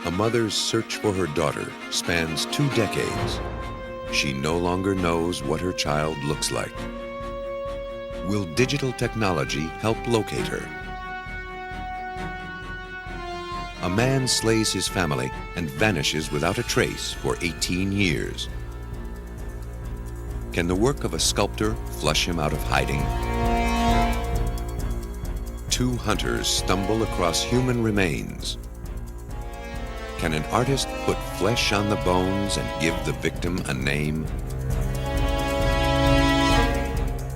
A mother's search for her daughter spans 2 decades. She no longer knows what her child looks like. Will digital technology help locate her? A man slays his family and vanishes without a trace for 18 years. Can the work of a sculptor flush him out of hiding? 2 hunters stumble across human remains. Can an artist put flesh on the bones and give the victim a name?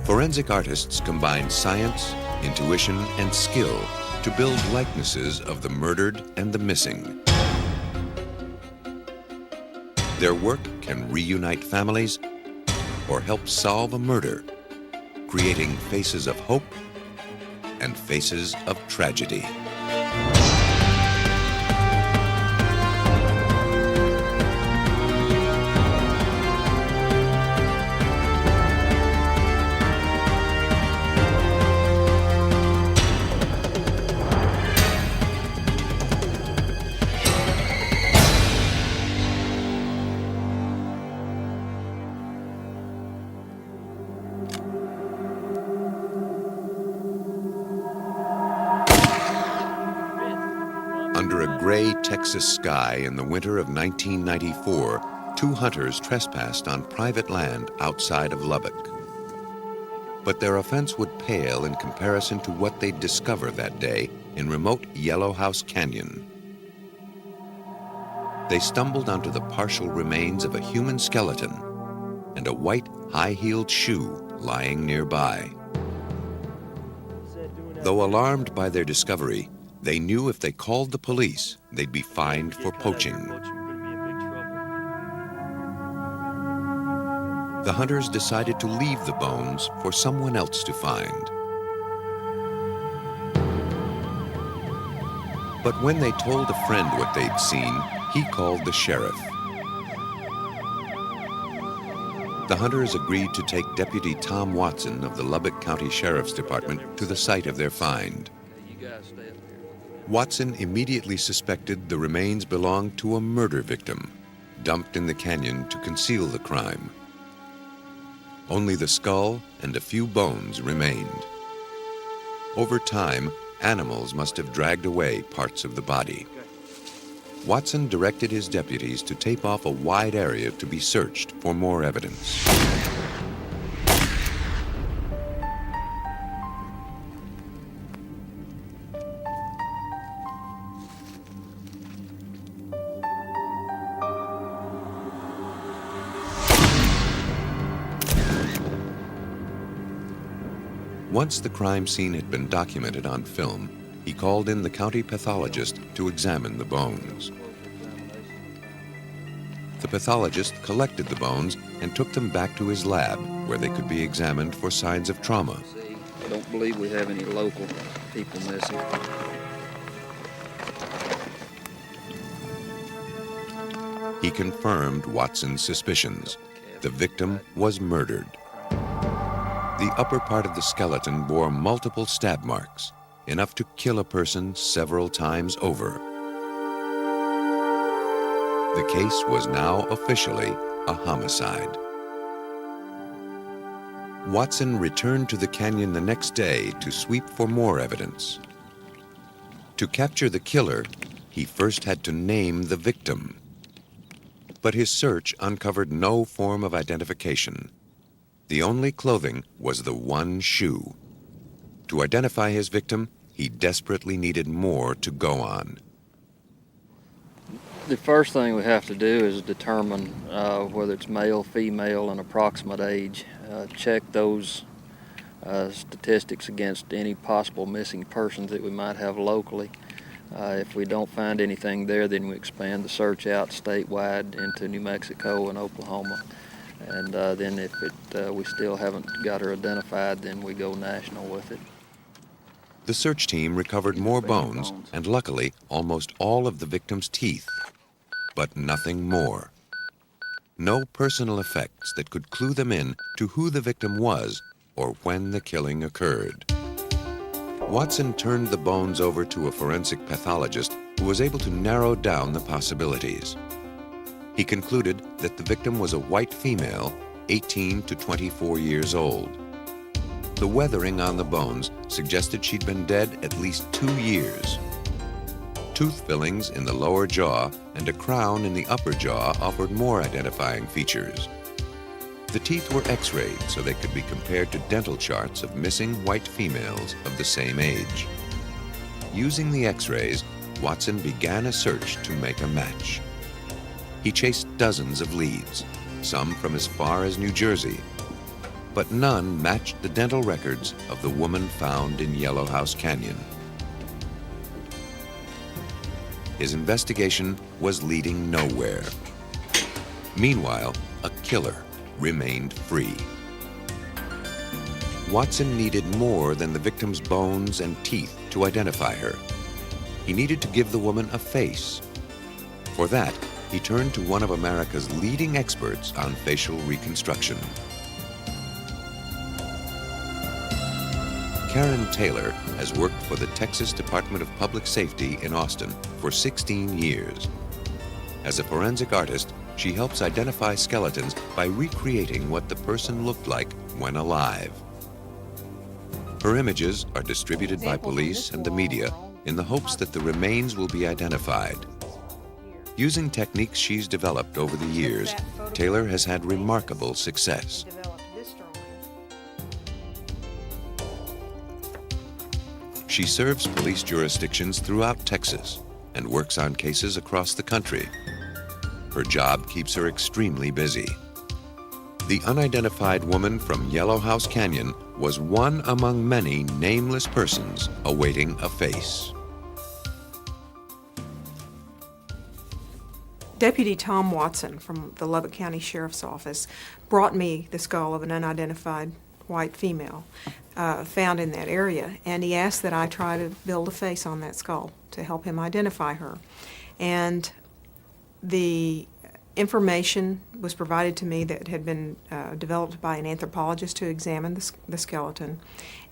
Forensic artists combine science, intuition, and skill to build likenesses of the murdered and the missing. Their work can reunite families or help solve a murder, creating faces of hope and faces of tragedy. Under a gray Texas sky in the winter of 1994, 2 hunters trespassed on private land outside of Lubbock. But their offense would pale in comparison to what they'd discover that day in remote Yellow House Canyon. They stumbled onto the partial remains of a human skeleton and a white, high-heeled shoe lying nearby. Though alarmed by their discovery, they knew if they called the police, they'd be fined for poaching. The hunters decided to leave the bones for someone else to find. But when they told a friend what they'd seen, he called the sheriff. The hunters agreed to take Deputy Tom Watson of the Lubbock County Sheriff's Department to the site of their find. Watson immediately suspected the remains belonged to a murder victim, dumped in the canyon to conceal the crime. Only the skull and a few bones remained. Over time, animals must have dragged away parts of the body. Watson directed his deputies to tape off a wide area to be searched for more evidence. Once the crime scene had been documented on film, he called in the county pathologist to examine the bones. The pathologist collected the bones and took them back to his lab, where they could be examined for signs of trauma. I don't believe we have any local people missing. He confirmed Watson's suspicions. The victim was murdered. The upper part of the skeleton bore multiple stab marks, enough to kill a person several times over. The case was now officially a homicide. Watson returned to the canyon the next day to sweep for more evidence. To capture the killer, he first had to name the victim. But his search uncovered no form of identification. The only clothing was the one shoe. To identify his victim, he desperately needed more to go on. The first thing we have to do is determine whether it's male, female, and approximate age. Check those statistics against any possible missing persons that we might have locally. If we don't find anything there, then we expand the search out statewide into New Mexico and Oklahoma. And then if we still haven't got her identified, then we go national with it. The search team recovered more bones and luckily almost all of the victim's teeth, but nothing more. No personal effects that could clue them in to who the victim was or when the killing occurred. Watson turned the bones over to a forensic pathologist who was able to narrow down the possibilities. He concluded that the victim was a white female, 18 to 24 years old. The weathering on the bones suggested she'd been dead at least 2 years. Tooth fillings in the lower jaw and a crown in the upper jaw offered more identifying features. The teeth were x-rayed so they could be compared to dental charts of missing white females of the same age. Using the x-rays, Watson began a search to make a match. He chased dozens of leads, some from as far as New Jersey, but none matched the dental records of the woman found in Yellow House Canyon. His investigation was leading nowhere. Meanwhile, a killer remained free. Watson needed more than the victim's bones and teeth to identify her. He needed to give the woman a face. For that, he turned to one of America's leading experts on facial reconstruction. Karen Taylor has worked for the Texas Department of Public Safety in Austin for 16 years. As a forensic artist, she helps identify skeletons by recreating what the person looked like when alive. Her images are distributed by police and the media in the hopes that the remains will be identified. Using techniques she's developed over the years, Taylor has had remarkable success. She serves police jurisdictions throughout Texas and works on cases across the country. Her job keeps her extremely busy. The unidentified woman from Yellow House Canyon was one among many nameless persons awaiting a face. Deputy Tom Watson from the Lubbock County Sheriff's Office brought me the skull of an unidentified white female found in that area, and he asked that I try to build a face on that skull to help him identify her. And the information was provided to me that had been developed by an anthropologist to examine the skeleton.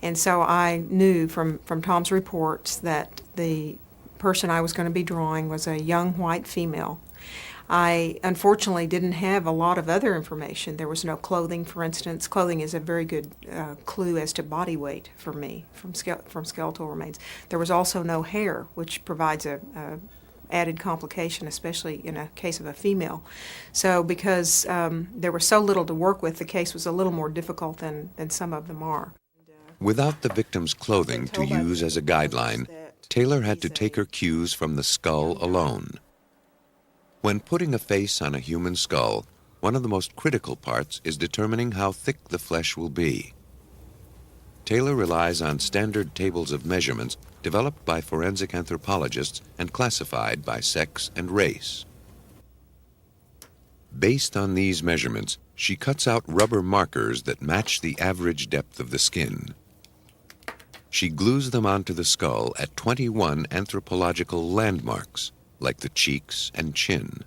And so I knew from Tom's reports that the person I was going to be drawing was a young white female. I unfortunately didn't have a lot of other information. There was no clothing, for instance. Clothing is a very good clue as to body weight for me from skeletal remains. There was also no hair, which provides a added complication, especially in a case of a female. So because there was so little to work with, the case was a little more difficult than some of them are. Without the victim's clothing to use as a guideline, Taylor had to take her cues from the skull alone. When putting a face on a human skull, one of the most critical parts is determining how thick the flesh will be. Taylor relies on standard tables of measurements developed by forensic anthropologists and classified by sex and race. Based on these measurements, she cuts out rubber markers that match the average depth of the skin. She glues them onto the skull at 21 anthropological landmarks, like the cheeks and chin.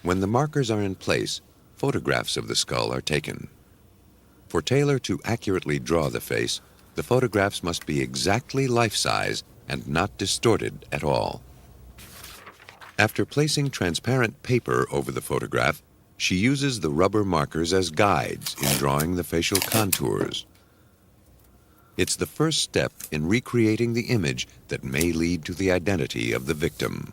When the markers are in place, photographs of the skull are taken. For Taylor to accurately draw the face, the photographs must be exactly life-size and not distorted at all. After placing transparent paper over the photograph, she uses the rubber markers as guides in drawing the facial contours. It's the first step in recreating the image that may lead to the identity of the victim.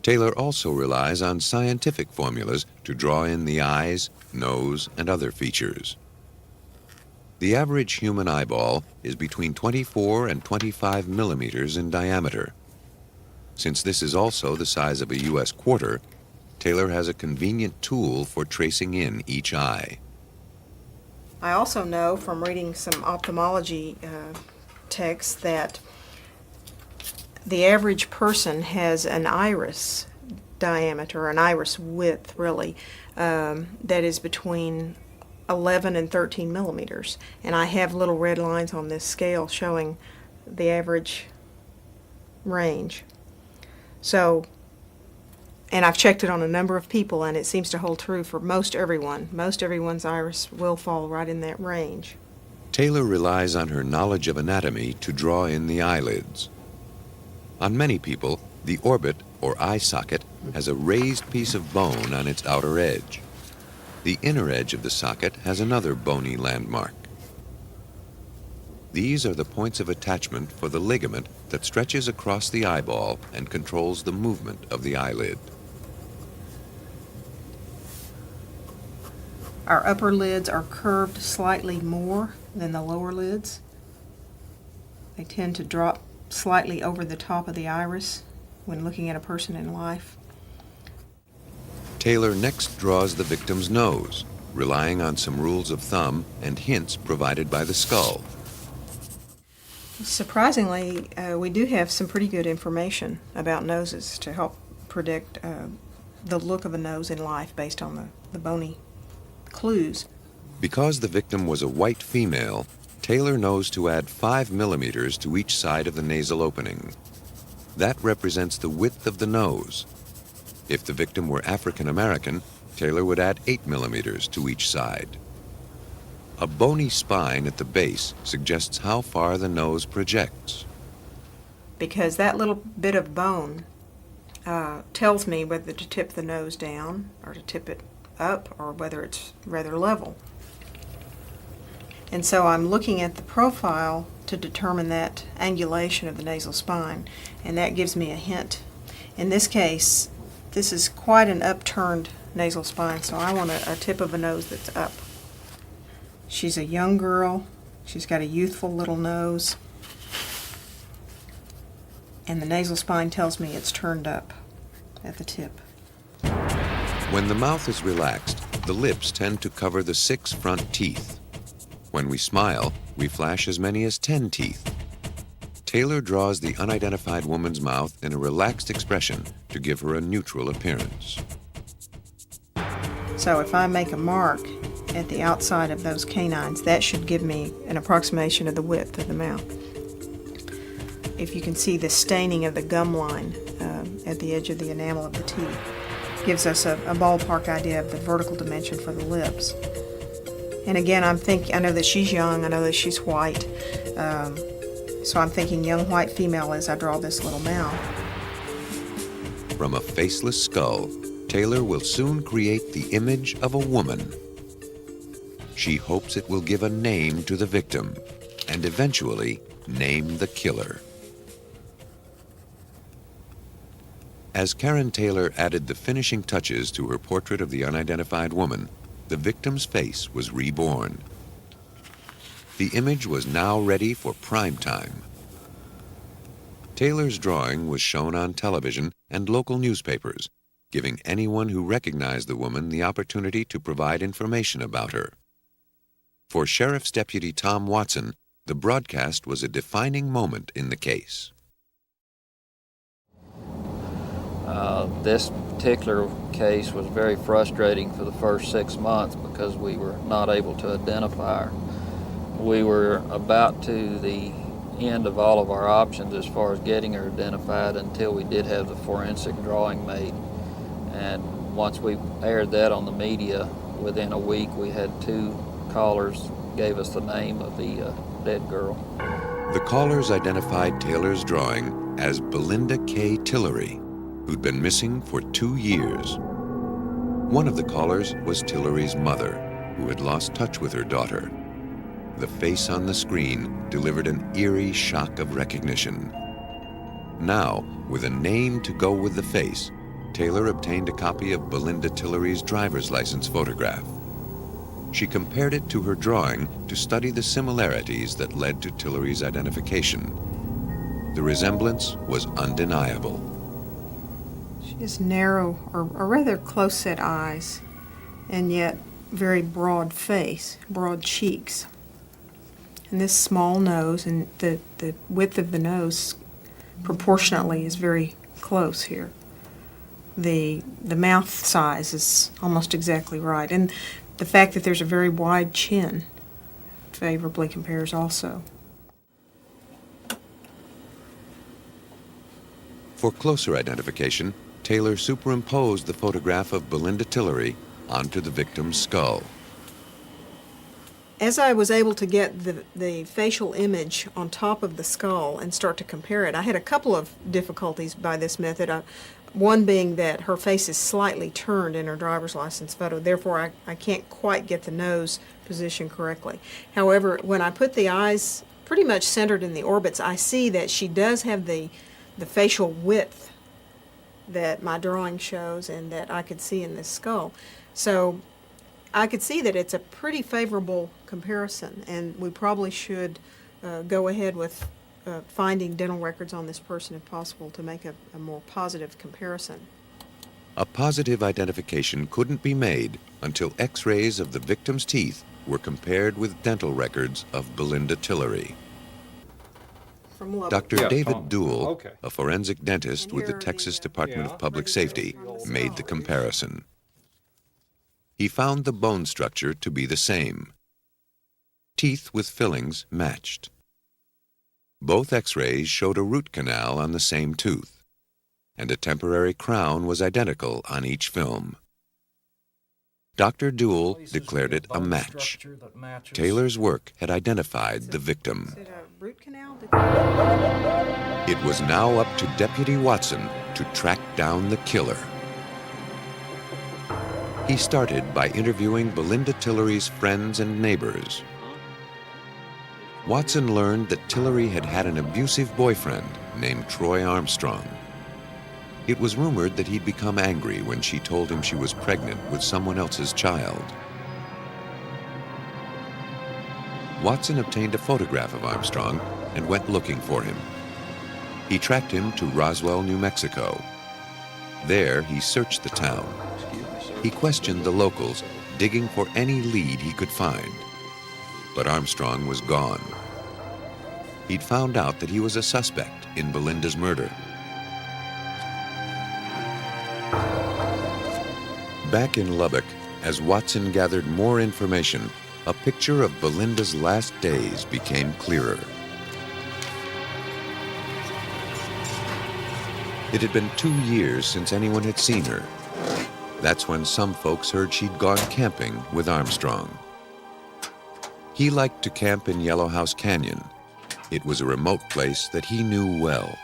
Taylor also relies on scientific formulas to draw in the eyes, nose, and other features. The average human eyeball is between 24 and 25 millimeters in diameter. Since this is also the size of a U.S. quarter, Taylor has a convenient tool for tracing in each eye. I also know from reading some ophthalmology texts that the average person has an iris diameter, an iris width really, that is between 11 and 13 millimeters. And I have little red lines on this scale showing the average range. So And I've checked it on a number of people, and it seems to hold true for most everyone. Most everyone's iris will fall right in that range. Taylor relies on her knowledge of anatomy to draw in the eyelids. On many people, the orbit, or eye socket, has a raised piece of bone on its outer edge. The inner edge of the socket has another bony landmark. These are the points of attachment for the ligament that stretches across the eyeball and controls the movement of the eyelid. Our upper lids are curved slightly more than the lower lids. They tend to drop slightly over the top of the iris when looking at a person in life. Taylor next draws the victim's nose, relying on some rules of thumb and hints provided by the skull. Surprisingly, we do have some pretty good information about noses to help predict the look of a nose in life based on the bony clues. Because the victim was a white female, Taylor knows to add 5 millimeters to each side of the nasal opening. That represents the width of the nose. If the victim were African American, Taylor would add 8 millimeters to each side. A bony spine at the base suggests how far the nose projects. Because that little bit of bone tells me whether to tip the nose down or to tip it up or whether it's rather level. And so I'm looking at the profile to determine that angulation of the nasal spine, and that gives me a hint. In this case, this is quite an upturned nasal spine, so I want a tip of a nose that's up. She's a young girl. She's got a youthful little nose. And the nasal spine tells me it's turned up at the tip. When the mouth is relaxed, the lips tend to cover the 6 front teeth. When we smile, we flash as many as 10 teeth. Taylor draws the unidentified woman's mouth in a relaxed expression to give her a neutral appearance. So if I make a mark at the outside of those canines, that should give me an approximation of the width of the mouth. If you can see the staining of the gum line at the edge of the enamel of the teeth, gives us a ballpark idea of the vertical dimension for the lips. And again, I know that she's young, I know that she's white, so I'm thinking young white female as I draw this little mouth. From a faceless skull, Taylor will soon create the image of a woman. She hopes it will give a name to the victim and eventually name the killer. As Karen Taylor added the finishing touches to her portrait of the unidentified woman, the victim's face was reborn. The image was now ready for prime time. Taylor's drawing was shown on television and local newspapers, giving anyone who recognized the woman the opportunity to provide information about her. For Sheriff's Deputy Tom Watson, the broadcast was a defining moment in the case. This particular case was very frustrating for the first 6 months because we were not able to identify her. We were about to the end of all of our options as far as getting her identified until we did have the forensic drawing made. And once we aired that on the media, within a week we had 2 callers gave us the name of the dead girl. The callers identified Taylor's drawing as Belinda K. Tillery, who'd been missing for 2 years. One of the callers was Tillery's mother, who had lost touch with her daughter. The face on the screen delivered an eerie shock of recognition. Now, with a name to go with the face, Taylor obtained a copy of Belinda Tillery's driver's license photograph. She compared it to her drawing to study the similarities that led to Tillery's identification. The resemblance was undeniable. She has narrow or rather close-set eyes, and yet very broad face, broad cheeks. And this small nose, and the width of the nose proportionately is very close here. The mouth size is almost exactly right, and the fact that there's a very wide chin favorably compares also. For closer identification, Taylor superimposed the photograph of Belinda Tillery onto the victim's skull. As I was able to get the facial image on top of the skull and start to compare it, I had a couple of difficulties by this method. One being that her face is slightly turned in her driver's license photo, therefore I can't quite get the nose position correctly. However, when I put the eyes pretty much centered in the orbits, I see that she does have the facial width that my drawing shows and that I could see in this skull. So I could see that it's a pretty favorable comparison, and we probably should go ahead with finding dental records on this person if possible to make a more positive comparison. A positive identification couldn't be made until X-rays of the victim's teeth were compared with dental records of Belinda Tillery. From Lubbock. Dr. Yeah, David Tom. Duell, Okay. a forensic dentist with the And here are Texas the, Department Yeah. of Public Safety, on the made the skull. comparison. He found the bone structure to be the same. Teeth with fillings matched. Both X-rays showed a root canal on the same tooth, and a temporary crown was identical on each film. Dr. Duell declared it a match. Taylor's work had identified the victim. Is it a root canal? It was now up to Deputy Watson to track down the killer. He started by interviewing Belinda Tillery's friends and neighbors. Watson learned that Tillery had had an abusive boyfriend named Troy Armstrong. It was rumored that he'd become angry when she told him she was pregnant with someone else's child. Watson obtained a photograph of Armstrong and went looking for him. He tracked him to Roswell, New Mexico. There, he searched the town. He questioned the locals, digging for any lead he could find. But Armstrong was gone. He'd found out that he was a suspect in Belinda's murder. Back in Lubbock, as Watson gathered more information, a picture of Belinda's last days became clearer. It had been 2 years since anyone had seen her. That's when some folks heard she'd gone camping with Armstrong. He liked to camp in Yellow House Canyon. It was a remote place that he knew well.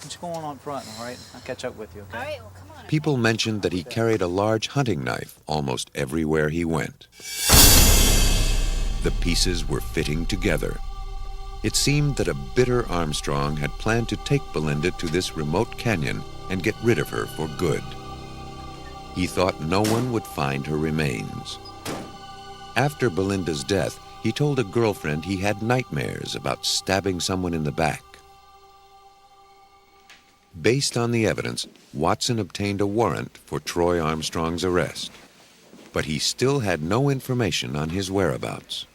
What's going on up front, all right? I'll catch up with you, okay? All right, well, come on. People mentioned that he carried a large hunting knife almost everywhere he went. The pieces were fitting together. It seemed that a bitter Armstrong had planned to take Belinda to this remote canyon and get rid of her for good. He thought no one would find her remains. After Belinda's death, he told a girlfriend he had nightmares about stabbing someone in the back. Based on the evidence, Watson obtained a warrant for Troy Armstrong's arrest, but he still had no information on his whereabouts.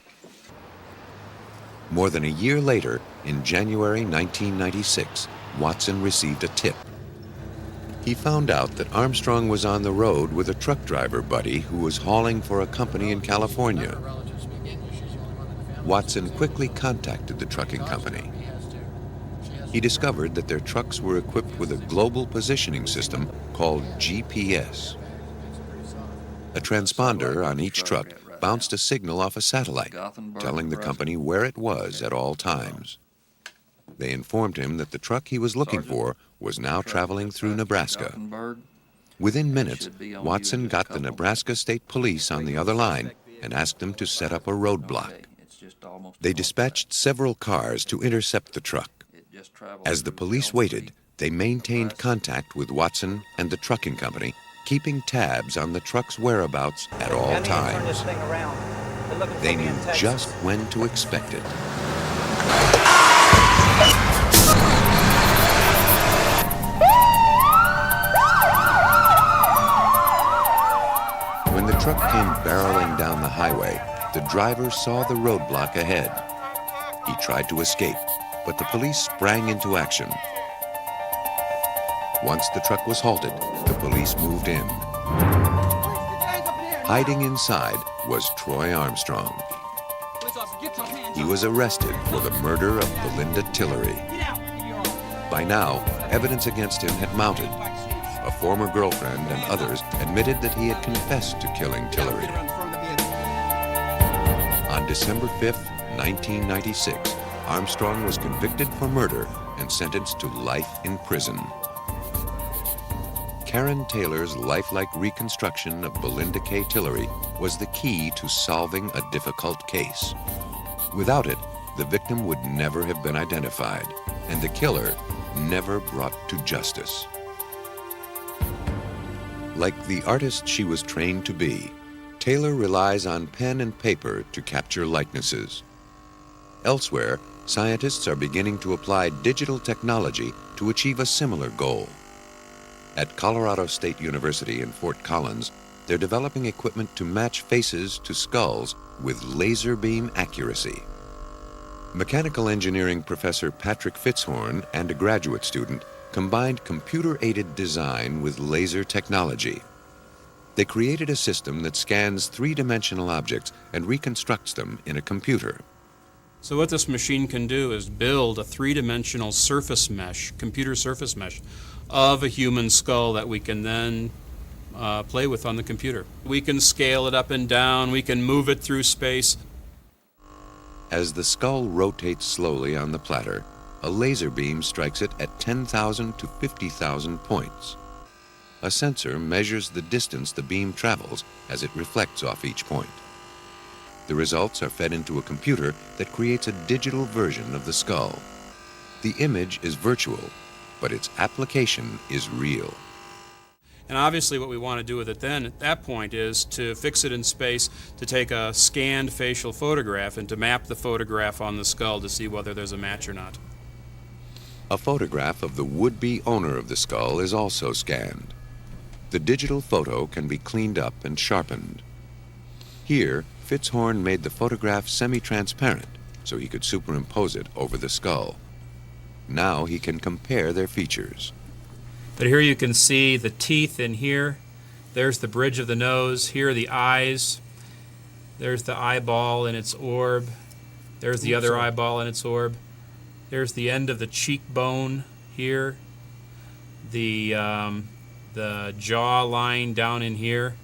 More than a year later, in January 1996, Watson received a tip. He found out that Armstrong was on the road with a truck driver buddy who was hauling for a company in California. Watson quickly contacted the trucking company. He discovered that their trucks were equipped with a global positioning system called GPS. A transponder on each truck bounced a signal off a satellite, telling the company where it was at all times. They informed him that the truck he was looking for was now traveling through Nebraska. Within minutes, Watson got the Nebraska State Police on the other line and asked them to set up a roadblock. They dispatched several cars to intercept the truck. As the police waited, they maintained contact with Watson and the trucking company, keeping tabs on the truck's whereabouts at all times. They knew just when to expect it. When the truck came barreling down the highway, the driver saw the roadblock ahead. He tried to escape, but the police sprang into action. Once the truck was halted, the police moved in. Hiding inside was Troy Armstrong. Police officer, get your hands he was arrested for the murder of Belinda Tillery. By now, evidence against him had mounted. A former girlfriend and others admitted that he had confessed to killing Tillery. On December 5th, 1996, Armstrong was convicted for murder and sentenced to life in prison. Karen Taylor's lifelike reconstruction of Belinda K. Tillery was the key to solving a difficult case. Without it, the victim would never have been identified, and the killer never brought to justice. Like the artist she was trained to be, Taylor relies on pen and paper to capture likenesses. Elsewhere, scientists are beginning to apply digital technology to achieve a similar goal. At Colorado State University in Fort Collins, they're developing equipment to match faces to skulls with laser beam accuracy. Mechanical engineering professor Patrick Fitzhorn and a graduate student combined computer-aided design with laser technology. They created a system that scans three-dimensional objects and reconstructs them in a computer. So what this machine can do is build a three-dimensional surface mesh, computer surface mesh, of a human skull that we can then play with on the computer. We can scale it up and down, we can move it through space. As the skull rotates slowly on the platter, a laser beam strikes it at 10,000 to 50,000 points. A sensor measures the distance the beam travels as it reflects off each point. The results are fed into a computer that creates a digital version of the skull. The image is virtual, but its application is real. And obviously what we want to do with it then at that point is to fix it in space, to take a scanned facial photograph and to map the photograph on the skull to see whether there's a match or not. A photograph of the would-be owner of the skull is also scanned. The digital photo can be cleaned up and sharpened. Here, Fitzhorn made the photograph semi-transparent so he could superimpose it over the skull. Now he can compare their features. But here you can see the teeth in here. There's the bridge of the nose. Here are the eyes. There's the eyeball in its orb. There's the other eyeball in its orb. There's the end of the cheekbone here. The jaw line down in here.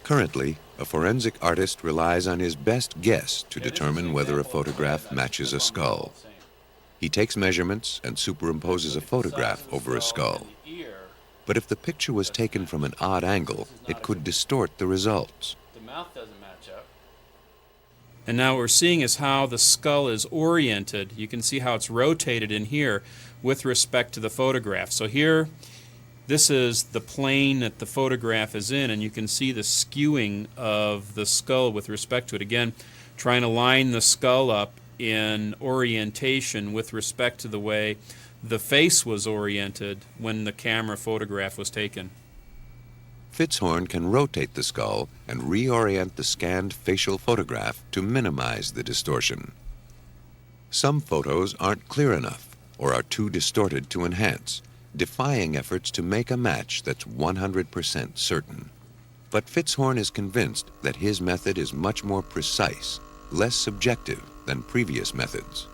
Currently, a forensic artist relies on his best guess to determine whether a photograph matches a skull. He takes measurements and superimposes a photograph over a skull. But if the picture was taken from an odd angle, it could distort the results. The mouth doesn't match up. And now what we're seeing is how the skull is oriented. You can see how it's rotated in here with respect to the photograph. So here, this is the plane that the photograph is in, and you can see the skewing of the skull with respect to it. Again, trying to line the skull up in orientation with respect to the way the face was oriented when the camera photograph was taken. Fitzhorn can rotate the skull and reorient the scanned facial photograph to minimize the distortion. Some photos aren't clear enough or are too distorted to enhance, defying efforts to make a match that's 100% certain. But Fitzhorn is convinced that his method is much more precise, less subjective than previous methods.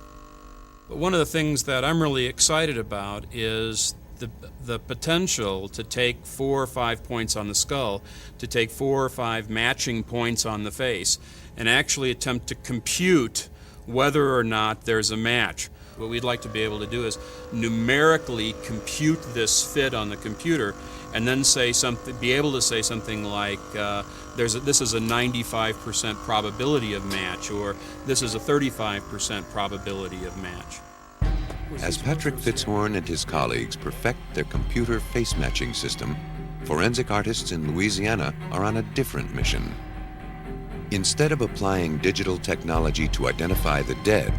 But one of the things that I'm really excited about is the potential to take 4 or 5 points on the skull, to take 4 or 5 matching points on the face, and actually attempt to compute whether or not there's a match. What we'd like to be able to do is numerically compute this fit on the computer and then say something, be able to say something like this is a 95% probability of match, or this is a 35% probability of match. As Patrick Fitzhorn and his colleagues perfect their computer face matching system, forensic artists in Louisiana are on a different mission. Instead of applying digital technology to identify the dead,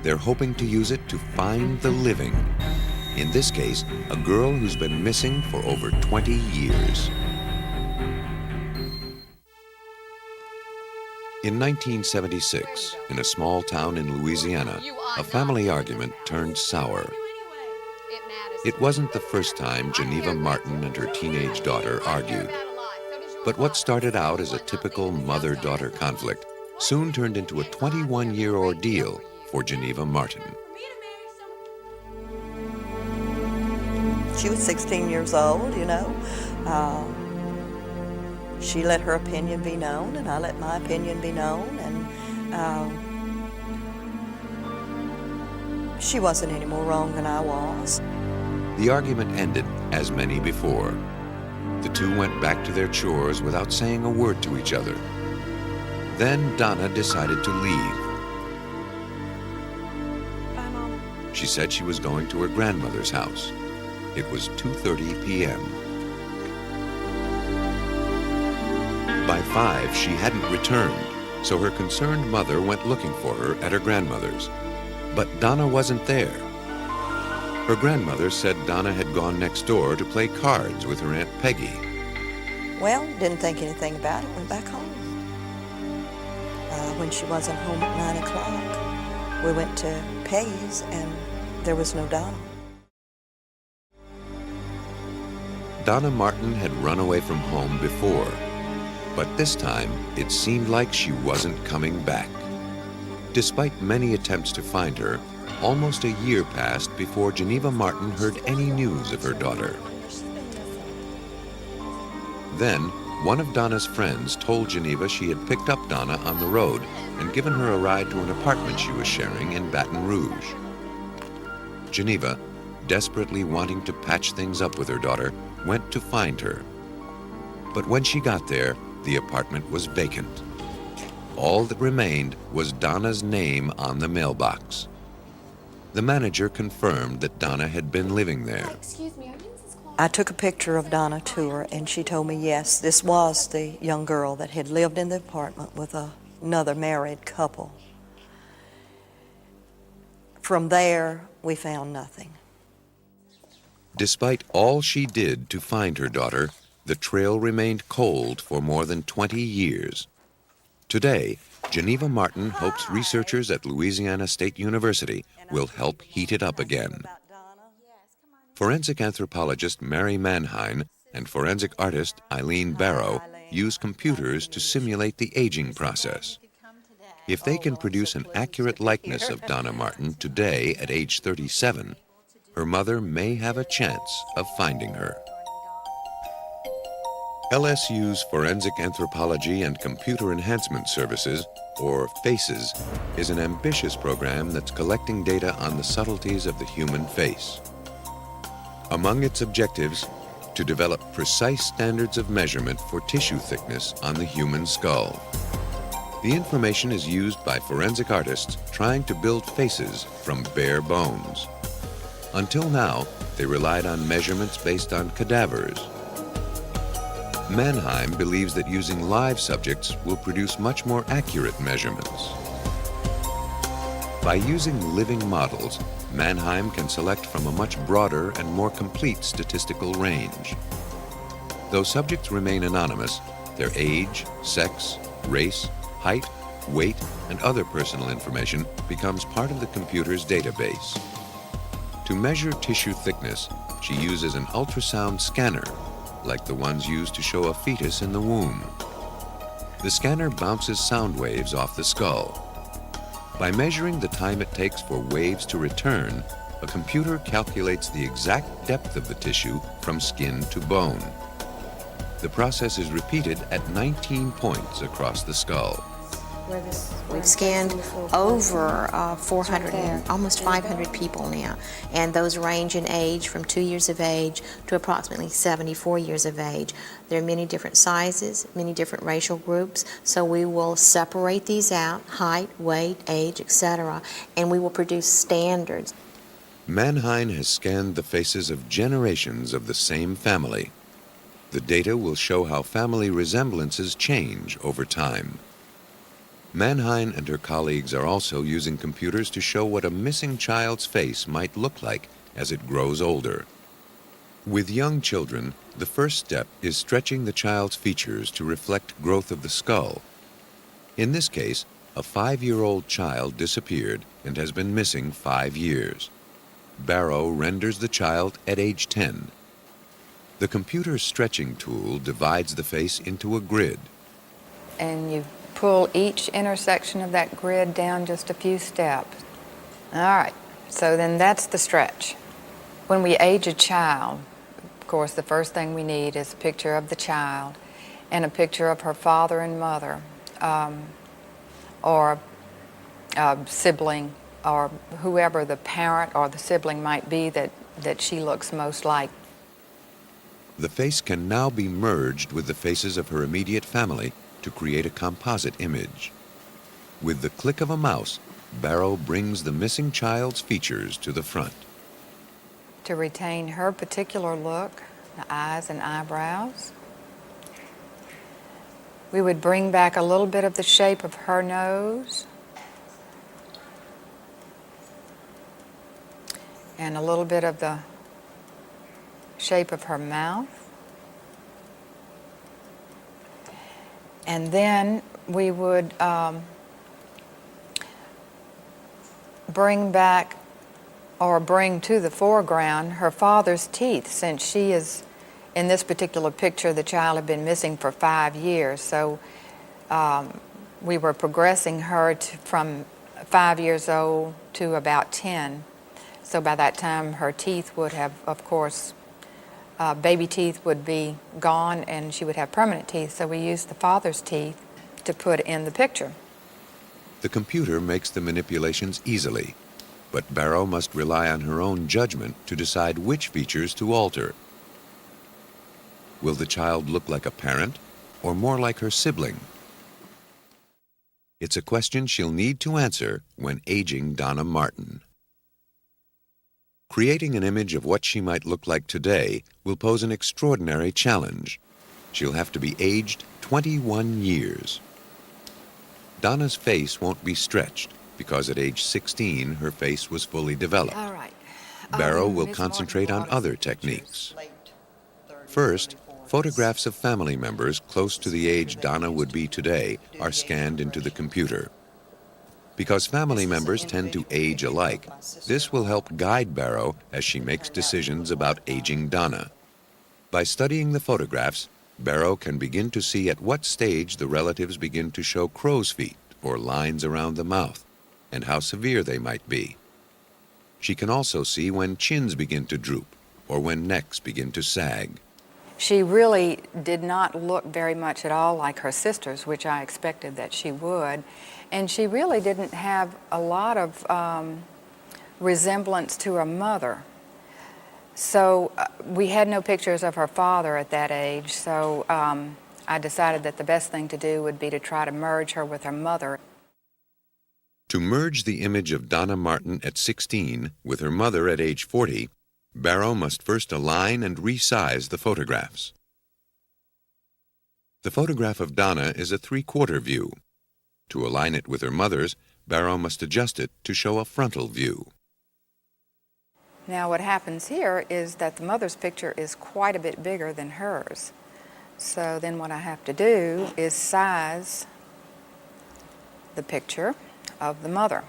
they're hoping to use it to find the living. In this case, a girl who's been missing for over 20 years. In 1976, in a small town in Louisiana, a family argument turned sour. It wasn't the first time Geneva Martin and her teenage daughter argued. But what started out as a typical mother-daughter conflict soon turned into a 21-year ordeal for Geneva Martin. She was 16 years old, you know. She let her opinion be known, and I let my opinion be known, and she wasn't any more wrong than I was. The argument ended as many before. The two went back to their chores without saying a word to each other. Then Donna decided to leave. Bye, Mom. She said she was going to her grandmother's house. It was 2:30 p.m. By 5, she hadn't returned, so her concerned mother went looking for her at her grandmother's. But Donna wasn't there. Her grandmother said Donna had gone next door to play cards with her Aunt Peggy. Well, didn't think anything about it, went back home. When she wasn't home at 9 o'clock, we went to Peggy's, and there was no Donna. Donna Martin had run away from home before, but this time it seemed like she wasn't coming back. Despite many attempts to find her, almost a year passed before Geneva Martin heard any news of her daughter. Then, one of Donna's friends told Geneva she had picked up Donna on the road and given her a ride to an apartment she was sharing in Baton Rouge. Geneva, desperately wanting to patch things up with her daughter, went to find her. But when she got there, the apartment was vacant. All that remained was Donna's name on the mailbox. The manager confirmed that Donna had been living there. Excuse me, are you Mrs. Clark? I took a picture of Donna to her, and she told me, yes, this was the young girl that had lived in the apartment with another married couple. From there, we found nothing. Despite all she did to find her daughter, the trail remained cold for more than 20 years. Today, Geneva Martin hopes researchers at Louisiana State University will help heat it up again. Forensic anthropologist Mary Manheim and forensic artist Eileen Barrow use computers to simulate the aging process. If they can produce an accurate likeness of Donna Martin today at age 37, her mother may have a chance of finding her. LSU's Forensic Anthropology and Computer Enhancement Services, or FACES, is an ambitious program that's collecting data on the subtleties of the human face. Among its objectives, to develop precise standards of measurement for tissue thickness on the human skull. The information is used by forensic artists trying to build faces from bare bones. Until now, they relied on measurements based on cadavers. Manheim believes that using live subjects will produce much more accurate measurements. By using living models, Manheim can select from a much broader and more complete statistical range. Though subjects remain anonymous, their age, sex, race, height, weight, and other personal information becomes part of the computer's database. To measure tissue thickness, she uses an ultrasound scanner, like the ones used to show a fetus in the womb. The scanner bounces sound waves off the skull. By measuring the time it takes for waves to return, a computer calculates the exact depth of the tissue from skin to bone. The process is repeated at 19 points across the skull. We've scanned over 400, almost 500 people now, and those range in age from 2 years of age to approximately 74 years of age. There are many different sizes, many different racial groups, so we will separate these out, height, weight, age, etc., and we will produce standards. Manheim has scanned the faces of generations of the same family. The data will show how family resemblances change over time. Manheim and her colleagues are also using computers to show what a missing child's face might look like as it grows older. With young children, the first step is stretching the child's features to reflect growth of the skull. In this case, a 5-year-old child disappeared and has been missing 5 years. Barrow renders the child at age 10. The computer's stretching tool divides the face into a grid. And you pull each intersection of that grid down just a few steps. All right, so then that's the stretch. When we age a child, of course, the first thing we need is a picture of the child and a picture of her father and mother, or a sibling, or whoever the parent or the sibling might be that she looks most like. The face can now be merged with the faces of her immediate family to create a composite image. With the click of a mouse, Barrow brings the missing child's features to the front. To retain her particular look, the eyes and eyebrows, we would bring back a little bit of the shape of her nose and a little bit of the shape of her mouth. And then we would bring back or bring to the foreground her father's teeth, since she is, in this particular picture, the child had been missing for 5 years. So we were progressing her from 5 years old to about 10. So by that time, her teeth would have, of course, baby teeth would be gone and she would have permanent teeth. So we used the father's teeth to put in the picture. The computer makes the manipulations easily, but Barrow must rely on her own judgment to decide which features to alter. Will the child look like a parent or more like her sibling? It's a question she'll need to answer when aging Donna Martin. Creating an image of what she might look like today will pose an extraordinary challenge. She'll have to be aged 21 years. Donna's face won't be stretched because at age 16 her face was fully developed. All right. Barrow will Ms. concentrate on Martin brought us other some techniques. Late First, 30s, photographs of family members close to the age Donna would be today are scanned into the computer. Because family members tend to age alike, this will help guide Barrow as she makes decisions about aging Donna. By studying the photographs, Barrow can begin to see at what stage the relatives begin to show crow's feet or lines around the mouth, and how severe they might be. She can also see when chins begin to droop or when necks begin to sag. She really did not look very much at all like her sisters, which I expected that she would. And she really didn't have a lot of resemblance to her mother. So we had no pictures of her father at that age, so I decided that the best thing to do would be to try to merge her with her mother. To merge the image of Donna Martin at 16 with her mother at age 40, Barrow must first align and resize the photographs. The photograph of Donna is a 3/4 view. To align it with her mother's, Barrow must adjust it to show a frontal view. Now what happens here is that the mother's picture is quite a bit bigger than hers. So then what I have to do is size the picture of the mother.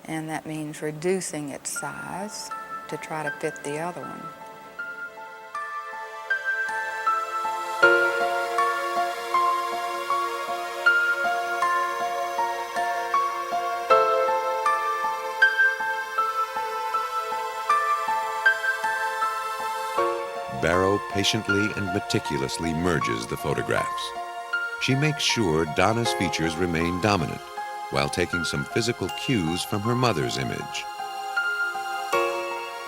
And that means reducing its size to try to fit the other one. Barrow patiently and meticulously merges the photographs. She makes sure Donna's features remain dominant, while taking some physical cues from her mother's image.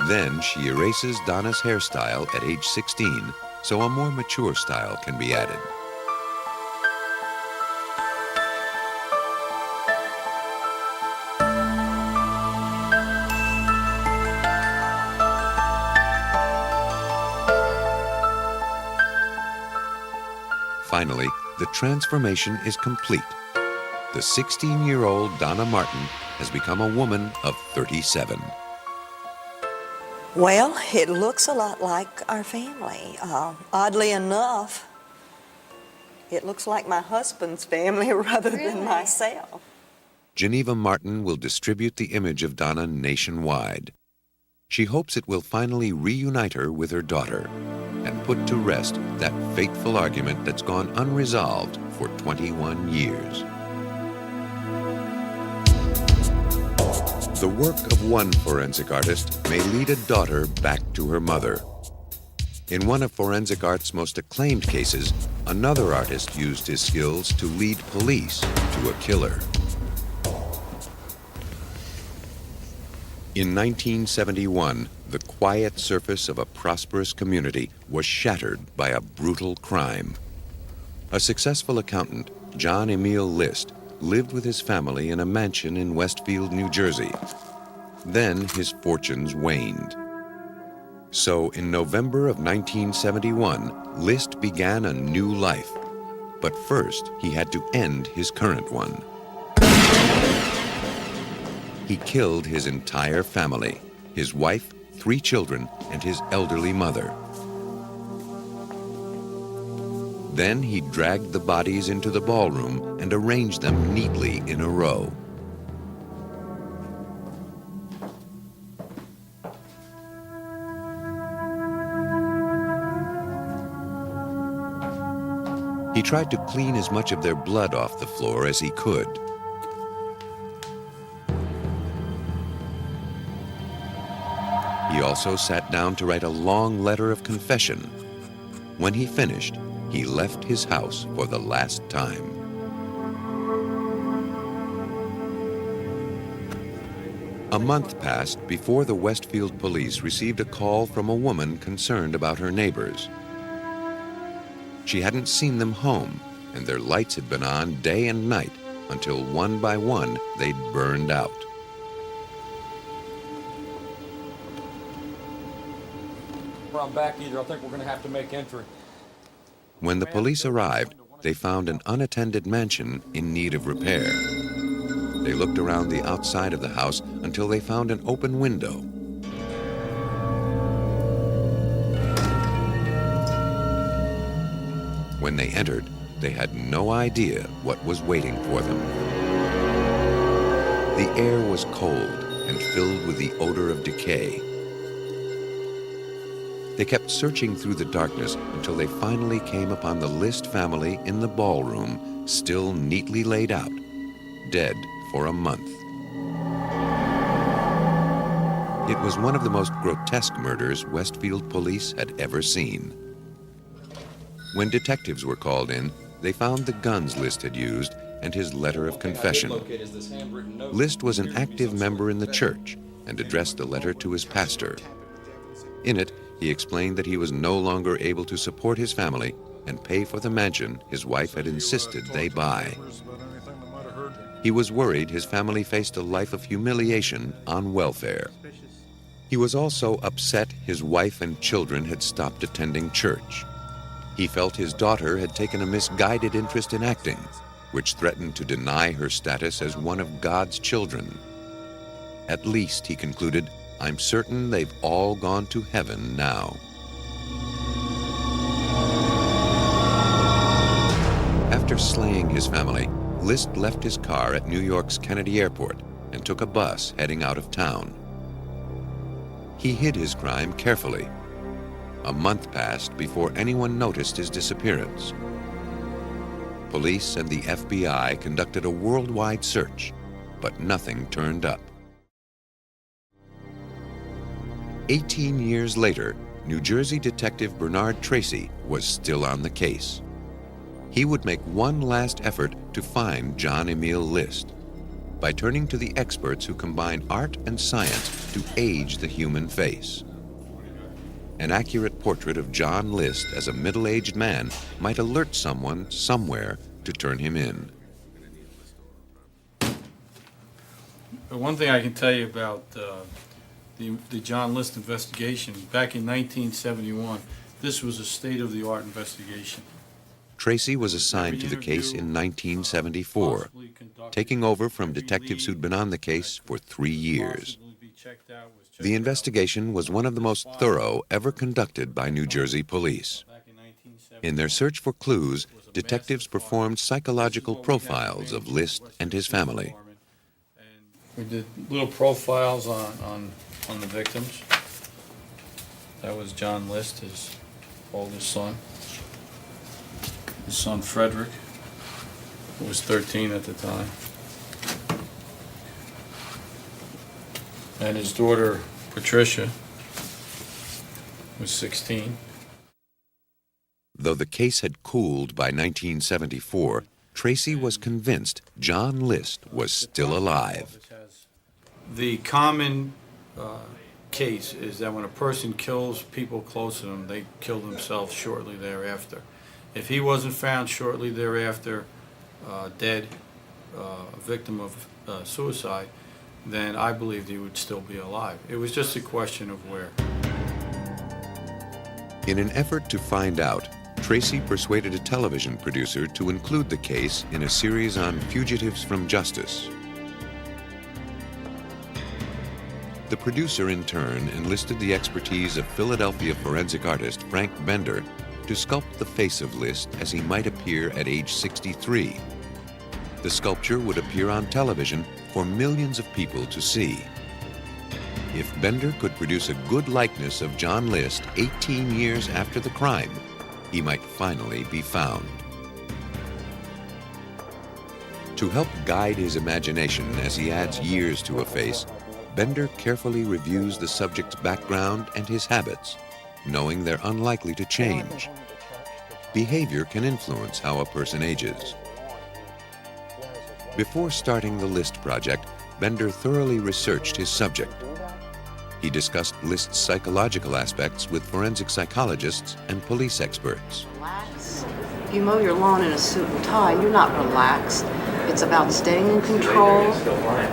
Then she erases Donna's hairstyle at age 16, so a more mature style can be added. Finally, the transformation is complete. The 16-year-old Donna Martin has become a woman of 37. Well, it looks a lot like our family. Oddly enough, it looks like my husband's family rather than myself. Geneva Martin will distribute the image of Donna nationwide. She hopes it will finally reunite her with her daughter and put to rest that fateful argument that's gone unresolved for 21 years. The work of one forensic artist may lead a daughter back to her mother. In one of forensic art's most acclaimed cases, another artist used his skills to lead police to a killer. In 1971, the quiet surface of a prosperous community was shattered by a brutal crime. A successful accountant, John Emil List, lived with his family in a mansion in Westfield, New Jersey. Then his fortunes waned. So in November of 1971, List began a new life. But first, he had to end his current one. He killed his entire family, his wife, 3 children, and his elderly mother. Then he dragged the bodies into the ballroom and arranged them neatly in a row. He tried to clean as much of their blood off the floor as he could. He also sat down to write a long letter of confession. When he finished, he left his house for the last time. A month passed before the Westfield police received a call from a woman concerned about her neighbors. She hadn't seen them home, and their lights had been on day and night until one by one they'd burned out. I'm back either. I think we're going to have to make entry. When the police arrived, they found an unattended mansion in need of repair. They looked around the outside of the house until they found an open window. When they entered, they had no idea what was waiting for them. The air was cold and filled with the odor of decay. They kept searching through the darkness until they finally came upon the List family in the ballroom, still neatly laid out, dead for a month. It was one of the most grotesque murders Westfield police had ever seen. When detectives were called in, they found the guns List had used and his letter of confession. List was an active member in the church and addressed the letter to his pastor. In it, he explained that he was no longer able to support his family and pay for the mansion his wife had insisted they buy. He was worried his family faced a life of humiliation on welfare. He was also upset his wife and children had stopped attending church. He felt his daughter had taken a misguided interest in acting, which threatened to deny her status as one of God's children. At least, he concluded, I'm certain they've all gone to heaven now. After slaying his family, List left his car at New York's Kennedy Airport and took a bus heading out of town. He hid his crime carefully. A month passed before anyone noticed his disappearance. Police and the FBI conducted a worldwide search, but nothing turned up. 18 years later, New Jersey detective Bernard Tracy was still on the case. He would make one last effort to find John Emil List by turning to the experts who combine art and science to age the human face. An accurate portrait of John List as a middle-aged man might alert someone somewhere to turn him in. One thing I can tell you about the John List investigation, back in 1971, this was a state-of-the-art investigation. Tracy was assigned to the case in 1974, taking over from detectives who'd been on the case for 3 years. The investigation was one of the most thorough ever conducted by New Jersey police. In their search for clues, detectives performed psychological profiles of List and his family. We did little profiles on the victims. That was John List, his oldest son. His son Frederick, who was 13 at the time. And his daughter Patricia was 16. Though the case had cooled by 1974, Tracy was convinced John List was still alive. The common case is that when a person kills people close to them, they kill themselves shortly thereafter. If he wasn't found shortly thereafter dead, a victim of suicide, then I believed he would still be alive. It was just a question of where. In an effort to find out, Tracy persuaded a television producer to include the case in a series on fugitives from justice. The producer, in turn, enlisted the expertise of Philadelphia forensic artist Frank Bender to sculpt the face of List as he might appear at age 63. The sculpture would appear on television for millions of people to see. If Bender could produce a good likeness of John List 18 years after the crime, he might finally be found. To help guide his imagination as he adds years to a face, Bender carefully reviews the subject's background and his habits, knowing they're unlikely to change. Behavior can influence how a person ages. Before starting the List project, Bender thoroughly researched his subject. He discussed List's psychological aspects with forensic psychologists and police experts. Relax. If you mow your lawn in a suit and tie, you're not relaxed. It's about staying in control.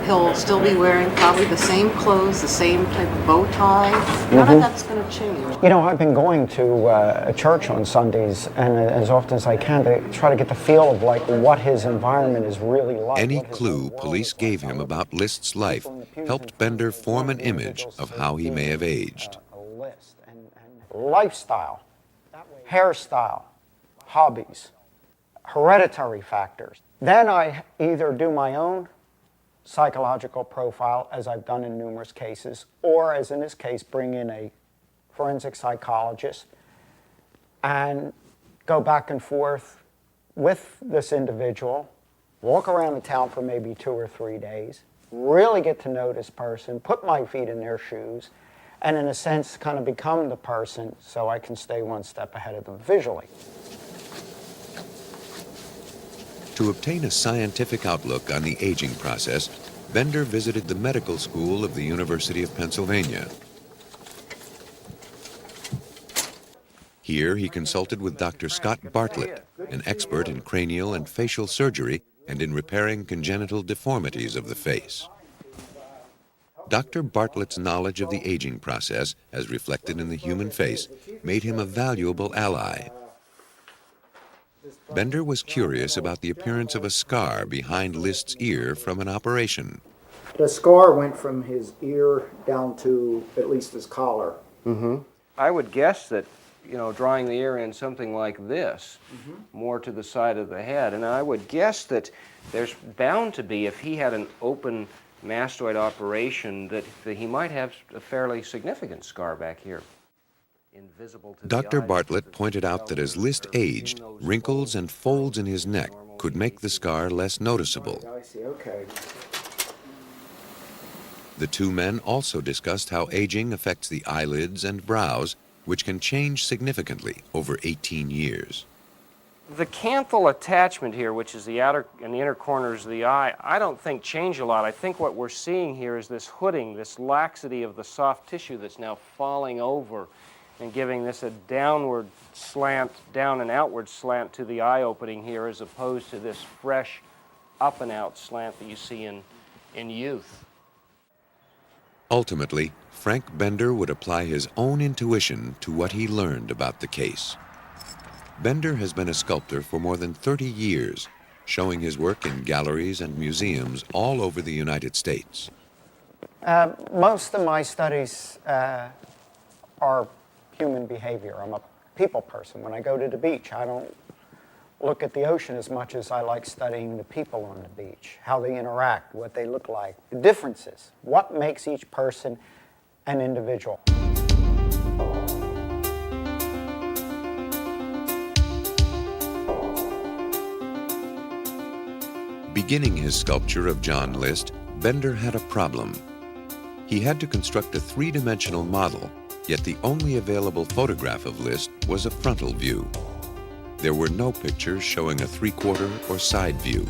He'll still be wearing probably the same clothes, the same type of bow tie. None of that's going to change. You know, I've been going to a church on Sundays, and as often as I can, to try to get the feel of like what his environment is really like. Any clue police gave him about List's life helped Bender form an image of how he may have aged. Lifestyle, hairstyle, hobbies, hereditary factors. Then I either do my own psychological profile, as I've done in numerous cases, or as in this case, bring in a forensic psychologist and go back and forth with this individual, walk around the town for maybe 2 or 3 days, really get to know this person, put my feet in their shoes, and in a sense kind of become the person so I can stay one step ahead of them visually. To obtain a scientific outlook on the aging process, Bender visited the medical school of the University of Pennsylvania. Here he consulted with Dr. Scott Bartlett, an expert in cranial and facial surgery and in repairing congenital deformities of the face. Dr. Bartlett's knowledge of the aging process, as reflected in the human face, made him a valuable ally. Bender was curious about the appearance of a scar behind List's ear from an operation. The scar went from his ear down to at least his collar. I would guess that, you know, drawing the ear in something like this, more to the side of the head, and I would guess that there's bound to be, if he had an open mastoid operation, that he might have a fairly significant scar back here. Dr. Bartlett pointed out that as List aged, wrinkles and folds in his neck could make the scar less noticeable. I see, okay. The two men also discussed how aging affects the eyelids and brows, which can change significantly over 18 years. The canthal attachment here, which is the outer and the inner corners of the eye, I don't think change a lot. I think what we're seeing here is this hooding, this laxity of the soft tissue that's now falling over and giving this a downward slant, down and outward slant to the eye opening here, as opposed to this fresh up and out slant that you see in youth. Ultimately, Frank Bender would apply his own intuition to what he learned about the case. Bender has been a sculptor for more than 30 years, showing his work in galleries and museums all over the United States. Most of my studies are human behavior. I'm a people person. When I go to the beach, I don't look at the ocean as much as I like studying the people on the beach, how they interact, what they look like, the differences, what makes each person an individual. Beginning his sculpture of John List, Bender had a problem. He had to construct a three-dimensional model, yet the only available photograph of List was a frontal view. There were no pictures showing a three-quarter or side view.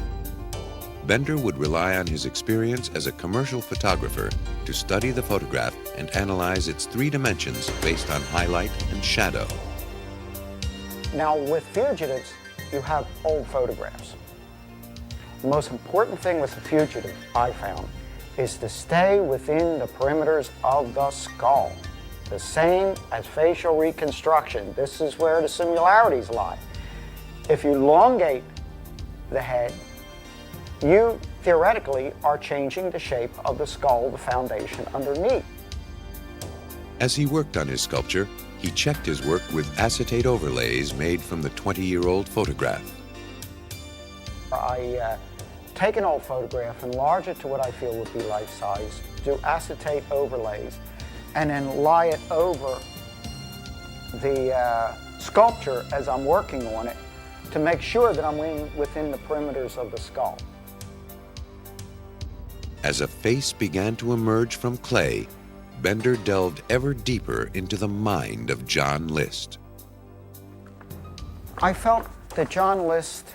Bender would rely on his experience as a commercial photographer to study the photograph and analyze its three dimensions based on highlight and shadow. Now, with fugitives, you have old photographs. The most important thing with a fugitive, I found, is to stay within the perimeters of the skull. The same as facial reconstruction. This is where the similarities lie. If you elongate the head, you theoretically are changing the shape of the skull, the foundation underneath. As he worked on his sculpture, he checked his work with acetate overlays made from the 20-year-old photograph. I take an old photograph, enlarge it to what I feel would be life-size, do acetate overlays, and then lie it over the sculpture as I'm working on it to make sure that I'm within the perimeters of the skull. As a face began to emerge from clay, Bender delved ever deeper into the mind of John List. I felt that John List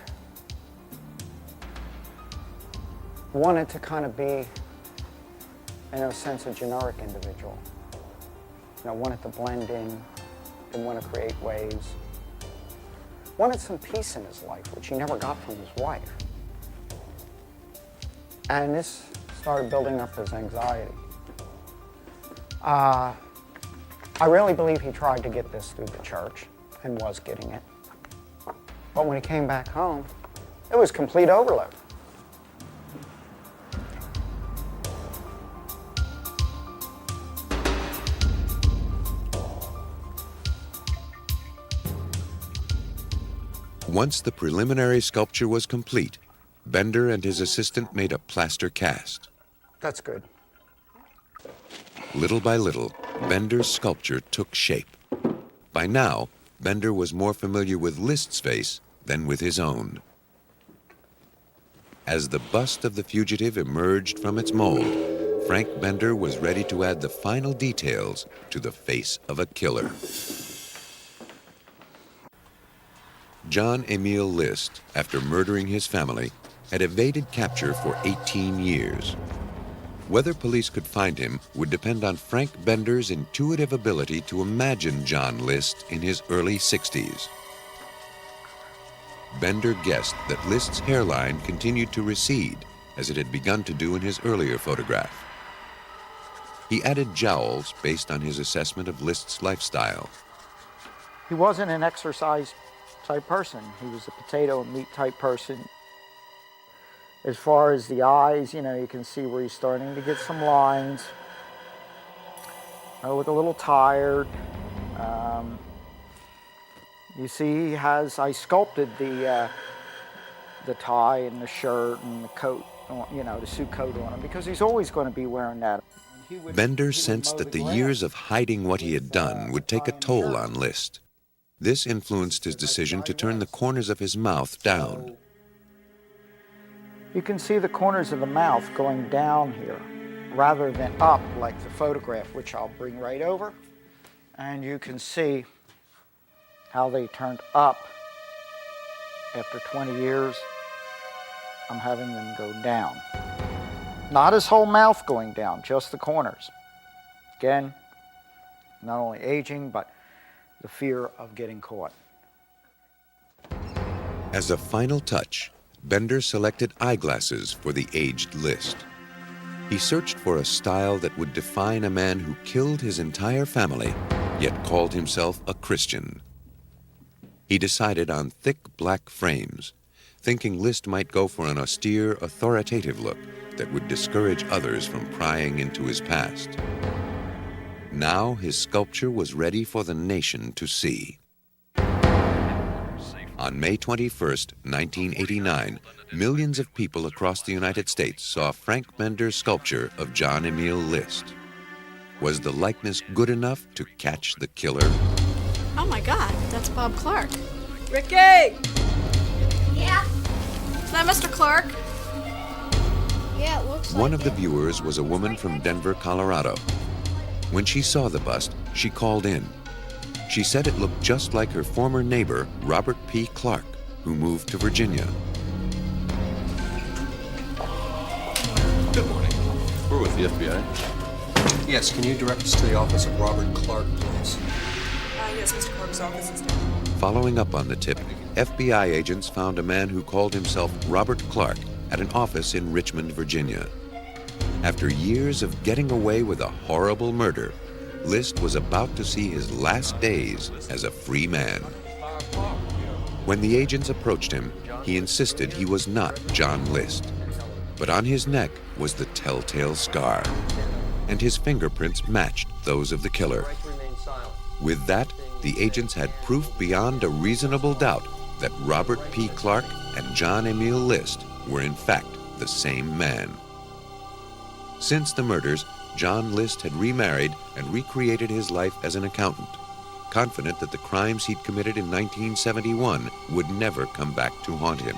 wanted to kind of be, in a sense, a generic individual. Wanted to blend in, didn't want to create waves. Wanted some peace in his life, which he never got from his wife. And this started building up his anxiety. I really believe he tried to get this through the church and was getting it. But when he came back home, it was complete overload. Once the preliminary sculpture was complete, Bender and his assistant made a plaster cast. That's good. Little by little, Bender's sculpture took shape. By now, Bender was more familiar with List's face than with his own. As the bust of the fugitive emerged from its mold, Frank Bender was ready to add the final details to the face of a killer. John Emil List, after murdering his family, had evaded capture for 18 years. Whether police could find him would depend on Frank Bender's intuitive ability to imagine John List in his early 60s. Bender guessed that List's hairline continued to recede, as it had begun to do in his earlier photograph. He added jowls based on his assessment of List's lifestyle. He wasn't an exercise type person. He was a potato and meat type person. As far as the eyes, you can see where he's starting to get some lines. I look a little tired. You see, I sculpted the tie and the shirt and the coat, the suit coat on him, because he's always going to be wearing that. Bender sensed that the years of hiding what he had done would take a toll on List. This influenced his decision to turn the corners of his mouth down. You can see the corners of the mouth going down here rather than up like the photograph, which I'll bring right over. And you can see how they turned up. After 20 years, I'm having them go down. Not his whole mouth going down, just the corners. Again, not only aging, but the fear of getting caught. As a final touch, Bender selected eyeglasses for the aged List. He searched for a style that would define a man who killed his entire family, yet called himself a Christian. He decided on thick black frames, thinking List might go for an austere, authoritative look that would discourage others from prying into his past. Now his sculpture was ready for the nation to see. On May 21st, 1989, millions of people across the United States saw Frank Bender's sculpture of John Emil List. Was the likeness good enough to catch the killer? Oh my God, that's Bob Clark. Ricky! Yeah? Is that Mr. Clark? Yeah, it looks like One of the it. viewers was a woman from Denver, Colorado. When she saw the bust, she called in. She said it looked just like her former neighbor, Robert P. Clark, who moved to Virginia. Good morning. We're with the FBI. Yes, can you direct us to the office of Robert Clark, please? Yes, Mr. Clark's office is down. Following up on the tip, FBI agents found a man who called himself Robert Clark at an office in Richmond, Virginia. After years of getting away with a horrible murder, List was about to see his last days as a free man. When the agents approached him, he insisted he was not John List. But on his neck was the telltale scar, and his fingerprints matched those of the killer. With that, the agents had proof beyond a reasonable doubt that Robert P. Clark and John Emil List were in fact the same man. Since the murders, John List had remarried and recreated his life as an accountant, confident that the crimes he'd committed in 1971 would never come back to haunt him.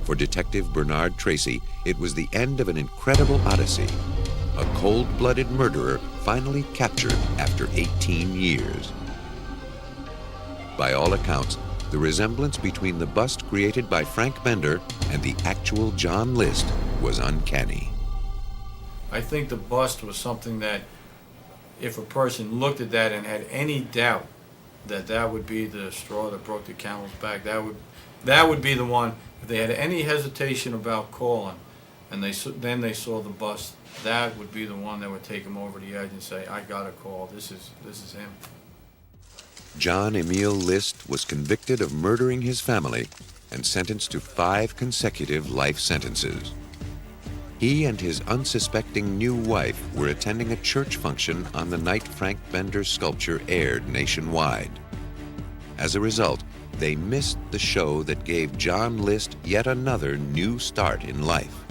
For Detective Bernard Tracy, it was the end of an incredible odyssey. A cold-blooded murderer finally captured after 18 years. By all accounts, the resemblance between the bust created by Frank Bender and the actual John List was uncanny. I think the bust was something that if a person looked at that and had any doubt that that would be the straw that broke the camel's back, that would be the one. If they had any hesitation about calling and then they saw the bust, that would be the one that would take them over the edge and say, I got a call, this is him. John Emil List was convicted of murdering his family and sentenced to 5 consecutive life sentences. He and his unsuspecting new wife were attending a church function on the night Frank Bender's sculpture aired nationwide. As a result, they missed the show that gave John List yet another new start in life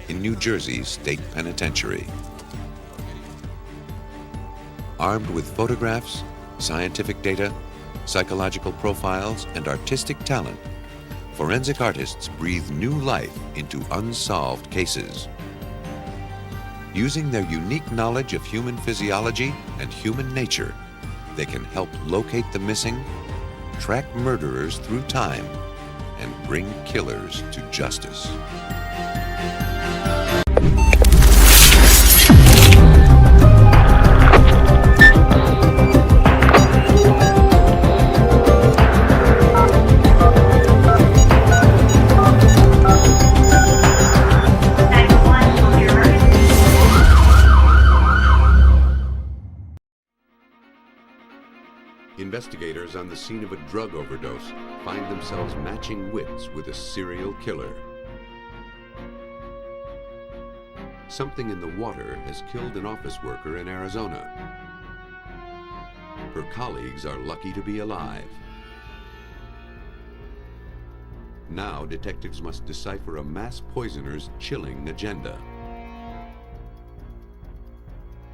in New Jersey's State Penitentiary. Armed with photographs, scientific data, psychological profiles, and artistic talent, forensic artists breathe new life into unsolved cases. Using their unique knowledge of human physiology and human nature, they can help locate the missing, track murderers through time, and bring killers to justice. Investigators on the scene of a drug overdose find themselves matching wits with a serial killer. Something in the water has killed an office worker in Arizona. Her colleagues are lucky to be alive. Now detectives must decipher a mass poisoner's chilling agenda.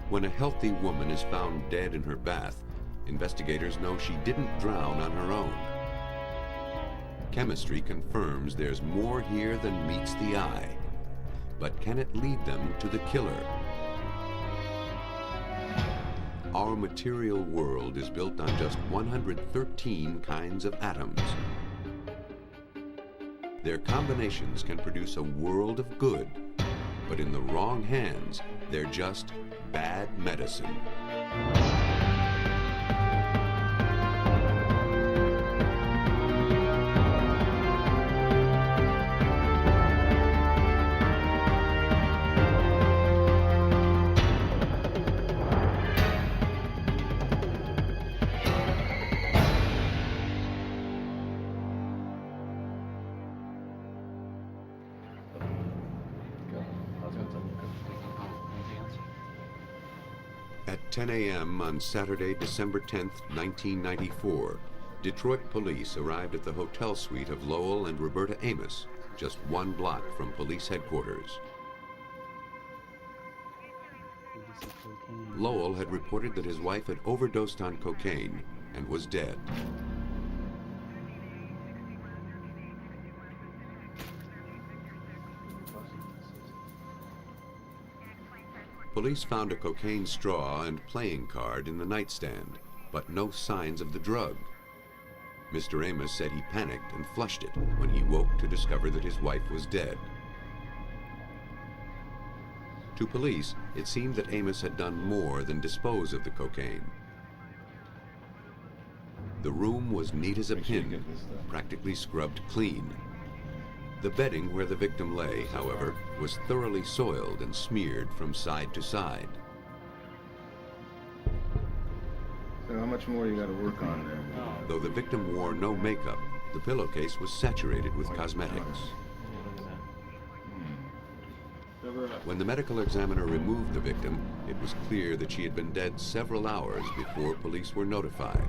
When a healthy woman is found dead in her bath, investigators know she didn't drown on her own. Chemistry confirms there's more here than meets the eye. But can it lead them to the killer? Our material world is built on just 113 kinds of atoms. Their combinations can produce a world of good, but in the wrong hands, they're just bad medicine. At 10 a.m. on Saturday, December 10th, 1994, Detroit police arrived at the hotel suite of Lowell and Roberta Amos, just 1 block from police headquarters. Lowell had reported that his wife had overdosed on cocaine and was dead. Police found a cocaine straw and playing card in the nightstand, but no signs of the drug. Mr. Amos said he panicked and flushed it when he woke to discover that his wife was dead. To police, it seemed that Amos had done more than dispose of the cocaine. The room was neat as a pin, practically scrubbed clean. The bedding where the victim lay, however, was thoroughly soiled and smeared from side to side. So how much more you got to work on there? Though the victim wore no makeup, the pillowcase was saturated with cosmetics. When the medical examiner removed the victim, it was clear that she had been dead several hours before police were notified.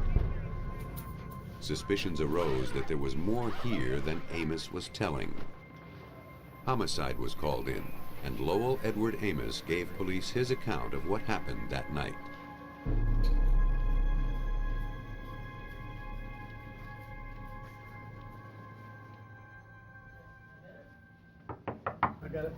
Suspicions arose that there was more here than Amos was telling. Homicide was called in, and Lowell Edward Amos gave police his account of what happened that night. I got it.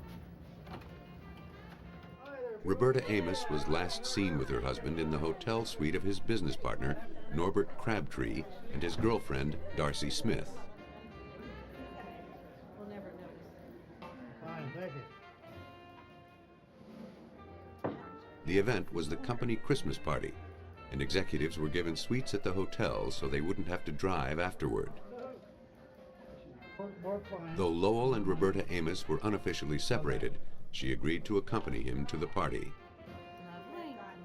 Roberta Amos was last seen with her husband in the hotel suite of his business partner, Norbert Crabtree, and his girlfriend, Darcy Smith. Fine, thank you. The event was the company Christmas party, and executives were given suites at the hotel so they wouldn't have to drive afterward. Though Lowell and Roberta Amos were unofficially separated, she agreed to accompany him to the party.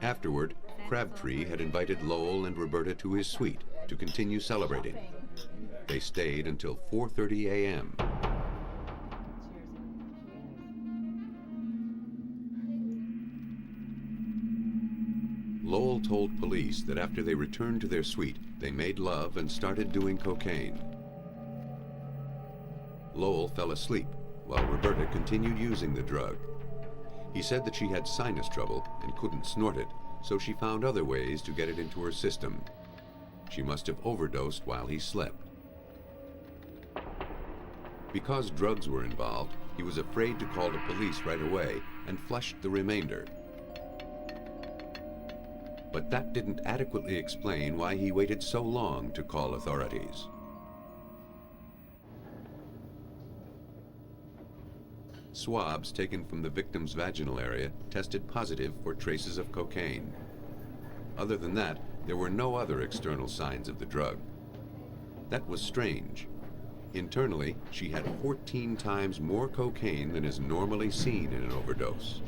Afterward, Crabtree had invited Lowell and Roberta to his suite to continue celebrating. They stayed until 4:30 a.m. Lowell told police that after they returned to their suite, they made love and started doing cocaine. Lowell fell asleep while Roberta continued using the drug. He said that she had sinus trouble and couldn't snort it, so she found other ways to get it into her system. She must have overdosed while he slept. Because drugs were involved, he was afraid to call the police right away and flushed the remainder. But that didn't adequately explain why he waited so long to call authorities. Swabs taken from the victim's vaginal area tested positive for traces of cocaine. Other than that, there were no other external signs of the drug. That was strange. Internally, she had 14 times more cocaine than is normally seen in an overdose.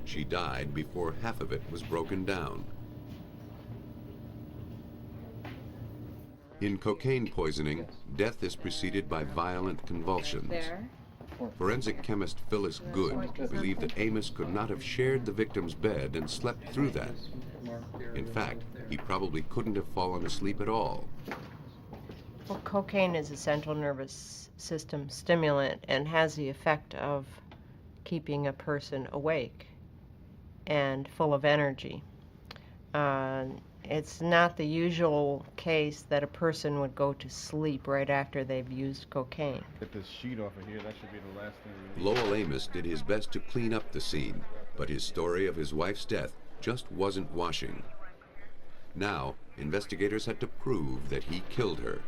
She died before half of it was broken down. In cocaine poisoning, death is preceded by violent convulsions. Forensic chemist Phyllis Good believed that Amos could not have shared the victim's bed and slept through that. In fact, he probably couldn't have fallen asleep at all. Well, cocaine is a central nervous system stimulant and has the effect of keeping a person awake and full of energy. It's not the usual case that a person would go to sleep right after they've used cocaine. Get this sheet off of here. That should be the last thing we need. Lowell Amos did his best to clean up the scene, but his story of his wife's death just wasn't washing. Now, investigators had to prove that he killed her.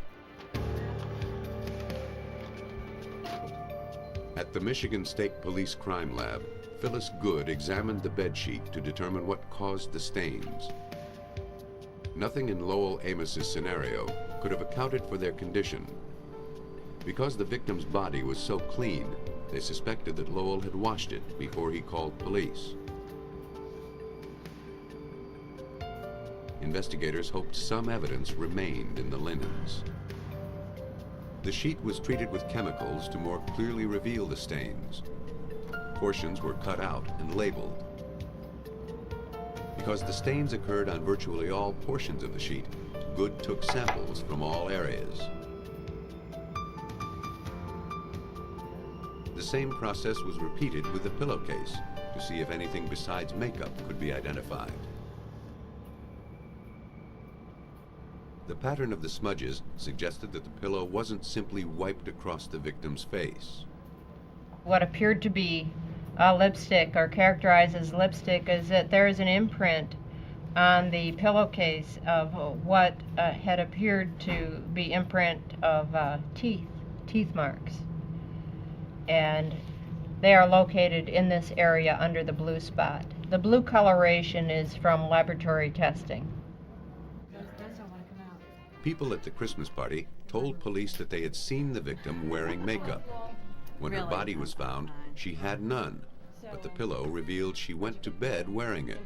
At the Michigan State Police Crime Lab, Phyllis Good examined the bedsheet to determine what caused the stains. Nothing in Lowell Amos's scenario could have accounted for their condition. Because the victim's body was so clean, they suspected that Lowell had washed it before he called police. Investigators hoped some evidence remained in the linens. The sheet was treated with chemicals to more clearly reveal the stains. Portions were cut out and labeled. Because the stains occurred on virtually all portions of the sheet, Good took samples from all areas. The same process was repeated with the pillowcase to see if anything besides makeup could be identified. The pattern of the smudges suggested that the pillow wasn't simply wiped across the victim's face. What appeared to be lipstick, or characterized as lipstick, is that there is an imprint on the pillowcase of what had appeared to be imprint of teeth marks. And they are located in this area under the blue spot. The blue coloration is from laboratory testing. People at the Christmas party told police that they had seen the victim wearing makeup. When her body was found, she had none, but the pillow revealed she went to bed wearing it.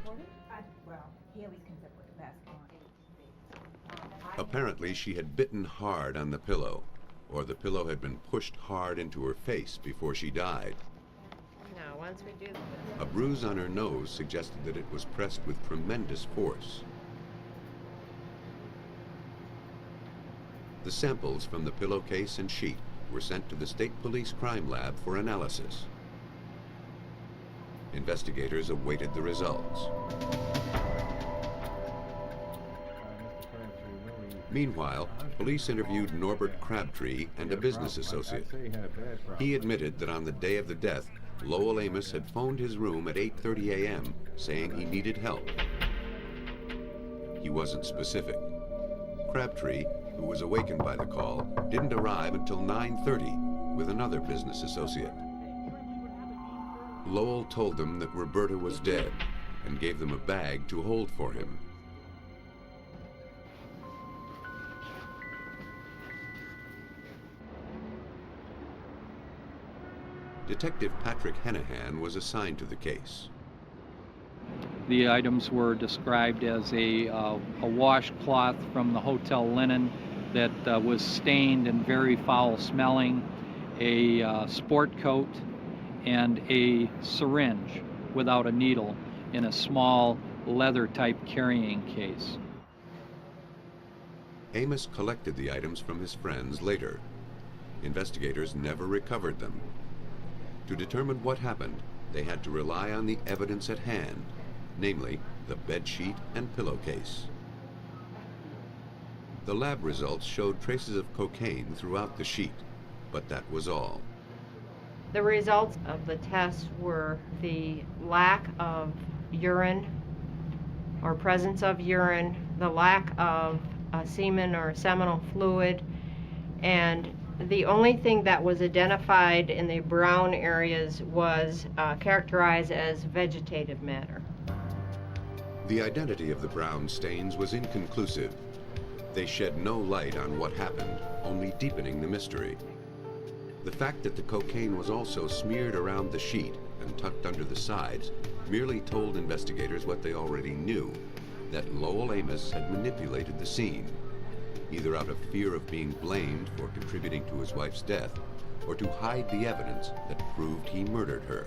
Apparently, she had bitten hard on the pillow, or the pillow had been pushed hard into her face before she died. Now, once we do A bruise on her nose suggested that it was pressed with tremendous force. The samples from the pillowcase and sheet were sent to the State Police Crime Lab for analysis. Investigators awaited the results. Meanwhile, police interviewed Norbert Crabtree and a business associate. He admitted that on the day of the death, Lowell Amos had phoned his room at 8:30 a.m. saying he needed help. He wasn't specific. Crabtree, who was awakened by the call, didn't arrive until 9:30 with another business associate. Lowell told them that Roberta was dead and gave them a bag to hold for him. Detective Patrick Hennehan was assigned to the case. The items were described as a washcloth from the hotel linen that was stained and very foul smelling, a sport coat, and a syringe without a needle in a small leather type carrying case. Amos collected the items from his friends later. Investigators never recovered them. To determine what happened, they had to rely on the evidence at hand, namely the bedsheet and pillowcase. The lab results showed traces of cocaine throughout the sheet, but that was all. The results of the tests were the lack of urine or presence of urine, the lack of semen or seminal fluid, and the only thing that was identified in the brown areas was characterized as vegetative matter. The identity of the brown stains was inconclusive. They shed no light on what happened, only deepening the mystery. The fact that the cocaine was also smeared around the sheet and tucked under the sides merely told investigators what they already knew, that Lowell Amos had manipulated the scene, either out of fear of being blamed for contributing to his wife's death, or to hide the evidence that proved he murdered her.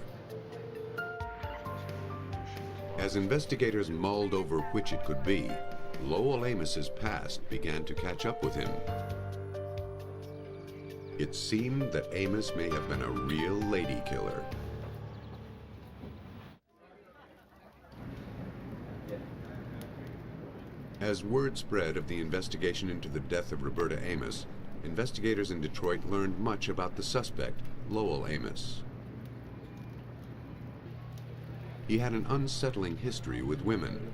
As investigators mulled over which it could be, Lowell Amos's past began to catch up with him. It seemed that Amos may have been a real lady killer. As word spread of the investigation into the death of Roberta Amos, investigators in Detroit learned much about the suspect, Lowell Amos. He had an unsettling history with women.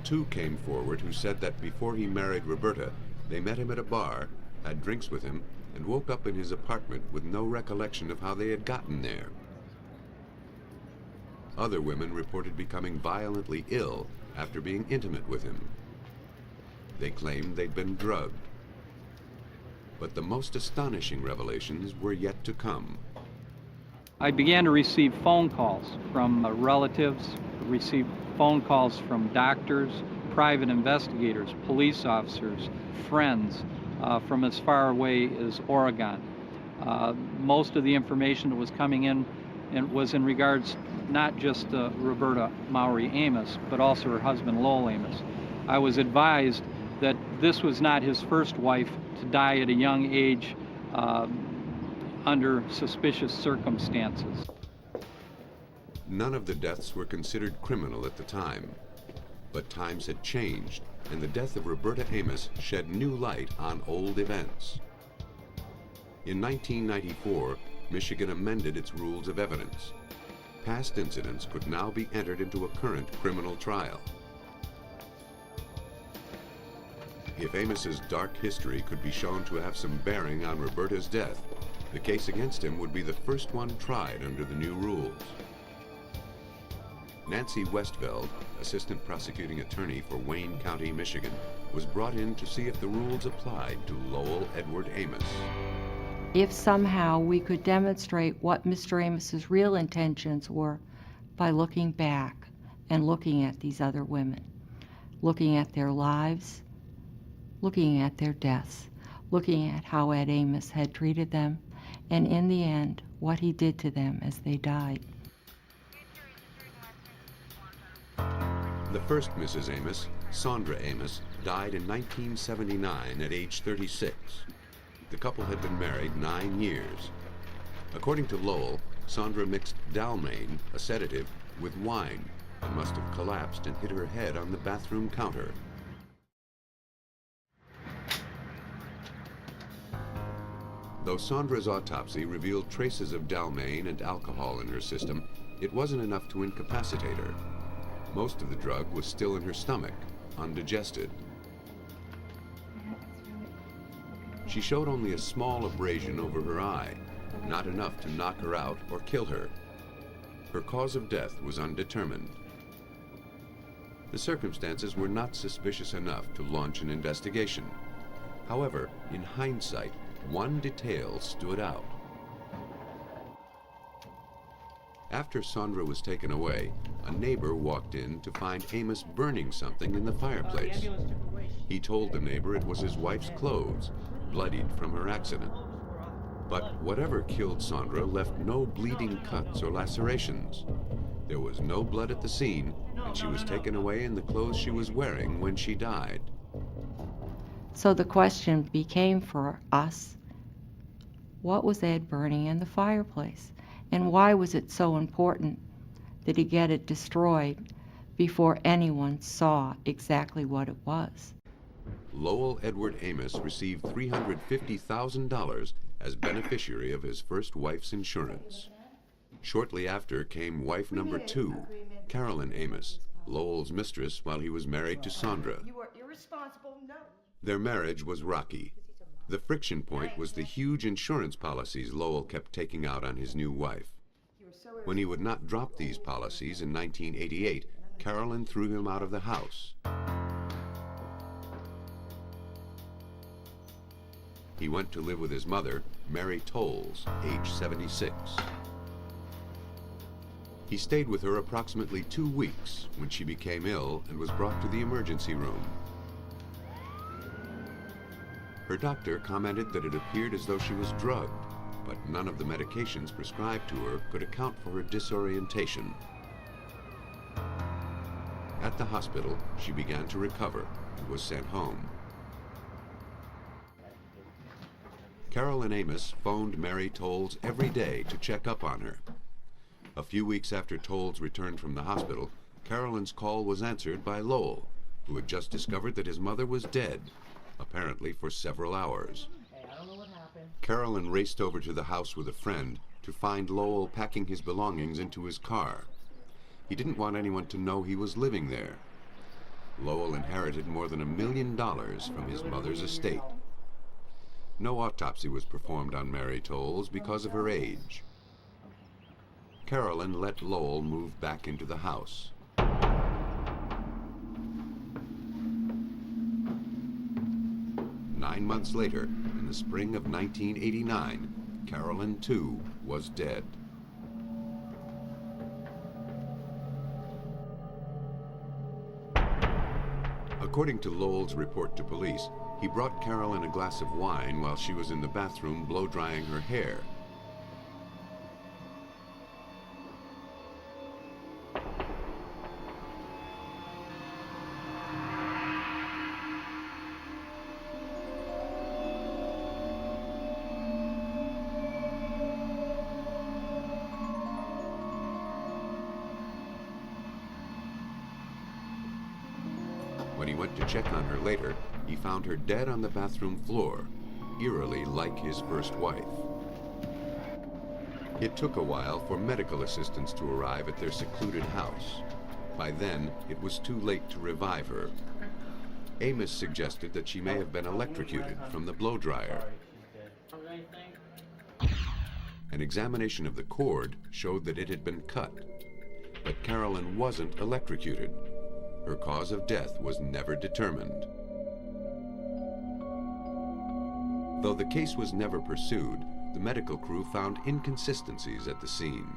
Two came forward who said that before he married Roberta, they met him at a bar, had drinks with him, and woke up in his apartment with no recollection of how they had gotten there. Other women reported becoming violently ill after being intimate with him. They claimed they'd been drugged. But the most astonishing revelations were yet to come. I began to receive phone calls from relatives, received phone calls from doctors, private investigators, police officers, friends from as far away as Oregon. Most of the information that was coming in and was in regards not just to Roberta Mowry Amos, but also her husband Lowell Amos. I was advised that this was not his first wife to die at a young age under suspicious circumstances. None of the deaths were considered criminal at the time, but times had changed, and the death of Roberta Amos shed new light on old events. In 1994, Michigan amended its rules of evidence. past incidents could now be entered into a current criminal trial. If Amos's dark history could be shown to have some bearing on Roberta's death, the case against him would be the first one tried under the new rules. Nancy Westveld, assistant prosecuting attorney for Wayne County, Michigan, was brought in to see if the rules applied to Lowell Edward Amos. If somehow we could demonstrate what Mr. Amos's real intentions were by looking back and looking at these other women, looking at their lives, looking at their deaths, looking at how Ed Amos had treated them, and in the end, what he did to them as they died. The first Mrs. Amos, Sandra Amos, died in 1979 at age 36. The couple had been married 9 years. According to Lowell, Sandra mixed Dalmane, a sedative, with wine and must have collapsed and hit her head on the bathroom counter. Though Sandra's autopsy revealed traces of Dalmane and alcohol in her system, it wasn't enough to incapacitate her. Most of the drug was still in her stomach, undigested. She showed only a small abrasion over her eye, not enough to knock her out or kill her. Her cause of death was undetermined. The circumstances were not suspicious enough to launch an investigation. However, in hindsight, one detail stood out. After Sandra was taken away, a neighbor walked in to find Amos burning something in the fireplace. He told the neighbor it was his wife's clothes, bloodied from her accident. But whatever killed Sandra left no bleeding cuts or lacerations. There was no blood at the scene, and she was taken away in the clothes she was wearing when she died. So the question became for us, what was Ed burning in the fireplace? And why was it so important that he get it destroyed before anyone saw exactly what it was? Lowell Edward Amos received $350,000 as beneficiary of his first wife's insurance. Shortly after came wife number 2, Carolyn Amos, Lowell's mistress while he was married to Sandra. You are irresponsible, no. Their marriage was rocky. The friction point was the huge insurance policies Lowell kept taking out on his new wife. When he would not drop these policies in 1988, Carolyn threw him out of the house. He went to live with his mother, Mary Tolles, age 76. He stayed with her approximately 2 weeks when she became ill and was brought to the emergency room. Her doctor commented that it appeared as though she was drugged, but none of the medications prescribed to her could account for her disorientation. At the hospital, she began to recover and was sent home. Carolyn Amos phoned Mary Tolles every day to check up on her. A few weeks after Tolles returned from the hospital, Carolyn's call was answered by Lowell, who had just discovered that his mother was dead, apparently for several hours. Carolyn raced over to the house with a friend to find Lowell packing his belongings into his car. He didn't want anyone to know he was living there. Lowell inherited more than $1 million from his mother's estate. No autopsy was performed on Mary Tolles because of her age. Carolyn let Lowell move back into the house. Nine months later, in the spring of 1989, Carolyn, too, was dead. According to Lowell's report to police, he brought Carolyn a glass of wine while she was in the bathroom blow-drying her hair. When he went to check on her later, he found her dead on the bathroom floor, eerily like his first wife. It took a while for medical assistants to arrive at their secluded house. By then, it was too late to revive her. Amos suggested that she may have been electrocuted from the blow dryer. An examination of the cord showed that it had been cut, but Carolyn wasn't electrocuted. Her cause of death was never determined. Though the case was never pursued, the medical crew found inconsistencies at the scene.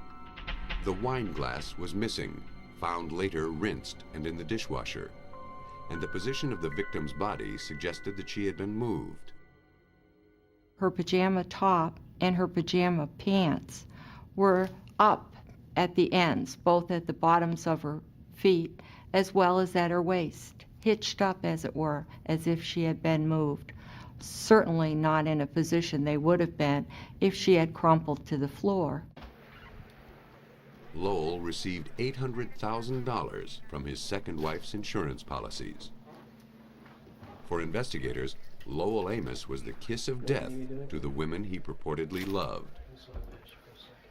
The wine glass was missing, found later rinsed and in the dishwasher, and the position of the victim's body suggested that she had been moved. Her pajama top and her pajama pants were up at the ends, both at the bottoms of her feet as well as at her waist, hitched up, as it were, as if she had been moved. Certainly not in a position they would have been if she had crumpled to the floor. Lowell received $800,000 from his second wife's insurance policies. For investigators, Lowell Amos was the kiss of death to the women he purportedly loved.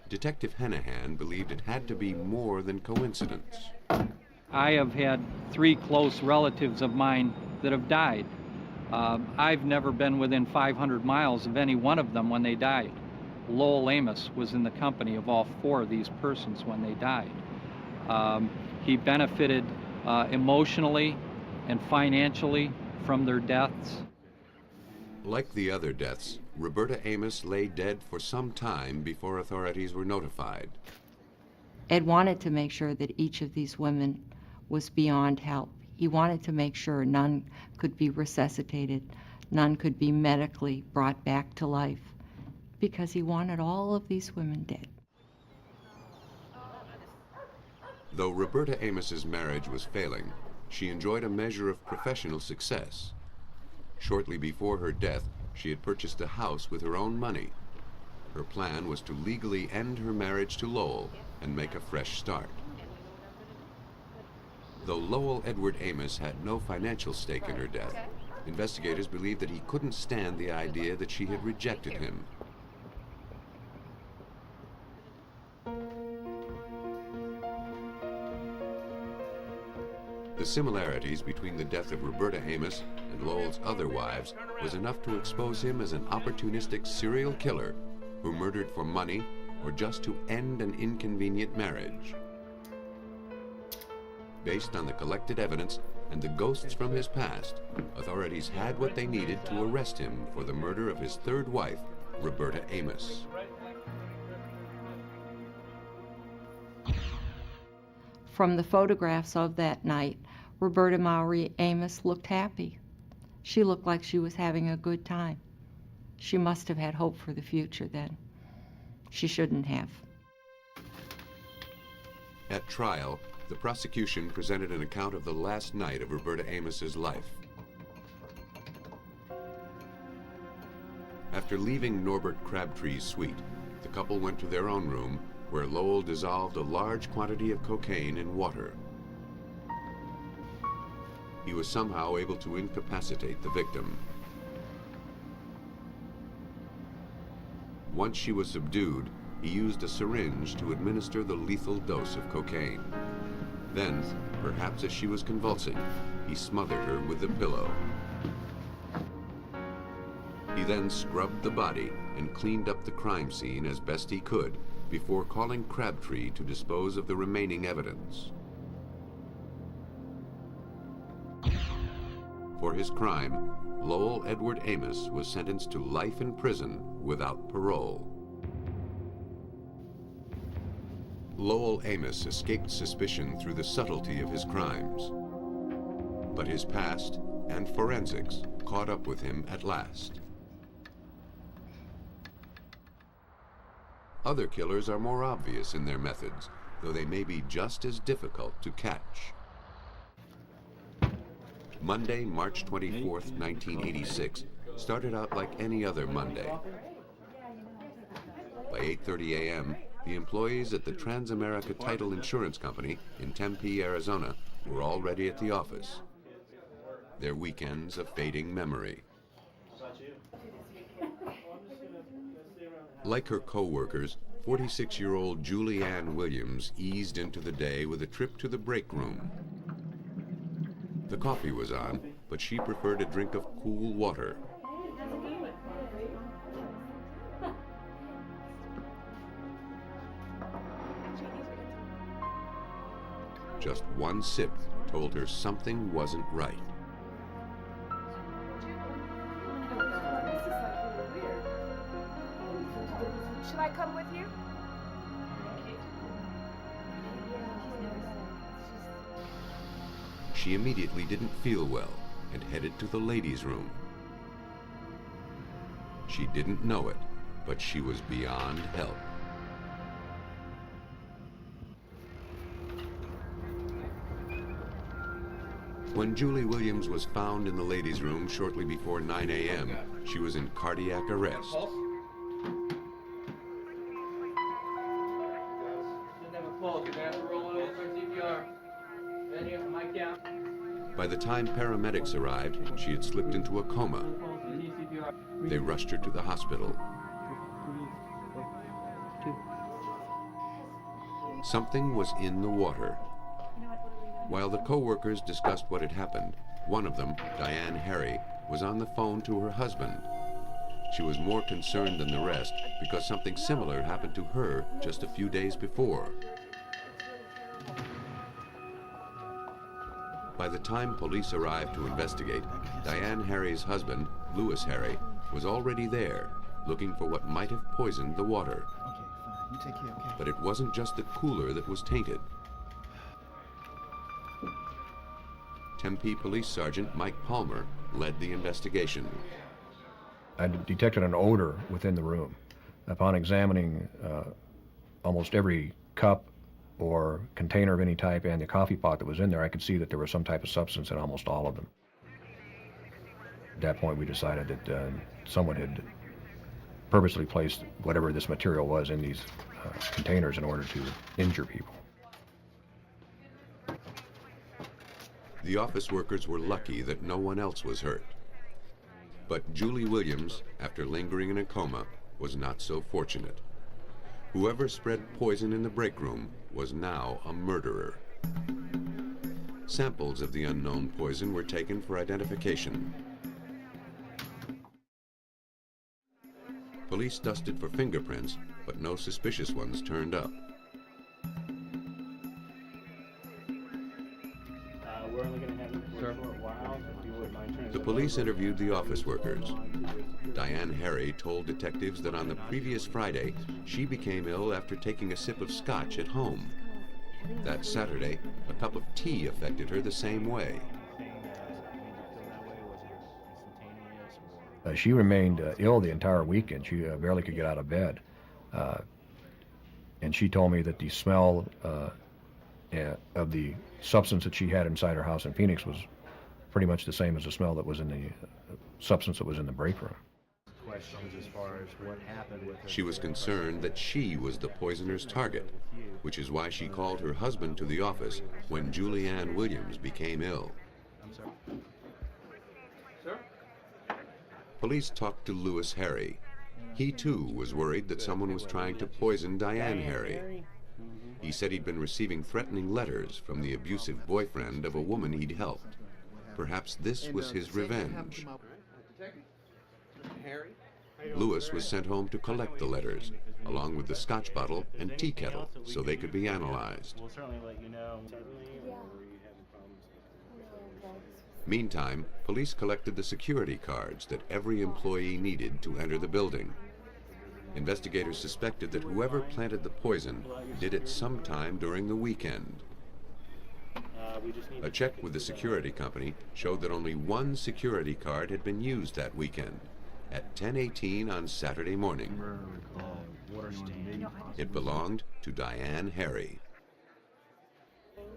Detective Hennehan believed it had to be more than coincidence. I have had 3 close relatives of mine that have died. I've never been within 500 miles of any one of them when they died. Lowell Amos was in the company of all 4 of these persons when they died. He benefited emotionally and financially from their deaths. Like the other deaths, Roberta Amos lay dead for some time before authorities were notified. Ed wanted to make sure that each of these women was beyond help. He wanted to make sure none could be resuscitated, none could be medically brought back to life, because he wanted all of these women dead. Though Roberta Amos's marriage was failing, she enjoyed a measure of professional success. Shortly before her death, she had purchased a house with her own money. Her plan was to legally end her marriage to Lowell and make a fresh start. Though Lowell Edward Amos had no financial stake in her death, investigators believed that he couldn't stand the idea that she had rejected him. The similarities between the death of Roberta Amos and Lowell's other wives was enough to expose him as an opportunistic serial killer who murdered for money or just to end an inconvenient marriage. Based on the collected evidence and the ghosts from his past, authorities had what they needed to arrest him for the murder of his third wife, Roberta Amos. From the photographs of that night, Roberta Maury Amos looked happy. She looked like she was having a good time. She must have had hope for the future then. She shouldn't have. At trial, the prosecution presented an account of the last night of Roberta Amos's life. After leaving Norbert Crabtree's suite, the couple went to their own room where Lowell dissolved a large quantity of cocaine in water. He was somehow able to incapacitate the victim. Once she was subdued, he used a syringe to administer the lethal dose of cocaine. Then, perhaps as she was convulsing, he smothered her with the pillow. He then scrubbed the body and cleaned up the crime scene as best he could before calling Crabtree to dispose of the remaining evidence. For his crime, Lowell Edward Amos was sentenced to life in prison without parole. Lowell Amos escaped suspicion through the subtlety of his crimes. But his past and forensics caught up with him at last. Other killers are more obvious in their methods, though they may be just as difficult to catch. Monday, March 24th, 1986, started out like any other Monday. By 8:30 a.m., the employees at the Transamerica Title Insurance Company in Tempe, Arizona, were already at the office. Their weekends a fading memory. Like her co-workers, 46-year-old Julie Ann Williams eased into the day with a trip to the break room. The coffee was on, but she preferred a drink of cool water. Just one sip told her something wasn't right. Should I come with you? She immediately didn't feel well and headed to the ladies' room. She didn't know it, but she was beyond help. When Julie Williams was found in the ladies' room shortly before 9 a.m., she was in cardiac arrest. By the time paramedics arrived, she had slipped into a coma. They rushed her to the hospital. Something was in the water. While the co-workers discussed what had happened, one of them, Diane Harry, was on the phone to her husband. She was more concerned than the rest because something similar happened to her just a few days before. By the time police arrived to investigate, Diane Harry's husband, Louis Harry, was already there, looking for what might have poisoned the water. Okay, fine. You take care, okay? But it wasn't just the cooler that was tainted. Tempe Police Sergeant Mike Palmer led the investigation. I detected an odor within the room. Upon examining almost every cup or container of any type and the coffee pot that was in there, I could see that there was some type of substance in almost all of them. At that point, we decided that someone had purposely placed whatever this material was in these containers in order to injure people. The office workers were lucky that no one else was hurt. But Julie Williams, after lingering in a coma, was not so fortunate. Whoever spread poison in the break room was now a murderer. Samples of the unknown poison were taken for identification. Police dusted for fingerprints, but no suspicious ones turned up. We're only going to have it for a short while, if you wouldn't mind turning. The police interviewed the office workers. Diane Harry told detectives that on the previous Friday, she became ill after taking a sip of scotch at home. That Saturday, a cup of tea affected her the same way. She remained ill the entire weekend. She barely could get out of bed. And she told me that the smell of the substance that she had inside her house in Phoenix was pretty much the same as the smell that was in the substance that was in the break room. Questions as far as what happened with her. She was concerned that she was the poisoner's target, which is why she called her husband to the office when Julie Ann Williams became ill. I'm sorry. Sir? Police talked to Louis Harry. He too was worried that someone was trying to poison Diane Harry. He said he'd been receiving threatening letters from the abusive boyfriend of a woman he'd helped. Perhaps this was his revenge. Louis was sent home to collect the letters, along with the scotch bottle and tea kettle, so they could be analyzed. We'll certainly let you know. Meantime, police collected the security cards that every employee needed to enter the building. Investigators suspected that whoever planted the poison did it sometime during the weekend. A check with the security company showed that only one security card had been used that weekend, at 10:18 on Saturday morning. It belonged to Diane Harry.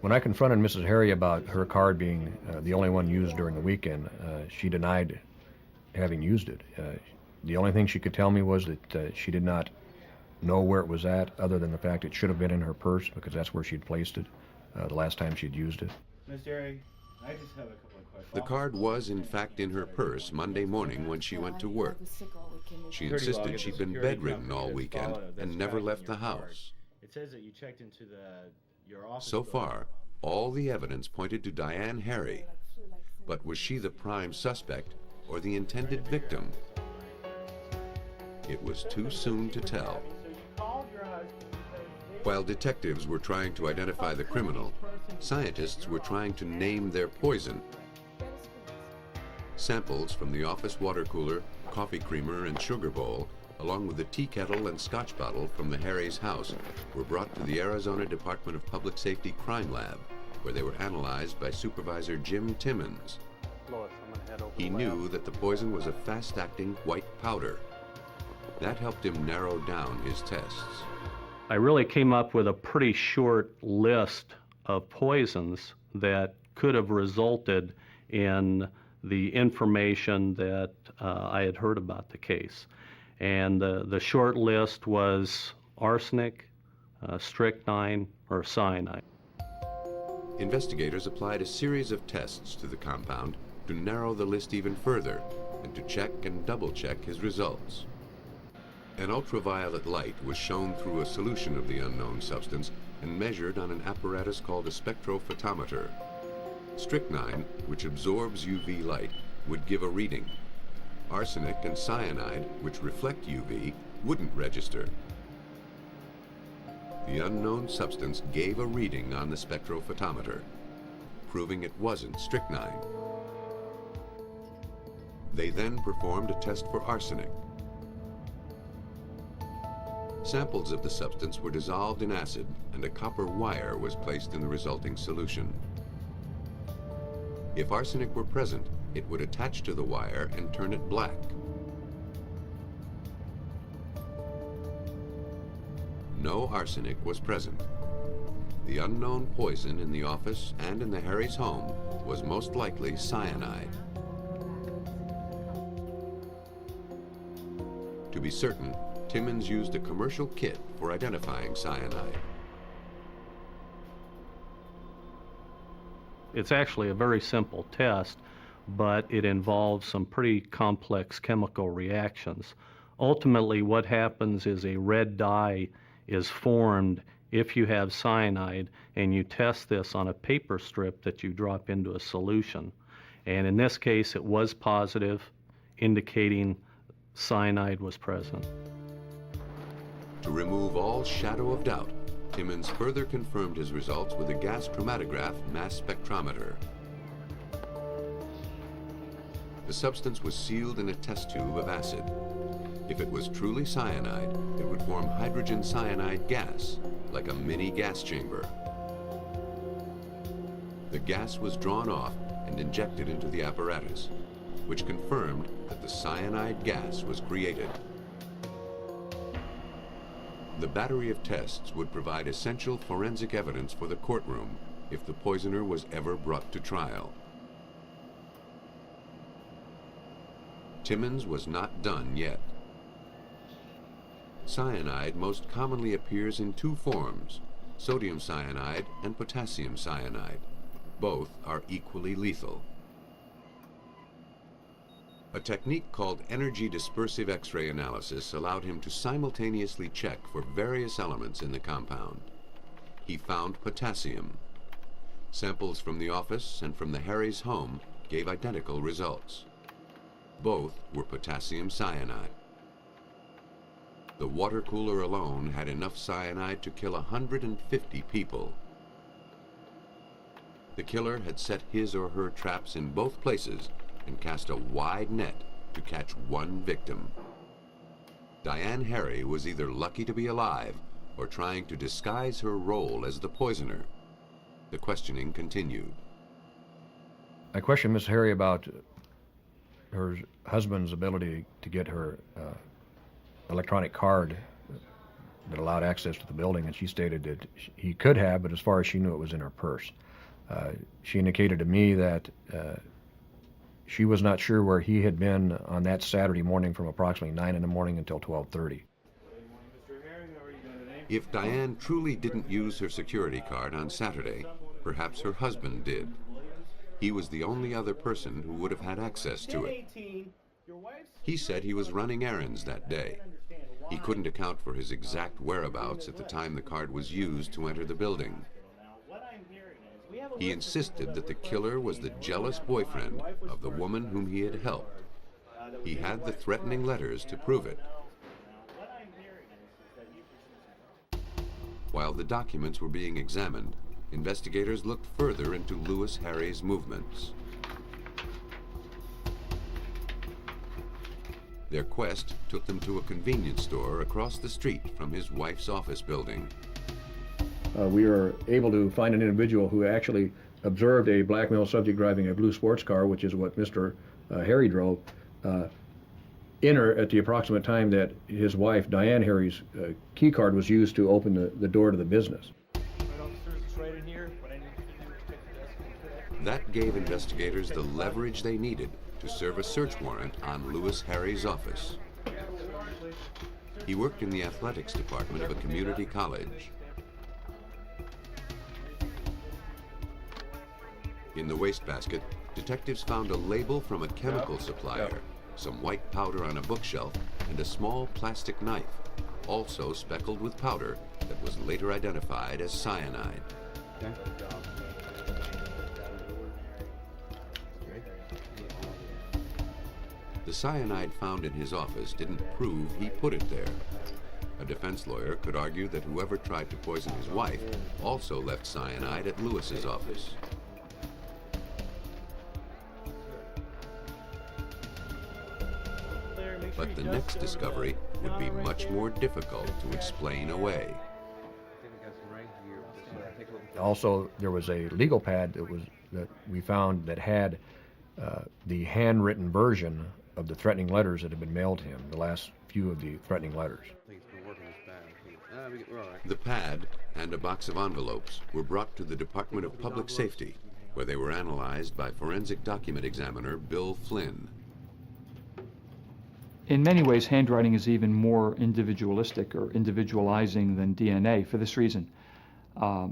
When I confronted Mrs. Harry about her card being the only one used during the weekend, she denied having used it. The only thing she could tell me was that she did not know where it was at, other than the fact it should have been in her purse, because that's where she'd placed it the last time she'd used it. Miss Jerry, I just have a couple of questions. The card was in fact in her purse Monday morning when she went to work. She insisted she'd been bedridden all weekend and never left the house. It says that you checked into your office. So far, all the evidence pointed to Diane Harry. But was she the prime suspect or the intended victim? It was too soon to tell. While detectives were trying to identify the criminal, scientists were trying to name their poison. Samples from the office water cooler, coffee creamer, and sugar bowl, along with the tea kettle and scotch bottle from the Harry's house, were brought to the Arizona Department of Public Safety Crime Lab, where they were analyzed by Supervisor Jim Timmons. He knew that the poison was a fast-acting white powder. That helped him narrow down his tests. I really came up with a pretty short list of poisons that could have resulted in the information that I had heard about the case. And the short list was arsenic, strychnine, or cyanide. Investigators applied a series of tests to the compound to narrow the list even further and to check and double-check his results. An ultraviolet light was shown through a solution of the unknown substance and measured on an apparatus called a spectrophotometer. Strychnine, which absorbs UV light, would give a reading. Arsenic and cyanide, which reflect UV, wouldn't register. The unknown substance gave a reading on the spectrophotometer, proving it wasn't strychnine. They then performed a test for arsenic. Samples of the substance were dissolved in acid, and a copper wire was placed in the resulting solution. If arsenic were present, it would attach to the wire and turn it black. No arsenic was present. The unknown poison in the office and in the Harry's home was most likely cyanide. To be certain, Timmons used a commercial kit for identifying cyanide. It's actually a very simple test, but it involves some pretty complex chemical reactions. Ultimately, what happens is a red dye is formed if you have cyanide, and you test this on a paper strip that you drop into a solution. And in this case, it was positive, indicating cyanide was present. To remove all shadow of doubt, Timmons further confirmed his results with a gas chromatograph mass spectrometer. The substance was sealed in a test tube of acid. If it was truly cyanide, it would form hydrogen cyanide gas, like a mini gas chamber. The gas was drawn off and injected into the apparatus, which confirmed that the cyanide gas was created. The battery of tests would provide essential forensic evidence for the courtroom if the poisoner was ever brought to trial. Timmons was not done yet. Cyanide most commonly appears in two forms, sodium cyanide and potassium cyanide. Both are equally lethal. A technique called energy dispersive X-ray analysis allowed him to simultaneously check for various elements in the compound. He found potassium. Samples from the office and from the Harry's home gave identical results. Both were potassium cyanide. The water cooler alone had enough cyanide to kill 150 people. The killer had set his or her traps in both places and cast a wide net to catch one victim. Diane Harry was either lucky to be alive or trying to disguise her role as the poisoner. The questioning continued. I questioned Miss Harry about her husband's ability to get her electronic card that allowed access to the building, and she stated that he could have, but as far as she knew, it was in her purse. She indicated to me that she was not sure where he had been on that Saturday morning from approximately 9 in the morning until 12:30. If Diane truly didn't use her security card on Saturday, perhaps her husband did. He was the only other person who would have had access to it. He said he was running errands that day. He couldn't account for his exact whereabouts at the time the card was used to enter the building. He insisted that the killer was the jealous boyfriend of the woman whom he had helped. He had the threatening letters to prove it. While the documents were being examined, investigators looked further into Louis Harry's movements. Their quest took them to a convenience store across the street from his wife's office building. We were able to find an individual who actually observed a black male subject driving a blue sports car, which is what Mr. Harry drove, enter at the approximate time that his wife, Diane Harry's key card was used to open the door to the business. That gave investigators the leverage they needed to serve a search warrant on Louis Harry's office. He worked in the athletics department of a community college. In the wastebasket, detectives found a label from a chemical supplier, some white powder on a bookshelf, and a small plastic knife, also speckled with powder that was later identified as cyanide. The cyanide found in his office didn't prove he put it there. A defense lawyer could argue that whoever tried to poison his wife also left cyanide at Louis's office. But the next discovery would be much more difficult to explain away. Also, there was a legal pad that we found that had the handwritten version of the threatening letters that had been mailed to him, the last few of the threatening letters. The pad and a box of envelopes were brought to the Department of Public Safety, where they were analyzed by forensic document examiner Bill Flynn. In many ways, handwriting is even more individualistic or individualizing than DNA for this reason.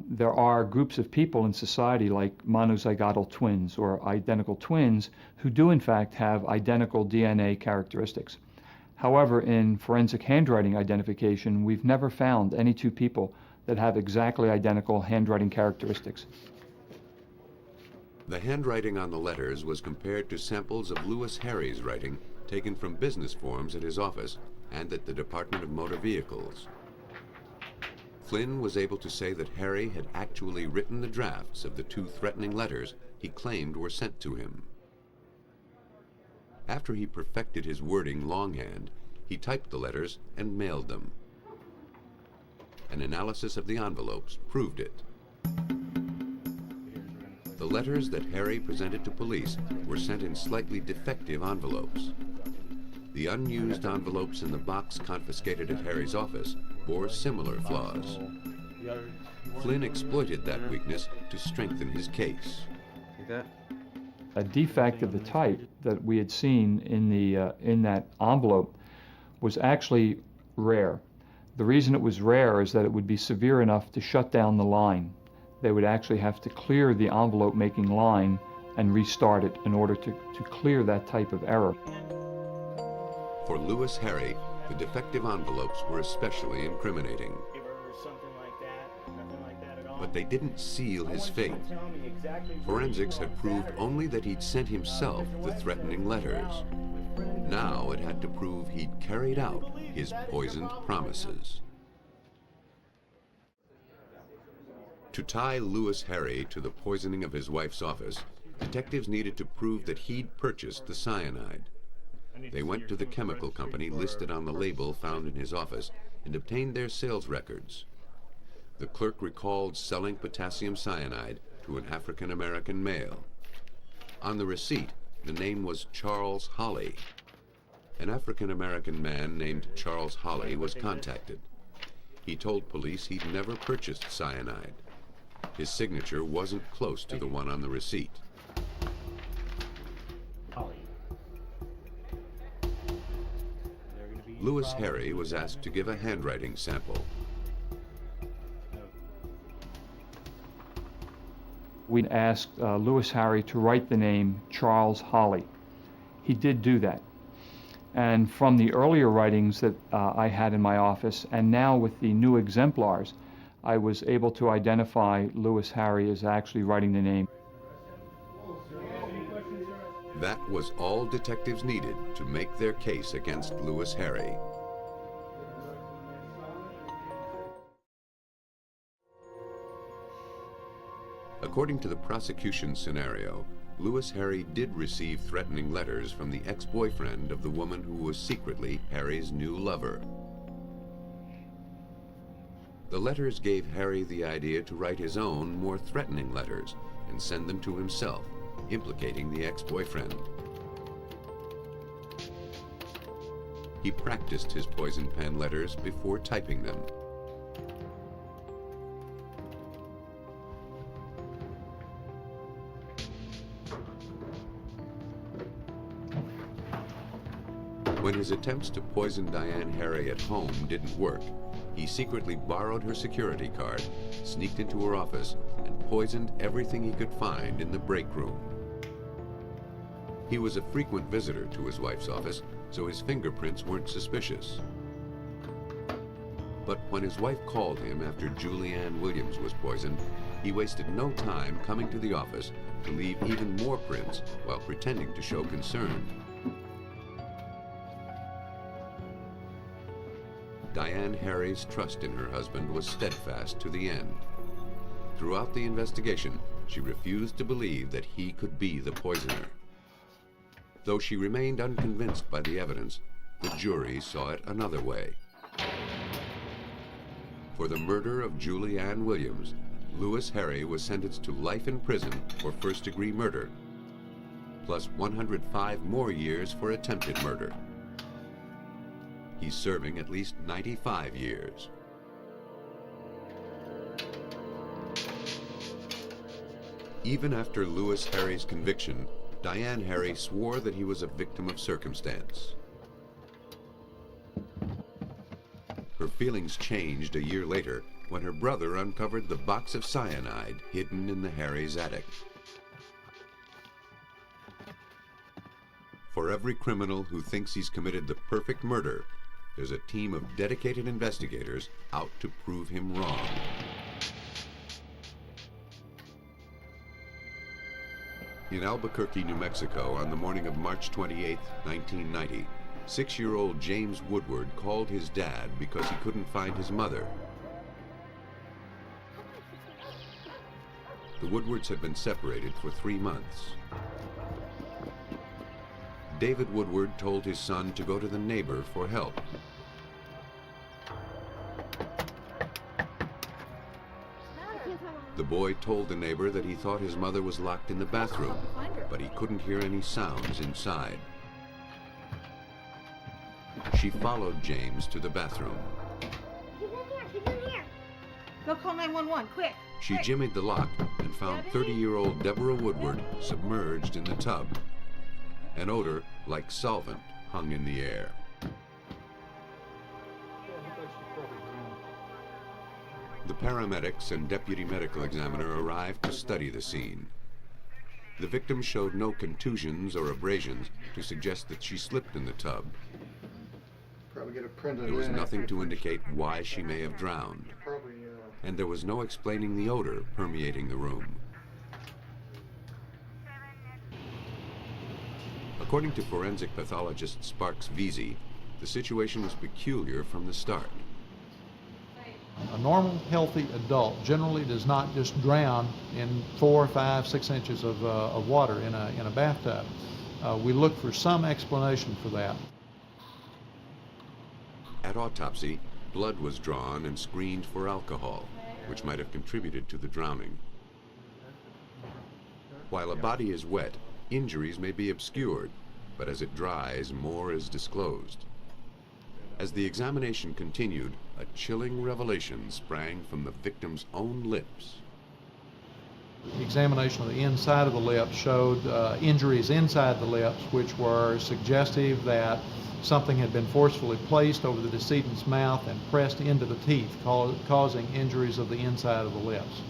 There are groups of people in society like monozygotal twins or identical twins who do in fact have identical DNA characteristics. However, in forensic handwriting identification, we've never found any two people that have exactly identical handwriting characteristics. The handwriting on the letters was compared to samples of Louis Harry's writing taken from business forms at his office and at the Department of Motor Vehicles. Flynn was able to say that Harry had actually written the drafts of the two threatening letters he claimed were sent to him. After he perfected his wording longhand, he typed the letters and mailed them. An analysis of the envelopes proved it. The letters that Harry presented to police were sent in slightly defective envelopes. The unused envelopes in the box confiscated at Harry's office bore similar flaws. Flynn exploited that weakness to strengthen his case. A defect of the type that we had seen in that envelope was actually rare. The reason it was rare is that it would be severe enough to shut down the line. They would actually have to clear the envelope-making line and restart it in order to clear that type of error. For Louis Harry, the defective envelopes were especially incriminating. But they didn't seal his fate. Forensics had proved only that he'd sent himself the threatening letters. Now it had to prove he'd carried out his poisoned promises. To tie Louis Harry to the poisoning of his wife's office, detectives needed to prove that he'd purchased the cyanide. They went to the chemical company listed on the label found in his office and obtained their sales records. The clerk recalled selling potassium cyanide to an African-American male. On the receipt, the name was Charles Holly. An African-American man named Charles Holly was contacted. He told police he'd never purchased cyanide. His signature wasn't close to the one on the receipt. Louis Harry was asked to give a handwriting sample. We asked Lewis Harry to write the name Charles Holly. He did do that. And from the earlier writings that I had in my office, and now with the new exemplars, I was able to identify Lewis Harry as actually writing the name. That was all detectives needed to make their case against Lewis Harry. According to the prosecution scenario, Lewis Harry did receive threatening letters from the ex-boyfriend of the woman who was secretly Harry's new lover. The letters gave Harry the idea to write his own, more threatening letters and send them to himself, implicating the ex-boyfriend. He practiced his poison pen letters before typing them. When his attempts to poison Diane Harry at home didn't work, he secretly borrowed her security card, sneaked into her office, and poisoned everything he could find in the break room. He was a frequent visitor to his wife's office, so his fingerprints weren't suspicious. But when his wife called him after Julianne Williams was poisoned, he wasted no time coming to the office to leave even more prints while pretending to show concern. Diane Harry's trust in her husband was steadfast to the end. Throughout the investigation, she refused to believe that he could be the poisoner. Though she remained unconvinced by the evidence, the jury saw it another way. For the murder of Julianne Williams, Lewis Harry was sentenced to life in prison for first-degree murder, plus 105 more years for attempted murder. He's serving at least 95 years. Even after Lewis Harry's conviction, Diane Harry swore that he was a victim of circumstance. Her feelings changed a year later when her brother uncovered the box of cyanide hidden in the Harry's attic. For every criminal who thinks he's committed the perfect murder, there's a team of dedicated investigators out to prove him wrong. In Albuquerque, New Mexico, on the morning of March 28, 1990, 6-year-old James Woodward called his dad because he couldn't find his mother. The Woodwards had been separated for 3 months. David Woodward told his son to go to the neighbor for help. The boy told the neighbor that he thought his mother was locked in the bathroom, but he couldn't hear any sounds inside. She followed James to the bathroom. She's in here. Go call 911, quick. She jimmied the lock and found 30-year-old Deborah Woodward submerged in the tub. An odor like solvent hung in the air. The paramedics and deputy medical examiner arrived to study the scene. The victim showed no contusions or abrasions to suggest that she slipped in the tub. Probably get a print of There was that. nothing to indicate why she may have drowned. And there was no explaining the odor permeating the room. According to forensic pathologist Sparks Veazey, the situation was peculiar from the start. A normal, healthy adult generally does not just drown in 4, 5, 6 inches of water in a bathtub. We look for some explanation for that. At autopsy, blood was drawn and screened for alcohol, which might have contributed to the drowning. While a body is wet, injuries may be obscured, but as it dries, more is disclosed. As the examination continued, a chilling revelation sprang from the victim's own lips. The examination of the inside of the lips showed injuries inside the lips, which were suggestive that something had been forcefully placed over the decedent's mouth and pressed into the teeth, causing injuries of the inside of the lips.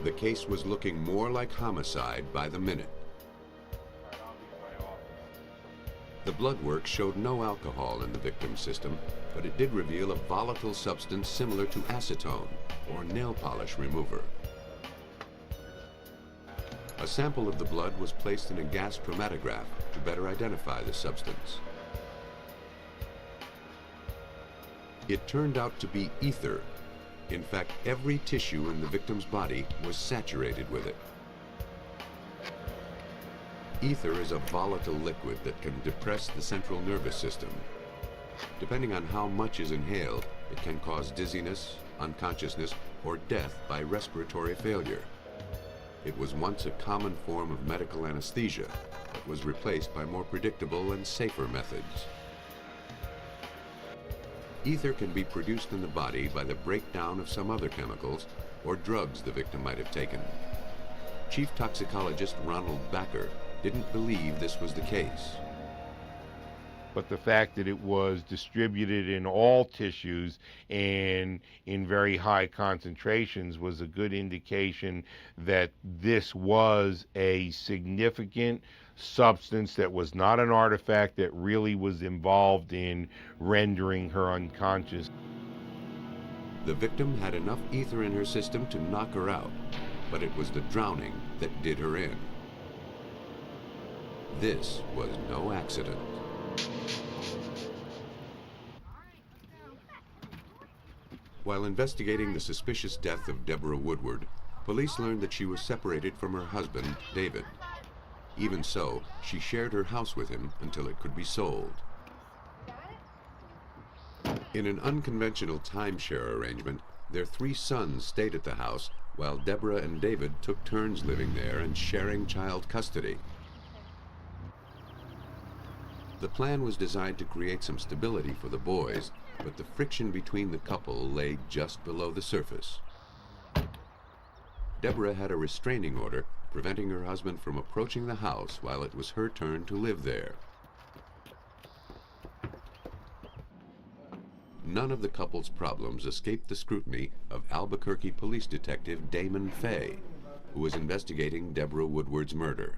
The case was looking more like homicide by the minute. The blood work showed no alcohol in the victim's system, but it did reveal a volatile substance similar to acetone, or nail polish remover. A sample of the blood was placed in a gas chromatograph to better identify the substance. It turned out to be ether. In fact, every tissue in the victim's body was saturated with it. Ether is a volatile liquid that can depress the central nervous system. Depending on how much is inhaled, it can cause dizziness, unconsciousness, or death by respiratory failure. It was once a common form of medical anesthesia, but was replaced by more predictable and safer methods. Ether can be produced in the body by the breakdown of some other chemicals or drugs the victim might have taken. Chief toxicologist Ronald Backer didn't believe this was the case. But the fact that it was distributed in all tissues and in very high concentrations was a good indication that this was a significant substance that was not an artifact that really was involved in rendering her unconscious. The victim had enough ether in her system to knock her out, but it was the drowning that did her in. This was no accident. While investigating the suspicious death of Deborah Woodward, police learned that she was separated from her husband, David. Even so, she shared her house with him until it could be sold. In an unconventional timeshare arrangement, their 3 sons stayed at the house while Deborah and David took turns living there and sharing child custody. The plan was designed to create some stability for the boys, but the friction between the couple lay just below the surface. Deborah had a restraining order preventing her husband from approaching the house while it was her turn to live there. None of the couple's problems escaped the scrutiny of Albuquerque police detective Damon Fay, who was investigating Deborah Woodward's murder.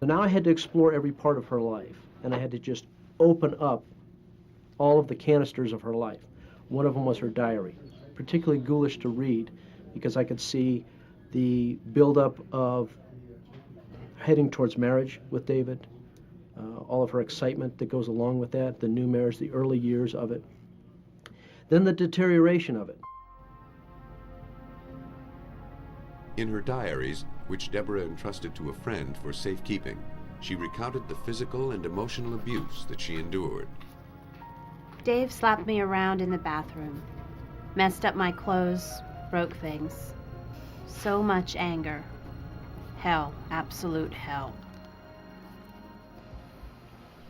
So now I had to explore every part of her life, and I had to just open up all of the canisters of her life. One of them was her diary, particularly ghoulish to read because I could see the buildup of heading towards marriage with David, all of her excitement that goes along with that, the new marriage, the early years of it, then the deterioration of it. In her diaries, which Deborah entrusted to a friend for safekeeping, she recounted the physical and emotional abuse that she endured. Dave slapped me around in the bathroom, messed up my clothes, broke things. So much anger. Hell, absolute hell.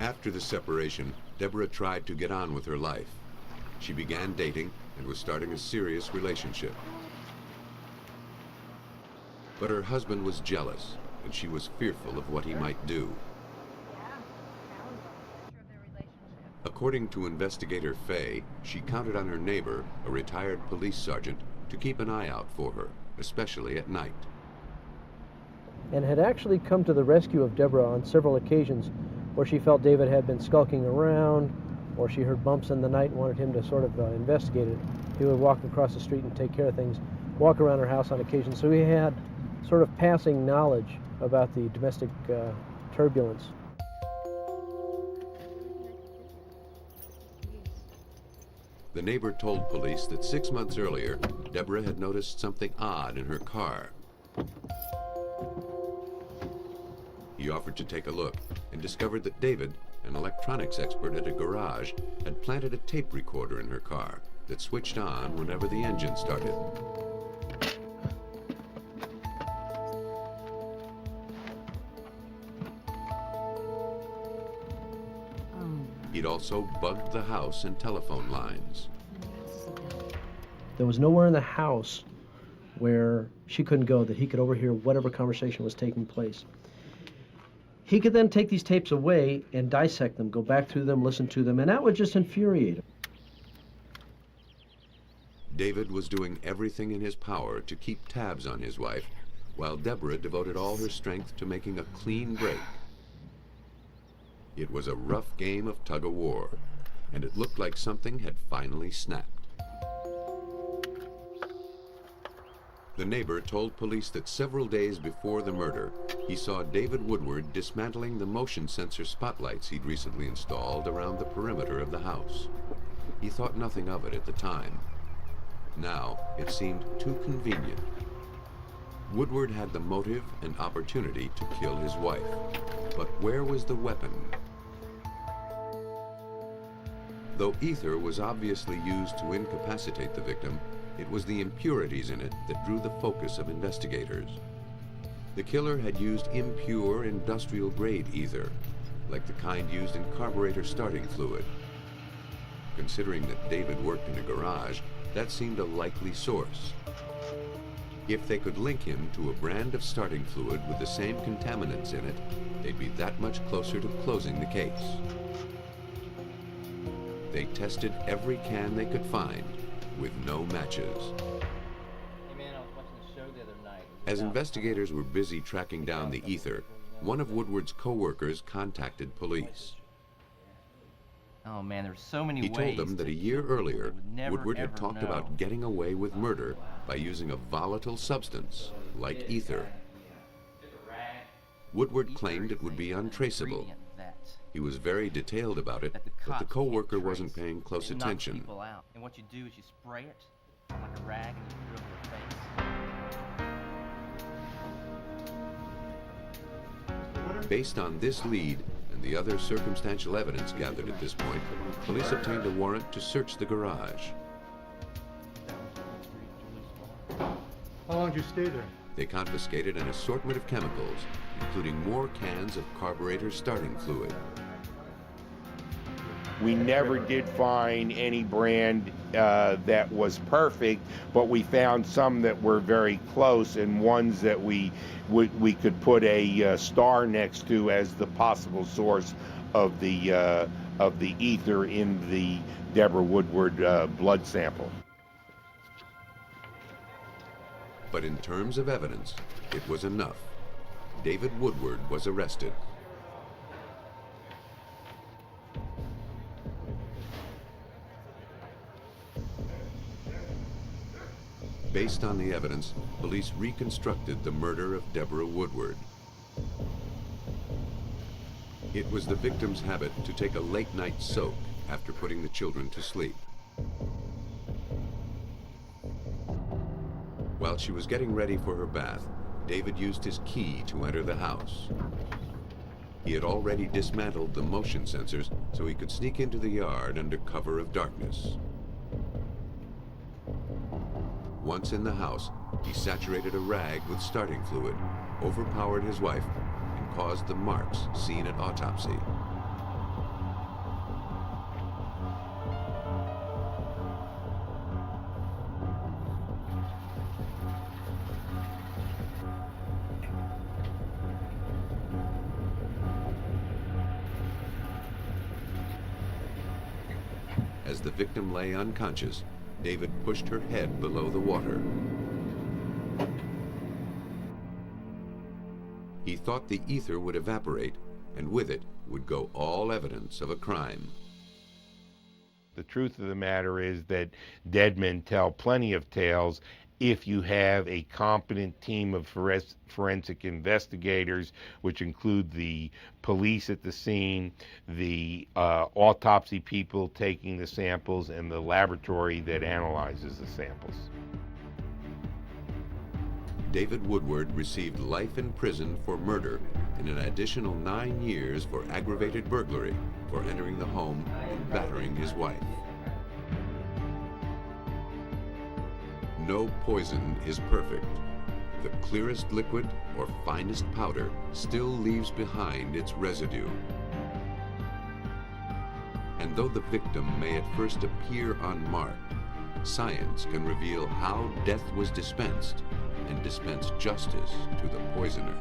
After the separation, Deborah tried to get on with her life. She began dating and was starting a serious relationship. But her husband was jealous, and she was fearful of what he might do. According to investigator Fay, she counted on her neighbor, a retired police sergeant, to keep an eye out for her, especially at night. And had actually come to the rescue of Deborah on several occasions where she felt David had been skulking around, or she heard bumps in the night and wanted him to sort of investigate it. He would walk across the street and take care of things, walk around her house on occasion. So he had sort of passing knowledge about the domestic turbulence. The neighbor told police that 6 months earlier, Deborah had noticed something odd in her car. He offered to take a look and discovered that David, an electronics expert at a garage, had planted a tape recorder in her car that switched on whenever the engine started. He'd also bugged the house and telephone lines. There was nowhere in the house where she couldn't go that he could overhear whatever conversation was taking place. He could then take these tapes away and dissect them, go back through them, listen to them, and that would just infuriate him. David was doing everything in his power to keep tabs on his wife, while Deborah devoted all her strength to making a clean break. It was a rough game of tug-of-war, and it looked like something had finally snapped. The neighbor told police that several days before the murder, he saw David Woodward dismantling the motion sensor spotlights he'd recently installed around the perimeter of the house. He thought nothing of it at the time. Now, it seemed too convenient. Woodward had the motive and opportunity to kill his wife, but where was the weapon? Though ether was obviously used to incapacitate the victim, it was the impurities in it that drew the focus of investigators. The killer had used impure industrial-grade ether, like the kind used in carburetor starting fluid. Considering that David worked in a garage, that seemed a likely source. If they could link him to a brand of starting fluid with the same contaminants in it, they'd be that much closer to closing the case. They tested every can they could find, with no matches. Hey man, I was watching the show the other night. As investigators were busy tracking down the ether, one of Woodward's co-workers contacted police. Oh man, there's so many He ways. told them that a year earlier, never, Woodward had ever talked know. about getting away with murder by using a volatile substance, like ether. Woodward claimed it would be untraceable. He was very detailed about it, but the co-worker wasn't paying close attention. People out. And what you do is you spray it like a rag and you put it over your face. Based on this lead and the other circumstantial evidence gathered at this point, police obtained a warrant to search the garage. How long did you stay there? They confiscated an assortment of chemicals, including more cans of carburetor starting fluid. We never did find any brand that was perfect, but we found some that were very close and ones that we could put a star next to as the possible source of the ether in the Deborah Woodward blood sample. But in terms of evidence, it was enough. David Woodward was arrested. Based on the evidence, police reconstructed the murder of Deborah Woodward. It was the victim's habit to take a late-night soak after putting the children to sleep. While she was getting ready for her bath, David used his key to enter the house. He had already dismantled the motion sensors so he could sneak into the yard under cover of darkness. Once in the house, he saturated a rag with starting fluid, overpowered his wife, and caused the marks seen at autopsy. As the victim lay unconscious, David pushed her head below the water. He thought the ether would evaporate, and with it would go all evidence of a crime. The truth of the matter is that dead men tell plenty of tales if you have a competent team of forensic investigators, which include the police at the scene, the autopsy people taking the samples, and the laboratory that analyzes the samples. David Woodward received life in prison for murder and an additional 9 years for aggravated burglary for entering the home and battering his wife. No poison is perfect. The clearest liquid or finest powder still leaves behind its residue. And though the victim may at first appear unmarked, science can reveal how death was dispensed and dispense justice to the poisoner.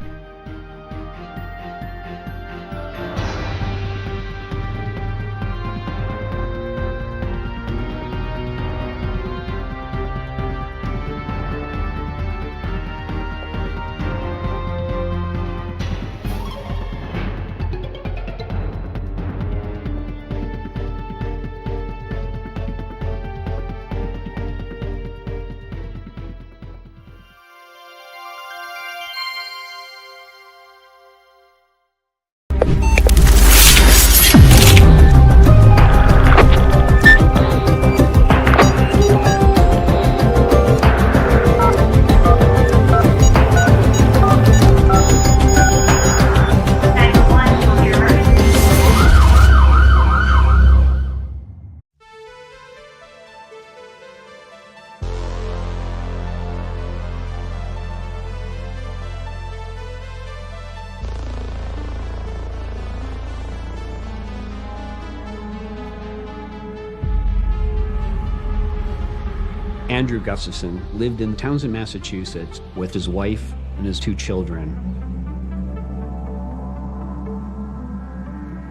Andrew Gustafson lived in Townsend, Massachusetts with his wife and his 2 children.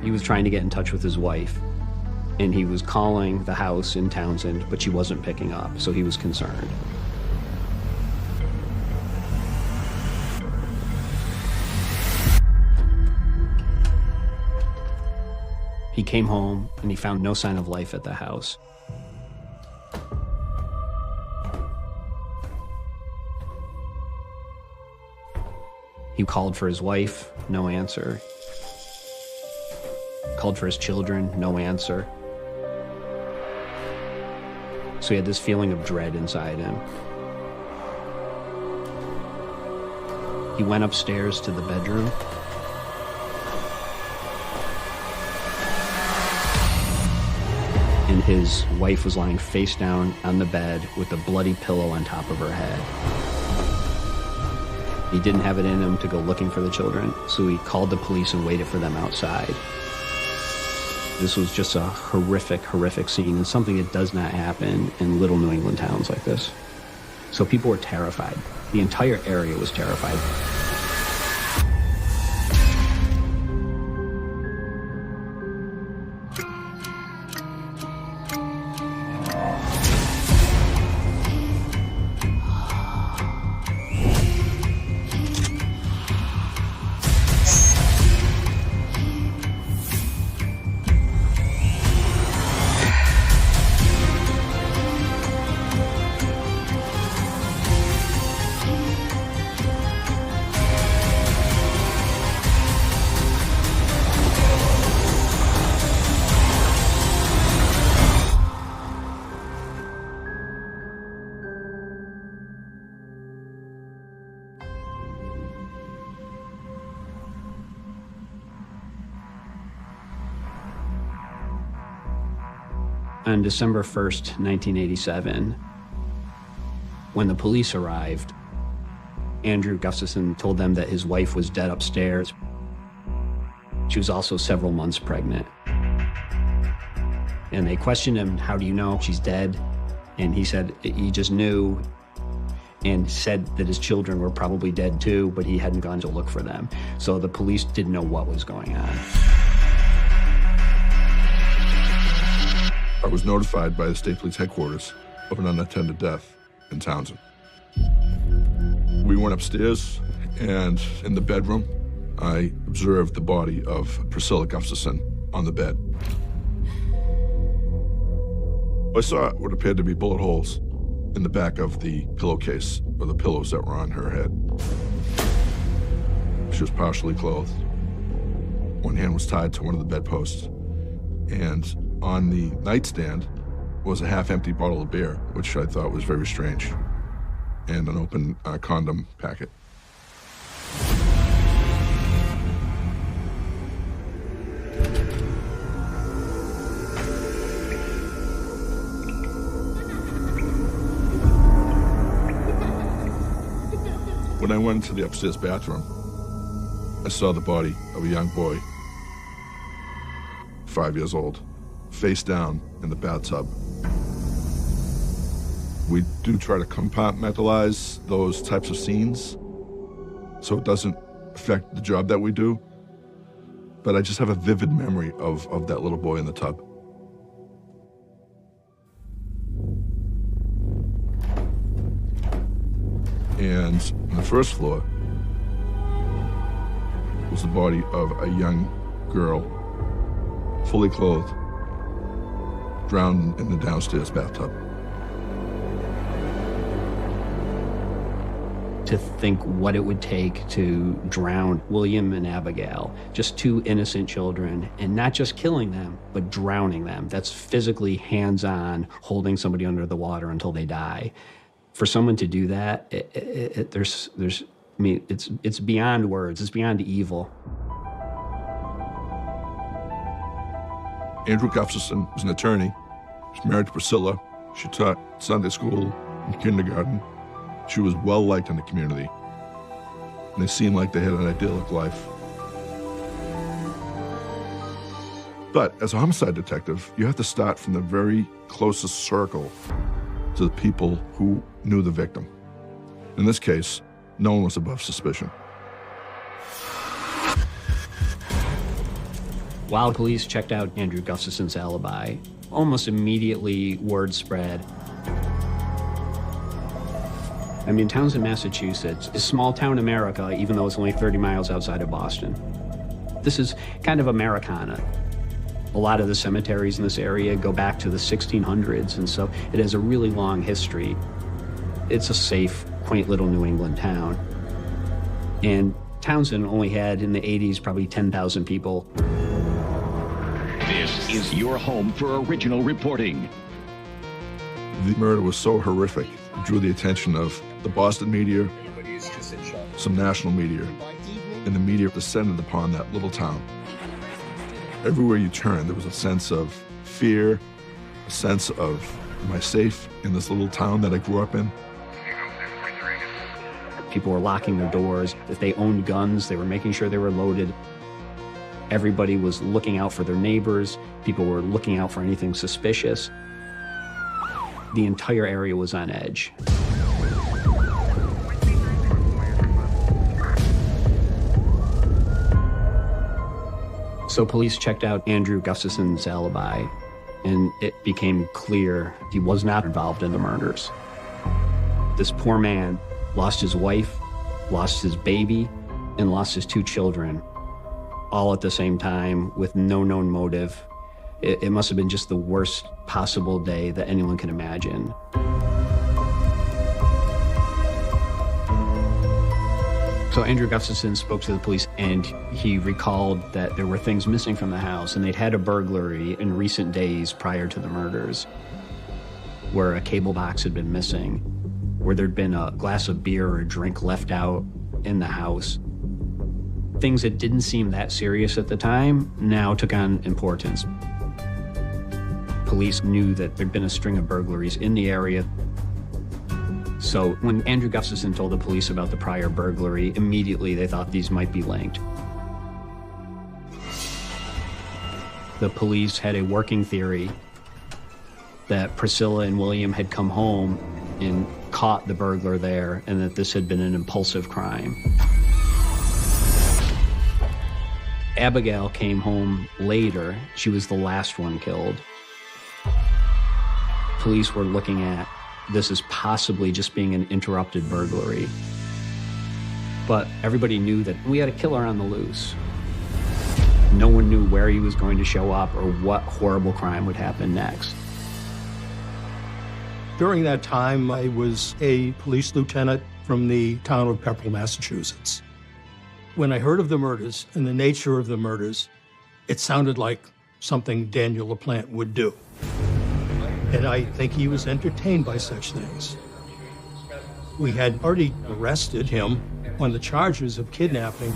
He was trying to get in touch with his wife, and he was calling the house in Townsend, but she wasn't picking up, so he was concerned. He came home and he found no sign of life at the house. He called for his wife, no answer. Called for his children, no answer. So he had this feeling of dread inside him. He went upstairs to the bedroom. And his wife was lying face down on the bed with a bloody pillow on top of her head. He didn't have it in him to go looking for the children, so he called the police and waited for them outside. This was just a horrific, horrific scene, and something that does not happen in little New England towns like this. So people were terrified. The entire area was terrified. On December 1st, 1987, when the police arrived, Andrew Gustafson told them that his wife was dead upstairs. She was also several months pregnant. And they questioned him, "How do you know she's dead?" And he said he just knew, and said that his children were probably dead too, but he hadn't gone to look for them. So the police didn't know what was going on. I was notified by the state police headquarters of an unattended death in Townsend. We went upstairs, and in the bedroom, I observed the body of Priscilla Gustafson on the bed. I saw what appeared to be bullet holes in the back of the pillowcase, or the pillows that were on her head. She was partially clothed. One hand was tied to one of the bedposts, and on the nightstand was a half-empty bottle of beer, which I thought was very strange, and an open condom packet. When I went into the upstairs bathroom, I saw the body of a young boy, 5 years old, face down in the bathtub. We do try to compartmentalize those types of scenes so it doesn't affect the job that we do, but I just have a vivid memory of that little boy in the tub. And on the first floor was the body of a young girl, fully clothed, drowned in the downstairs bathtub. To think what it would take to drown William and Abigail, just 2 innocent children, and not just killing them, but drowning them. That's physically hands-on, holding somebody under the water until they die. For someone to do that, it's beyond words. It's beyond evil. Andrew Gustafson is an attorney. He's married to Priscilla. She taught Sunday school and kindergarten. She was well-liked in the community, and they seemed like they had an idyllic life. But as a homicide detective, you have to start from the very closest circle to the people who knew the victim. In this case, no one was above suspicion. While police checked out Andrew Gustafson's alibi, almost immediately word spread. I mean, Townsend, Massachusetts is small town America, even though it's only 30 miles outside of Boston. This is kind of Americana. A lot of the cemeteries in this area go back to the 1600s, and so it has a really long history. It's a safe, quaint little New England town. And Townsend only had, in the 80s, probably 10,000 people. This is your home for original reporting. The murder was so horrific, it drew the attention of the Boston media, some national media, and the media descended upon that little town. Everywhere you turned, there was a sense of fear, a sense of, am I safe in this little town that I grew up in? People were locking their doors. If they owned guns, they were making sure they were loaded. Everybody was looking out for their neighbors. People were looking out for anything suspicious. The entire area was on edge. So police checked out Andrew Gustafson's alibi, and it became clear he was not involved in the murders. This poor man lost his wife, lost his baby, and lost his 2 children, all at the same time with no known motive. It must have been just the worst possible day that anyone can imagine. So Andrew Gustafson spoke to the police, and he recalled that there were things missing from the house, and they'd had a burglary in recent days prior to the murders, where a cable box had been missing, where there'd been a glass of beer or a drink left out in the house. Things that didn't seem that serious at the time now took on importance. Police knew that there'd been a string of burglaries in the area. So when Andrew Gustafson told the police about the prior burglary, immediately they thought these might be linked. The police had a working theory that Priscilla and William had come home and caught the burglar there, and that this had been an impulsive crime. Abigail came home later. She was the last one killed. Police were looking at this as possibly just being an interrupted burglary. But everybody knew that we had a killer on the loose. No one knew where he was going to show up or what horrible crime would happen next. During that time, I was a police lieutenant from the town of Pepperell, Massachusetts. When I heard of the murders and the nature of the murders, it sounded like something Daniel LaPlante would do. And I think he was entertained by such things. We had already arrested him on the charges of kidnapping.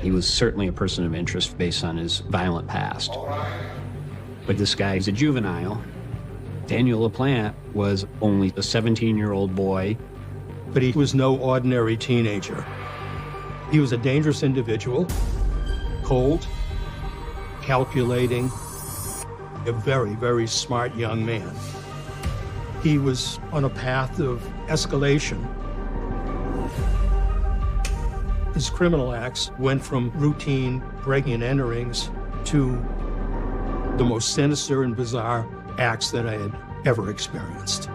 He was certainly a person of interest based on his violent past. But this guy is a juvenile. Daniel LaPlante was only a 17-year-old boy. But he was no ordinary teenager. He was a dangerous individual, cold, calculating, a very, very smart young man. He was on a path of escalation. His criminal acts went from routine breaking and enterings to the most sinister and bizarre acts that I had ever experienced.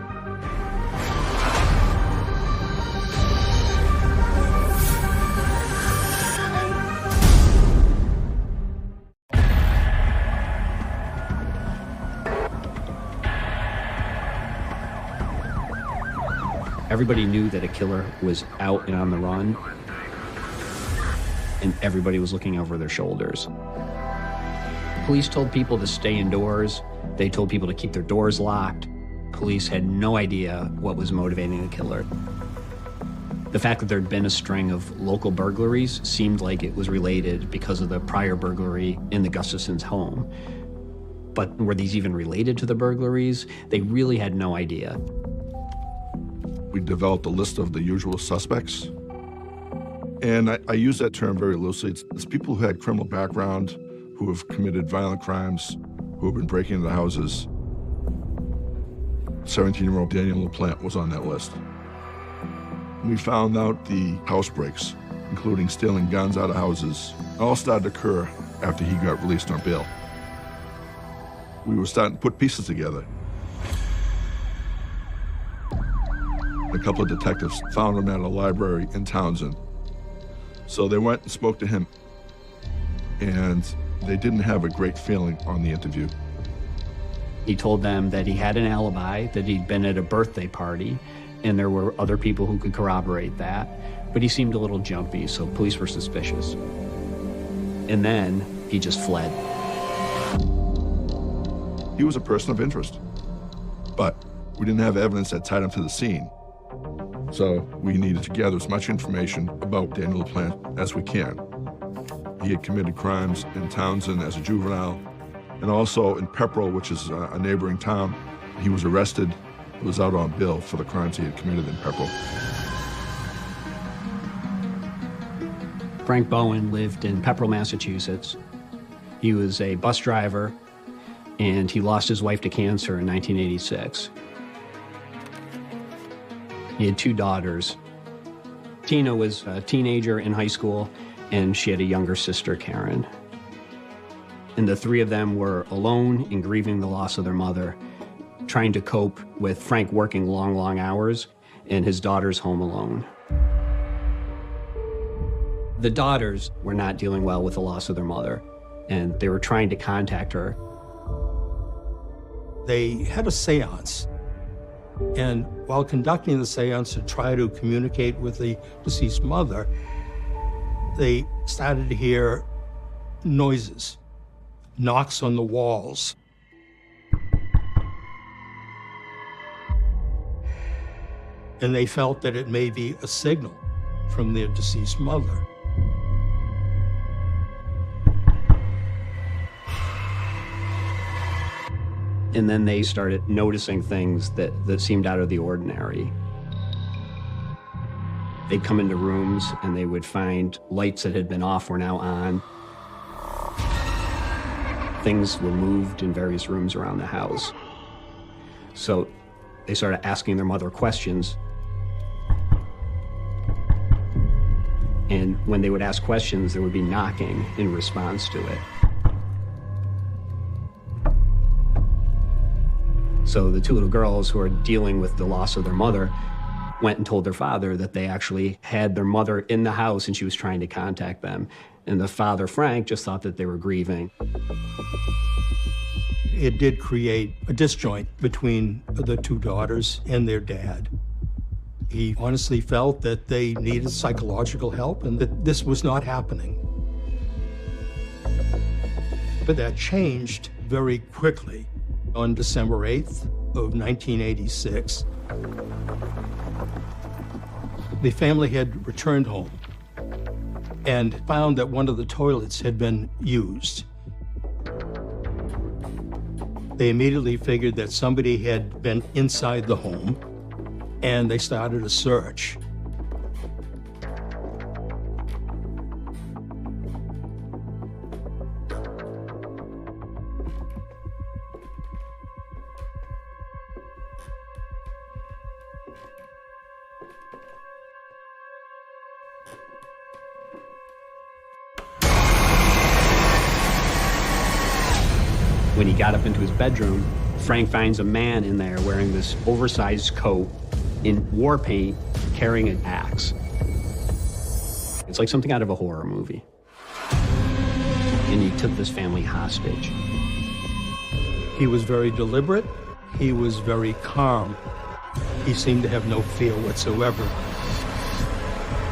Everybody knew that a killer was out and on the run, and everybody was looking over their shoulders. Police told people to stay indoors. They told people to keep their doors locked. Police had no idea what was motivating the killer. The fact that there'd been a string of local burglaries seemed like it was related because of the prior burglary in the Gustafsons' home. But were these even related to the burglaries? They really had no idea. We developed a list of the usual suspects. And I use that term very loosely. It's people who had criminal background, who have committed violent crimes, who have been breaking into houses. 17-year-old Daniel LaPlante was on that list. We found out the house breaks, including stealing guns out of houses, all started to occur after he got released on bail. We were starting to put pieces together. A couple of detectives found him at a library in Townsend. So they went and spoke to him, and they didn't have a great feeling on the interview. He told them that he had an alibi, that he'd been at a birthday party, and there were other people who could corroborate that, but he seemed a little jumpy, so police were suspicious. And then he just fled. He was a person of interest, but we didn't have evidence that tied him to the scene. So we needed to gather as much information about Daniel LaPlante as we can. He had committed crimes in Townsend as a juvenile, and also in Pepperell, which is a neighboring town. He was arrested, was out on bail for the crimes he had committed in Pepperell. Frank Bowen lived in Pepperell, Massachusetts. He was a bus driver, and he lost his wife to cancer in 1986. He had 2 daughters. Tina was a teenager in high school, and she had a younger sister, Karen. And the 3 of them were alone and grieving the loss of their mother, trying to cope with Frank working long, long hours and his daughters home alone. The daughters were not dealing well with the loss of their mother, and they were trying to contact her. They had a seance, and while conducting the seance to try to communicate with the deceased mother, they started to hear noises, knocks on the walls. And they felt that it may be a signal from their deceased mother. And then they started noticing things that seemed out of the ordinary. They'd come into rooms and they would find lights that had been off were now on. Things were moved in various rooms around the house. So they started asking their mother questions. And when they would ask questions, there would be knocking in response to it. So the 2 little girls who are dealing with the loss of their mother went and told their father that they actually had their mother in the house and she was trying to contact them. And the father, Frank, just thought that they were grieving. It did create a disjoint between the 2 daughters and their dad. He honestly felt that they needed psychological help and that this was not happening. But that changed very quickly. On December 8th of 1986, the family had returned home and found that one of the toilets had been used. They immediately figured that somebody had been inside the home, and they started a search. When he got up into his bedroom, Frank finds a man in there wearing this oversized coat in war paint, carrying an axe. It's like something out of a horror movie. And he took this family hostage. He was very deliberate. He was very calm. He seemed to have no fear whatsoever.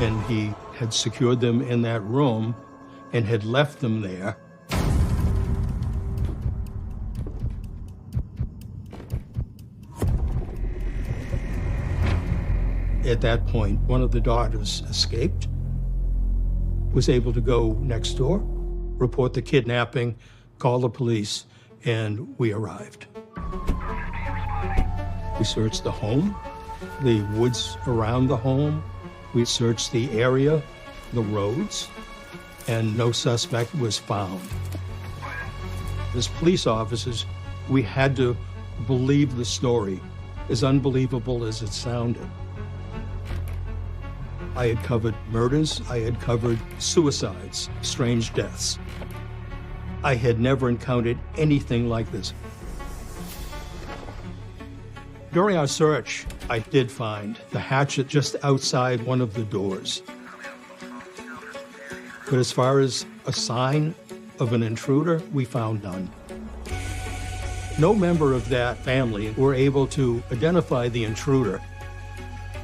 And he had secured them in that room and had left them there. At that point, one of the daughters escaped, was able to go next door, report the kidnapping, call the police, and we arrived. We searched the home, the woods around the home. We searched the area, the roads, and no suspect was found. As police officers, we had to believe the story as unbelievable as it sounded. I had covered murders, I had covered suicides, strange deaths. I had never encountered anything like this. During our search, I did find the hatchet just outside one of the doors. But as far as a sign of an intruder, we found none. No member of that family were able to identify the intruder.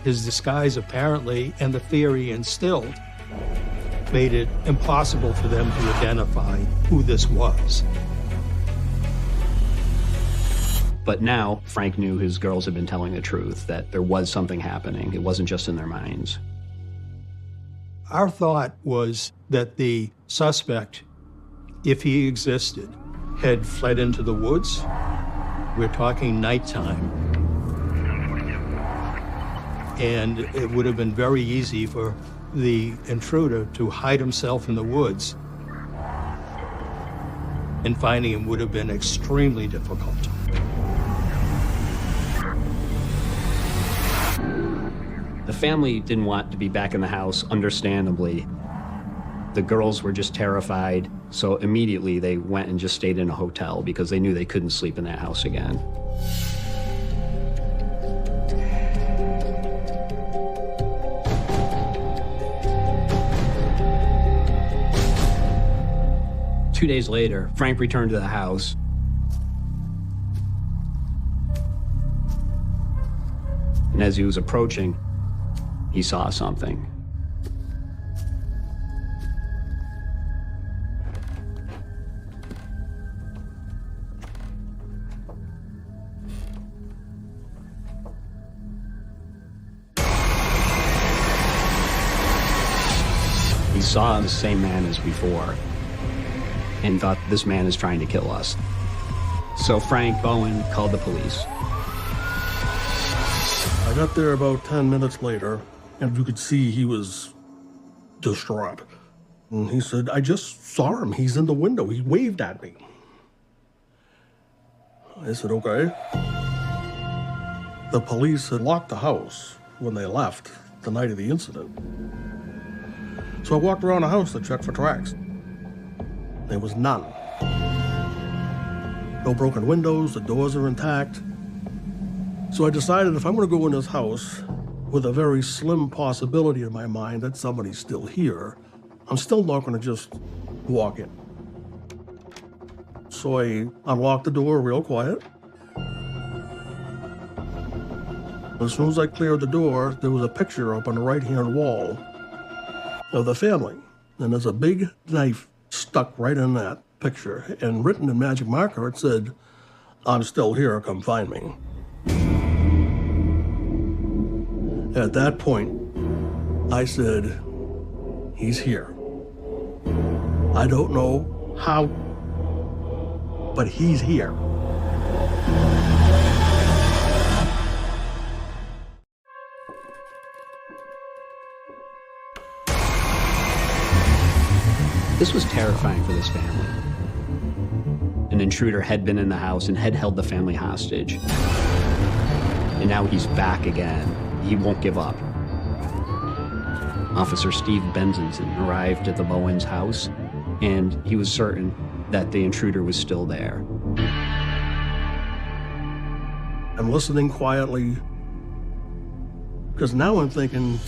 His disguise, apparently, and the fear he instilled made it impossible for them to identify who this was. But now, Frank knew his girls had been telling the truth, that there was something happening. It wasn't just in their minds. Our thought was that the suspect, if he existed, had fled into the woods. We're talking nighttime. And it would have been very easy for the intruder to hide himself in the woods. And finding him would have been extremely difficult. The family didn't want to be back in the house, understandably. The girls were just terrified, so immediately they went and just stayed in a hotel because they knew they couldn't sleep in that house again. Two days later, Frank returned to the house. And as he was approaching, he saw something. He saw the same man as before and thought, this man is trying to kill us. So Frank Bowen called the police. I got there about 10 minutes later, and you could see he was distraught. And he said, I just saw him. He's in the window. He waved at me. I said, okay. The police had locked the house when they left the night of the incident. So I walked around the house to check for tracks. There was none. No broken windows, the doors are intact. So I decided if I'm going to go in this house with a very slim possibility in my mind that somebody's still here, I'm still not going to just walk in. So I unlocked the door real quiet. As soon as I cleared the door, there was a picture up on the right-hand wall of the family. And there's a big knife stuck right in that picture. And written in magic marker, it said, I'm still here, come find me. At that point, I said, he's here. I don't know how, but he's here. This was terrifying for this family. An intruder had been in the house and had held the family hostage. And now he's back again. He won't give up. Officer Steve Benzenson arrived at the Bowens' house, and he was certain that the intruder was still there. I'm listening quietly, because now I'm thinking,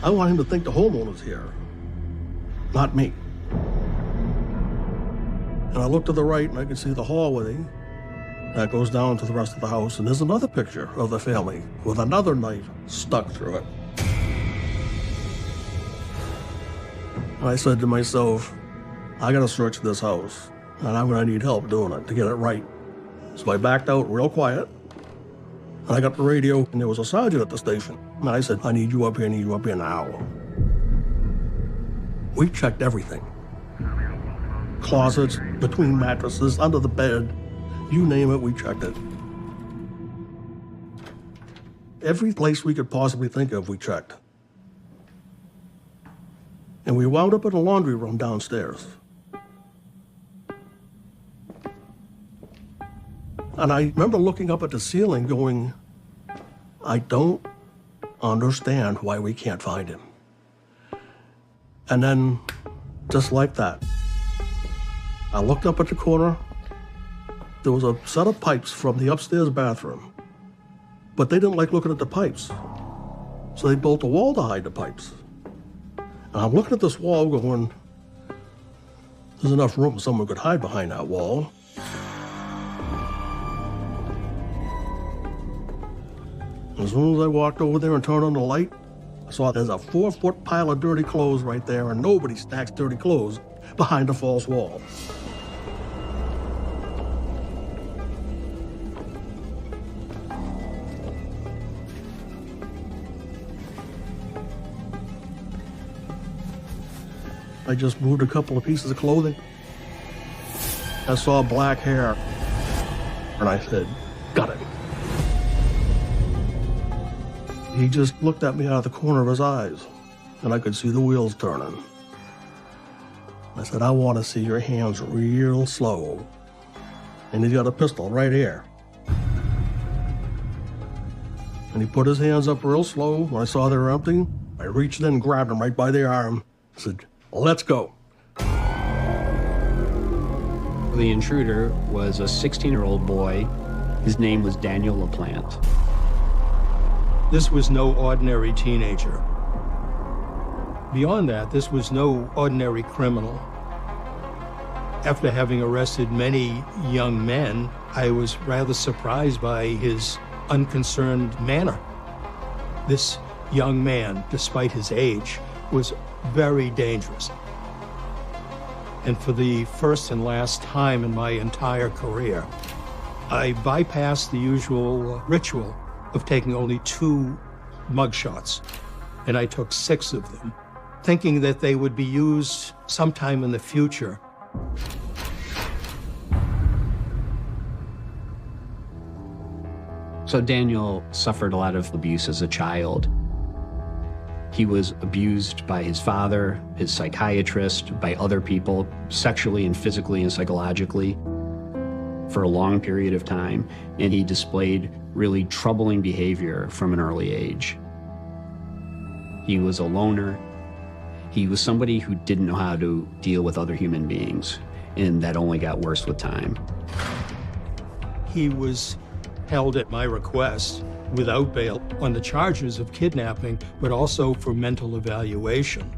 I want him to think the homeowner's here, not me. And I look to the right, and I can see the hallway that goes down to the rest of the house, and there's another picture of the family with another knife stuck through it. And I said to myself, I gotta search this house, and I'm gonna need help doing it to get it right. So I backed out real quiet, and I got the radio, and there was a sergeant at the station. And I said, I need you up here now. We checked everything. Closets, between mattresses, under the bed, you name it, we checked it. Every place we could possibly think of, we checked. And we wound up in a laundry room downstairs. And I remember looking up at the ceiling going, I don't understand why we can't find him. And then, just like that, I looked up at the corner. There was a set of pipes from the upstairs bathroom, but they didn't like looking at the pipes. So they built a wall to hide the pipes. And I'm looking at this wall going, there's enough room someone could hide behind that wall. As soon as I walked over there and turned on the light, I saw there's a 4-foot pile of dirty clothes right there, and nobody stacks dirty clothes behind a false wall. I just moved a couple of pieces of clothing. I saw black hair, and I said, got it. He just looked at me out of the corner of his eyes, and I could see the wheels turning. I said, I want to see your hands real slow. And he's got a pistol right here. And he put his hands up real slow. When I saw they were empty, I reached in and grabbed him right by the arm. I said, let's go. The intruder was a 16-year-old boy. His name was Daniel LaPlante. This was no ordinary teenager. Beyond that, this was no ordinary criminal. After having arrested many young men, I was rather surprised by his unconcerned manner. This young man, despite his age, was very dangerous. And for the first and last time in my entire career, I bypassed the usual ritual of taking only 2 mugshots, and I took 6 of them, thinking that they would be used sometime in the future. So Daniel suffered a lot of abuse as a child. He was abused by his father, his psychiatrist, by other people, sexually and physically and psychologically, for a long period of time, and he displayed really troubling behavior from an early age. He was a loner. He was somebody who didn't know how to deal with other human beings, and that only got worse with time. He was held at my request without bail on the charges of kidnapping, but also for mental evaluation.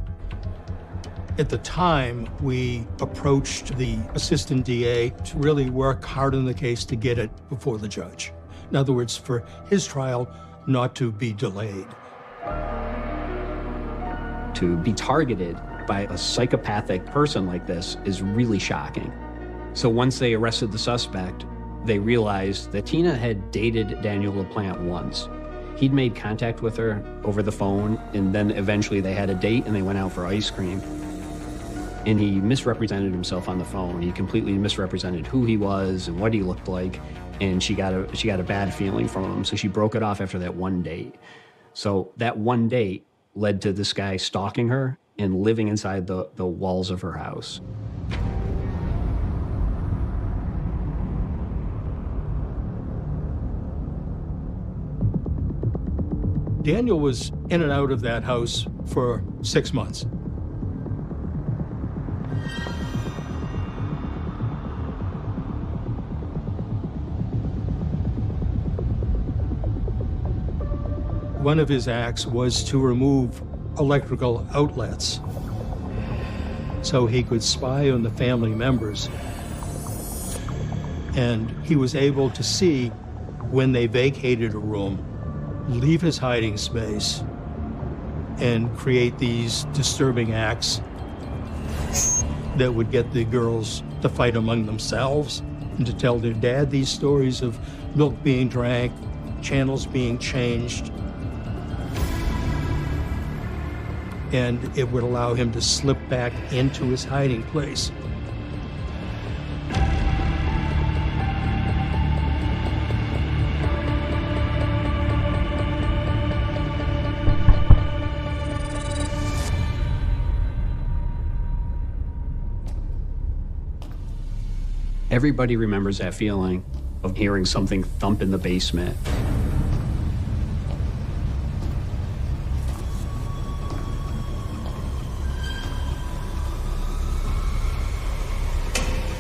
At the time, we approached the assistant DA to really work hard on the case to get it before the judge. In other words, for his trial not to be delayed. To be targeted by a psychopathic person like this is really shocking. So once they arrested the suspect, they realized that Tina had dated Daniel LaPlante once. He'd made contact with her over the phone, and then eventually they had a date and they went out for ice cream. And he misrepresented himself on the phone. He completely misrepresented who he was and what he looked like, and she got a bad feeling from him, so she broke it off after that one date. So that one date led to this guy stalking her and living inside the walls of her house. Daniel was in and out of that house for 6 months. One of his acts was to remove electrical outlets so he could spy on the family members. And he was able to see when they vacated a room, leave his hiding space, and create these disturbing acts that would get the girls to fight among themselves and to tell their dad these stories of milk being drank, channels being changed. And it would allow him to slip back into his hiding place. Everybody remembers that feeling of hearing something thump in the basement.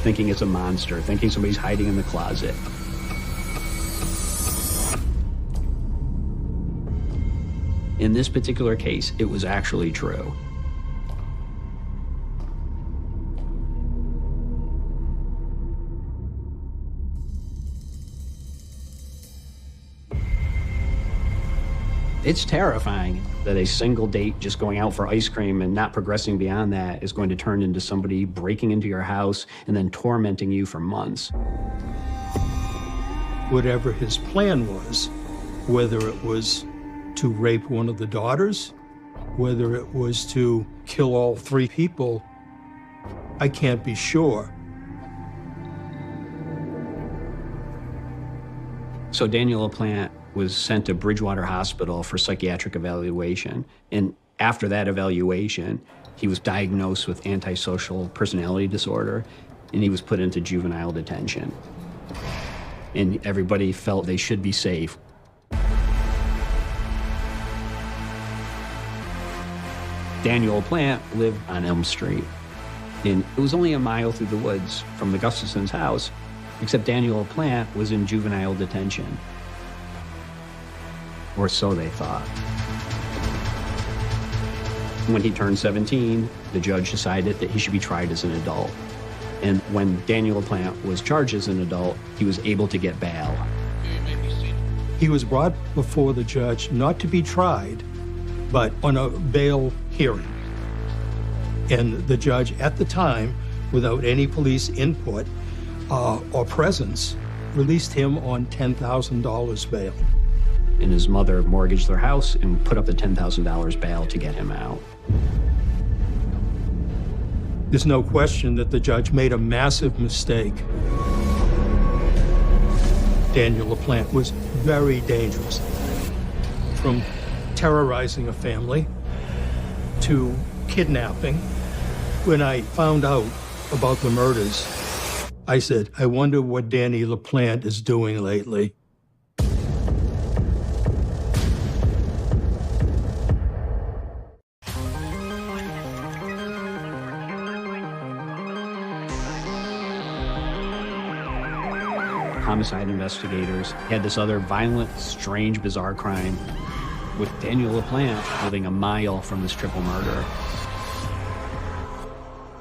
thinking it's a monster, thinking somebody's hiding in the closet. In this particular case, it was actually true. It's terrifying that a single date, just going out for ice cream and not progressing beyond that, is going to turn into somebody breaking into your house and then tormenting you for months. Whatever his plan was, whether it was to rape one of the daughters, whether it was to kill all 3 people, I can't be sure. So Daniel LaPlante was sent to Bridgewater Hospital for psychiatric evaluation. And after that evaluation, he was diagnosed with antisocial personality disorder, and he was put into juvenile detention. And everybody felt they should be safe. Daniel LaPlante lived on Elm Street, and it was only a mile through the woods from the Gustafsons' house, except Daniel LaPlante was in juvenile detention. Or so they thought. When he turned 17, the judge decided that he should be tried as an adult. And when Daniel LaPlante was charged as an adult, he was able to get bail. He was brought before the judge not to be tried, but on a bail hearing. And the judge at the time, without any police input or presence, released him on $10,000 bail. And his mother mortgaged their house and put up the $10,000 bail to get him out. There's no question that the judge made a massive mistake. Daniel LaPlante was very dangerous. From terrorizing a family to kidnapping. When I found out about the murders, I said, I wonder what Danny LaPlante is doing lately. Homicide investigators had this other violent, strange, bizarre crime with Daniel LaPlante living a mile from this triple murder.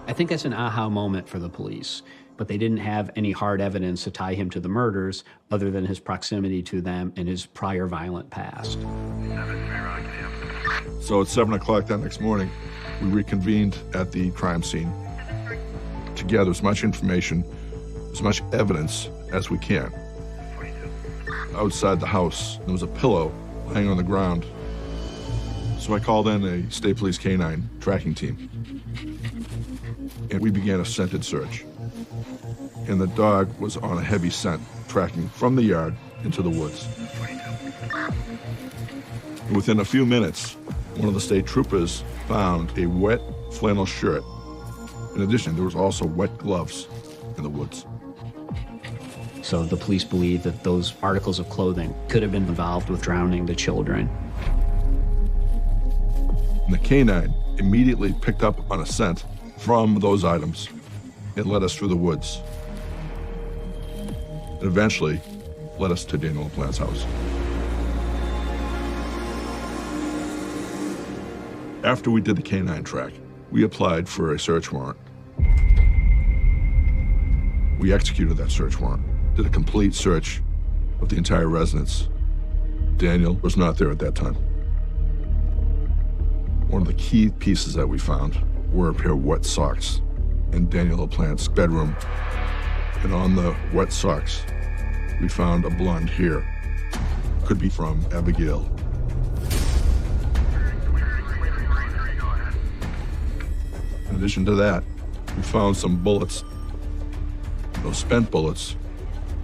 I think that's an aha moment for the police, but they didn't have any hard evidence to tie him to the murders other than his proximity to them and his prior violent past. So at 7 o'clock that next morning, we reconvened at the crime scene to gather as much information, as much evidence as we can. Outside the house, there was a pillow laying on the ground. So I called in a state police canine tracking team. And we began a scented search. And the dog was on a heavy scent, tracking from the yard into the woods. And within a few minutes, one of the state troopers found a wet flannel shirt. In addition, there was also wet gloves in the woods. So the police believe that those articles of clothing could have been involved with drowning the children. And the canine immediately picked up on a scent from those items. It led us through the woods. And eventually led us to Daniel LaPlante's house. After we did the canine track, we applied for a search warrant. We executed that search warrant, did a complete search of the entire residence. Daniel was not there at that time. One of the key pieces that we found were a pair of wet socks in Daniel LaPlante's bedroom. And on the wet socks, we found a blonde hair. Could be from Abigail. In addition to that, we found some bullets. Those spent bullets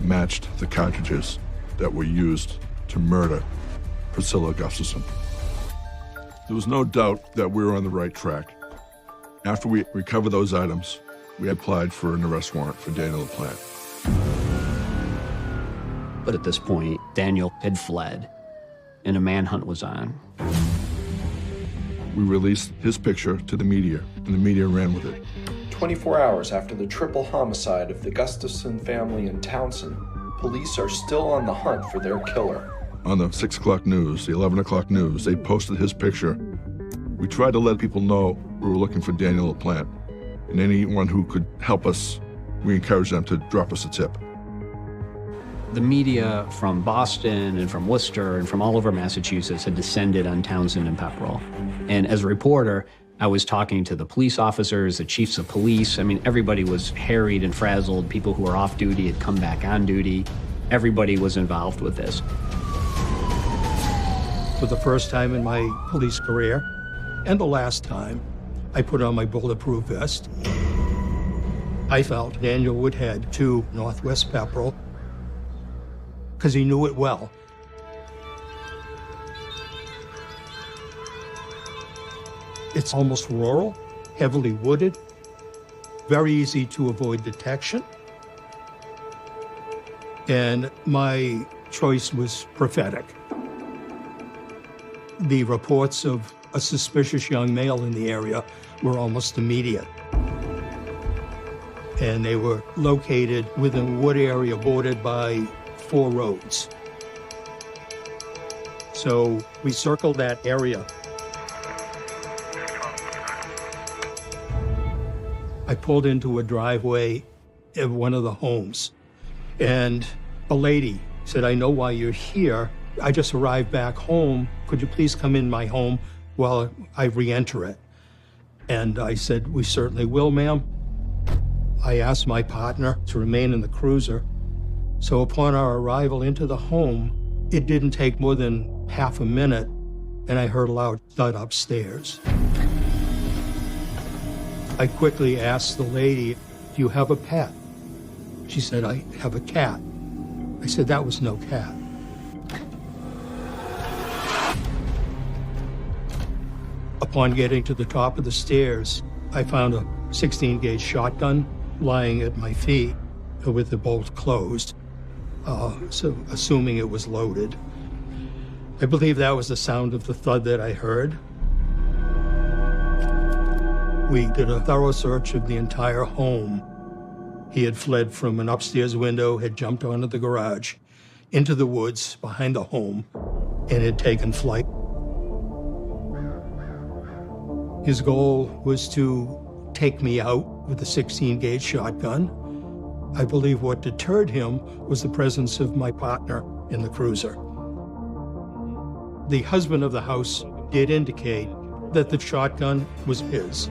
matched the cartridges that were used to murder Priscilla Gustafson. There was no doubt that we were on the right track. After we recovered those items, we applied for an arrest warrant for Daniel LaPlante. But at this point, Daniel had fled, and a manhunt was on. We released his picture to the media, and the media ran with it. 24 hours after the triple homicide of the Gustafson family in Townsend, police are still on the hunt for their killer. On the 6 o'clock news, the 11 o'clock news, they posted his picture. We tried to let people know we were looking for Daniel LaPlante, and anyone who could help us, we encouraged them to drop us a tip. The media from Boston and from Worcester and from all over Massachusetts had descended on Townsend and Pepperell. And as a reporter, I was talking to the police officers, the chiefs of police. I mean, everybody was harried and frazzled. People who were off duty had come back on duty. Everybody was involved with this. For the first time in my police career, and the last time, I put on my bulletproof vest. I felt Daniel would head to Northwest Pepperell because he knew it well. It's almost rural, heavily wooded, very easy to avoid detection. And my choice was prophetic. The reports of a suspicious young male in the area were almost immediate. And they were located within a wood area bordered by 4 roads. So we circled that area. I pulled into a driveway of one of the homes, and a lady said, "I know why you're here. I just arrived back home. Could you please come in my home while I re-enter it?" And I said, "We certainly will, ma'am." I asked my partner to remain in the cruiser. So upon our arrival into the home, it didn't take more than half a minute, and I heard a loud thud upstairs. I quickly asked the lady, "Do you have a pet?" She said, "I have a cat." I said, "That was no cat." Upon getting to the top of the stairs, I found a 16-gauge shotgun lying at my feet with the bolt closed, so assuming it was loaded. I believe that was the sound of the thud that I heard. We did a thorough search of the entire home. He had fled from an upstairs window, had jumped onto the garage, into the woods behind the home, and had taken flight. His goal was to take me out with a 16-gauge shotgun. I believe what deterred him was the presence of my partner in the cruiser. The husband of the house did indicate that the shotgun was his,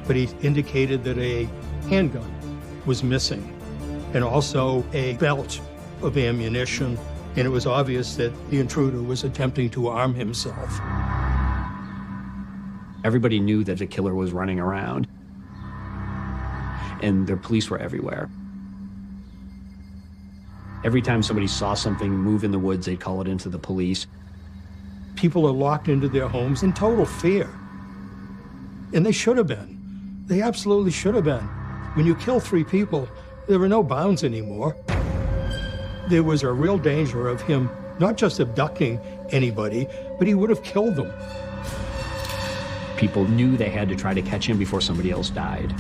but he indicated that a handgun was missing, and also a belt of ammunition, and it was obvious that the intruder was attempting to arm himself. Everybody knew that the killer was running around, and the police were everywhere. Every time somebody saw something move in the woods, they'd call it into the police. People are locked into their homes in total fear, and they should have been. They absolutely should have been. When you kill 3 people, there are no bounds anymore. There was a real danger of him not just abducting anybody, but he would have killed them. People knew they had to try to catch him before somebody else died.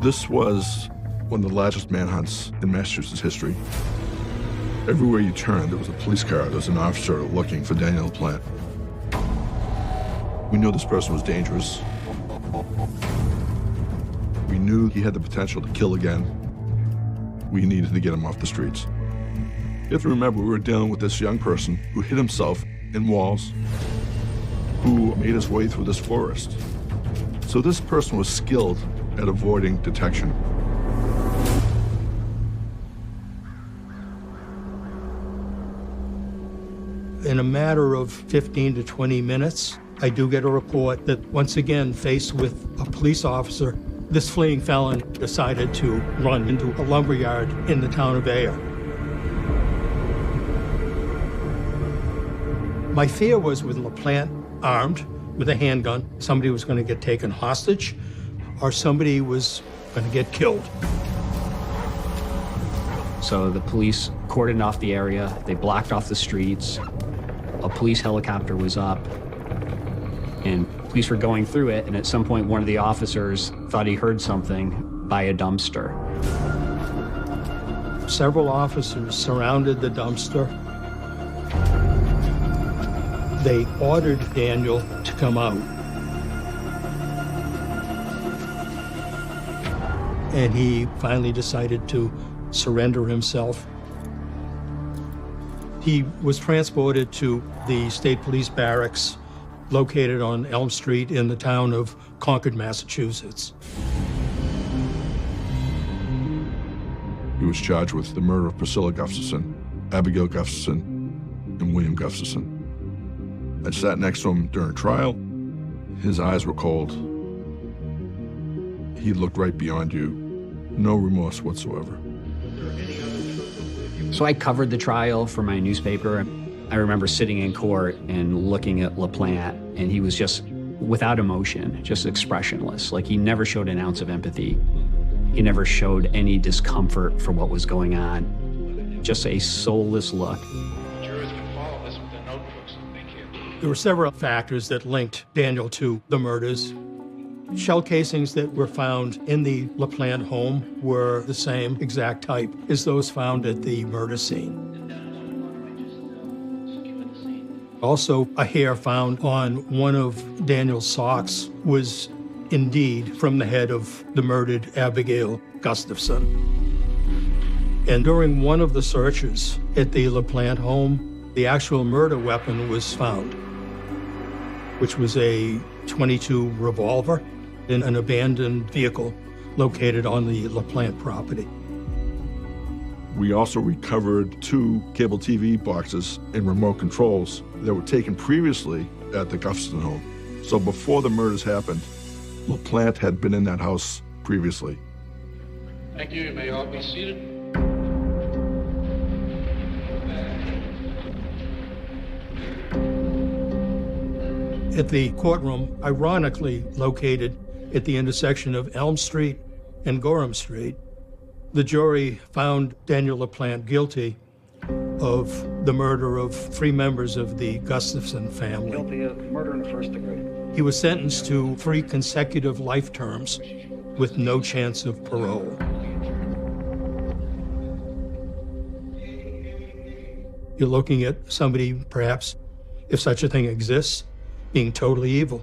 This was one of the largest manhunts in Massachusetts history. Everywhere you turned, there was a police car, there was an officer looking for Daniel LaPlante. We knew this person was dangerous. We knew he had the potential to kill again. We needed to get him off the streets. You have to remember, we were dealing with this young person who hid himself in walls, who made his way through this forest. So this person was skilled at avoiding detection. In a matter of 15 to 20 minutes, I do get a report that once again, faced with a police officer, this fleeing felon decided to run into a lumberyard in the town of Ayer. My fear was with LaPlante armed with a handgun, somebody was going to get taken hostage, or somebody was going to get killed. So the police cordoned off the area, they blocked off the streets, a police helicopter was up, and police were going through it, and at some point one of the officers thought he heard something by a dumpster. Several officers surrounded the dumpster. They ordered Daniel to come out. And he finally decided to surrender himself. He was transported to the state police barracks located on Elm Street in the town of Concord, Massachusetts. He was charged with the murder of Priscilla Gustafson, Abigail Gustafson, and William Gustafson. I sat next to him during trial. His eyes were cold. He looked right beyond you. No remorse whatsoever. So I covered the trial for my newspaper. I remember sitting in court and looking at LaPlante, and he was just without emotion, just expressionless. Like, he never showed an ounce of empathy. He never showed any discomfort for what was going on. Just a soulless look. Jurors can follow this with their notebooks. Thank you. There were several factors that linked Daniel to the murders. Shell casings that were found in the LaPlante home were the same exact type as those found at the murder scene. Also, a hair found on one of Daniel's socks was indeed from the head of the murdered Abigail Gustafson. And during one of the searches at the LaPlante home, the actual murder weapon was found, which was a .22 revolver in an abandoned vehicle located on the LaPlante property. We also recovered 2 cable TV boxes and remote controls that were taken previously at the Gustafson home. So before the murders happened, LaPlante had been in that house previously. Thank you. You may all be seated. At the courtroom, ironically located at the intersection of Elm Street and Gorham Street, the jury found Daniel LaPlante guilty of the murder of 3 members of the Gustafson family. Guilty of murder in the first degree. He was sentenced to 3 consecutive life terms with no chance of parole. You're looking at somebody, perhaps, if such a thing exists, being totally evil.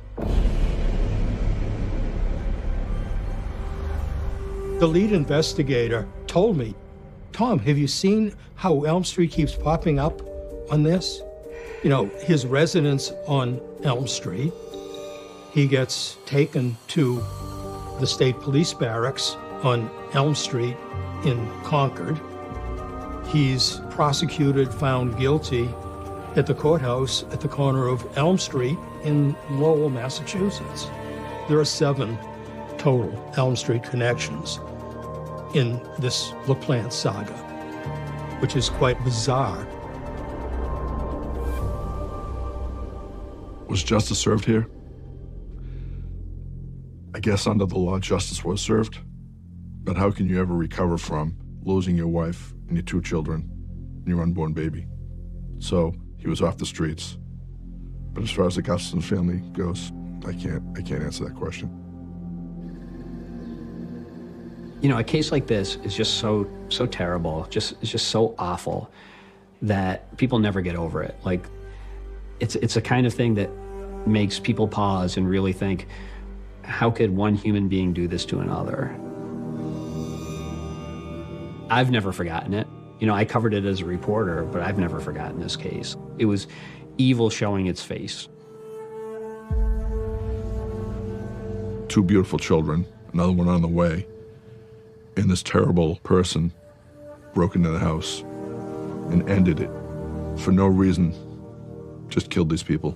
The lead investigator told me, "Tom, have you seen how Elm Street keeps popping up on this? You know, his residence on Elm Street. He gets taken to the state police barracks on Elm Street in Concord. He's prosecuted, found guilty at the courthouse at the corner of Elm Street in Lowell, Massachusetts." There are 7 total Elm Street connections in this LaPlante saga, which is quite bizarre. Was justice served here? I guess under the law, justice was served. But how can you ever recover from losing your wife and your 2 children and your unborn baby? So he was off the streets. But as far as the Gustafson family goes, I can't answer that question. You know, a case like this is just so terrible, it's just so awful that people never get over it. Like, it's a kind of thing that makes people pause and really think, how could one human being do this to another? I've never forgotten it. You know, I covered it as a reporter, but I've never forgotten this case. It was evil showing its face. 2 beautiful children, another one on the way, and this terrible person broke into the house and ended it for no reason, just killed these people.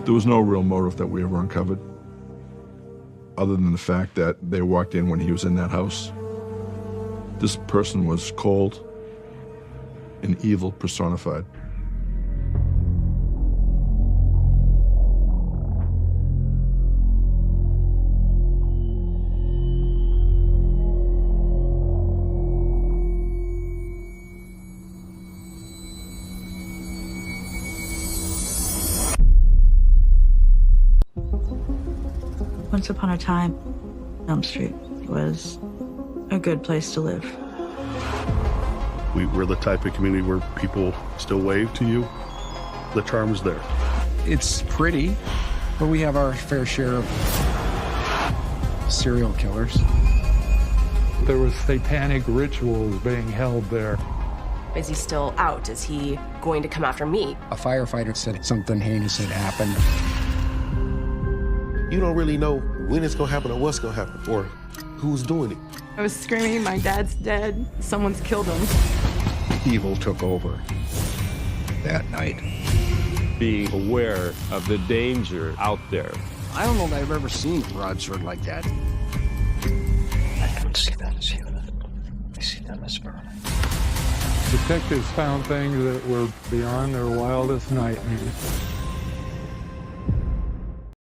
There was no real motive that we ever uncovered, other than the fact that they walked in when he was in that house. This person was cold and evil personified. Once upon a time, Elm Street was a good place to live. We're the type of community where people still wave to you. The charm's there. It's pretty, but we have our fair share of serial killers. There was satanic rituals being held there. Is he still out? Is he going to come after me? A firefighter said something heinous had happened. You don't really know when it's gonna happen or what's gonna happen or who's doing it. I was screaming, my dad's dead. Someone's killed him. Evil took over that night. Being aware of the danger out there. I don't know that I've ever seen a broadsword like that. I don't see them as human. I see them as vermin. Detectives found things that were beyond their wildest nightmares.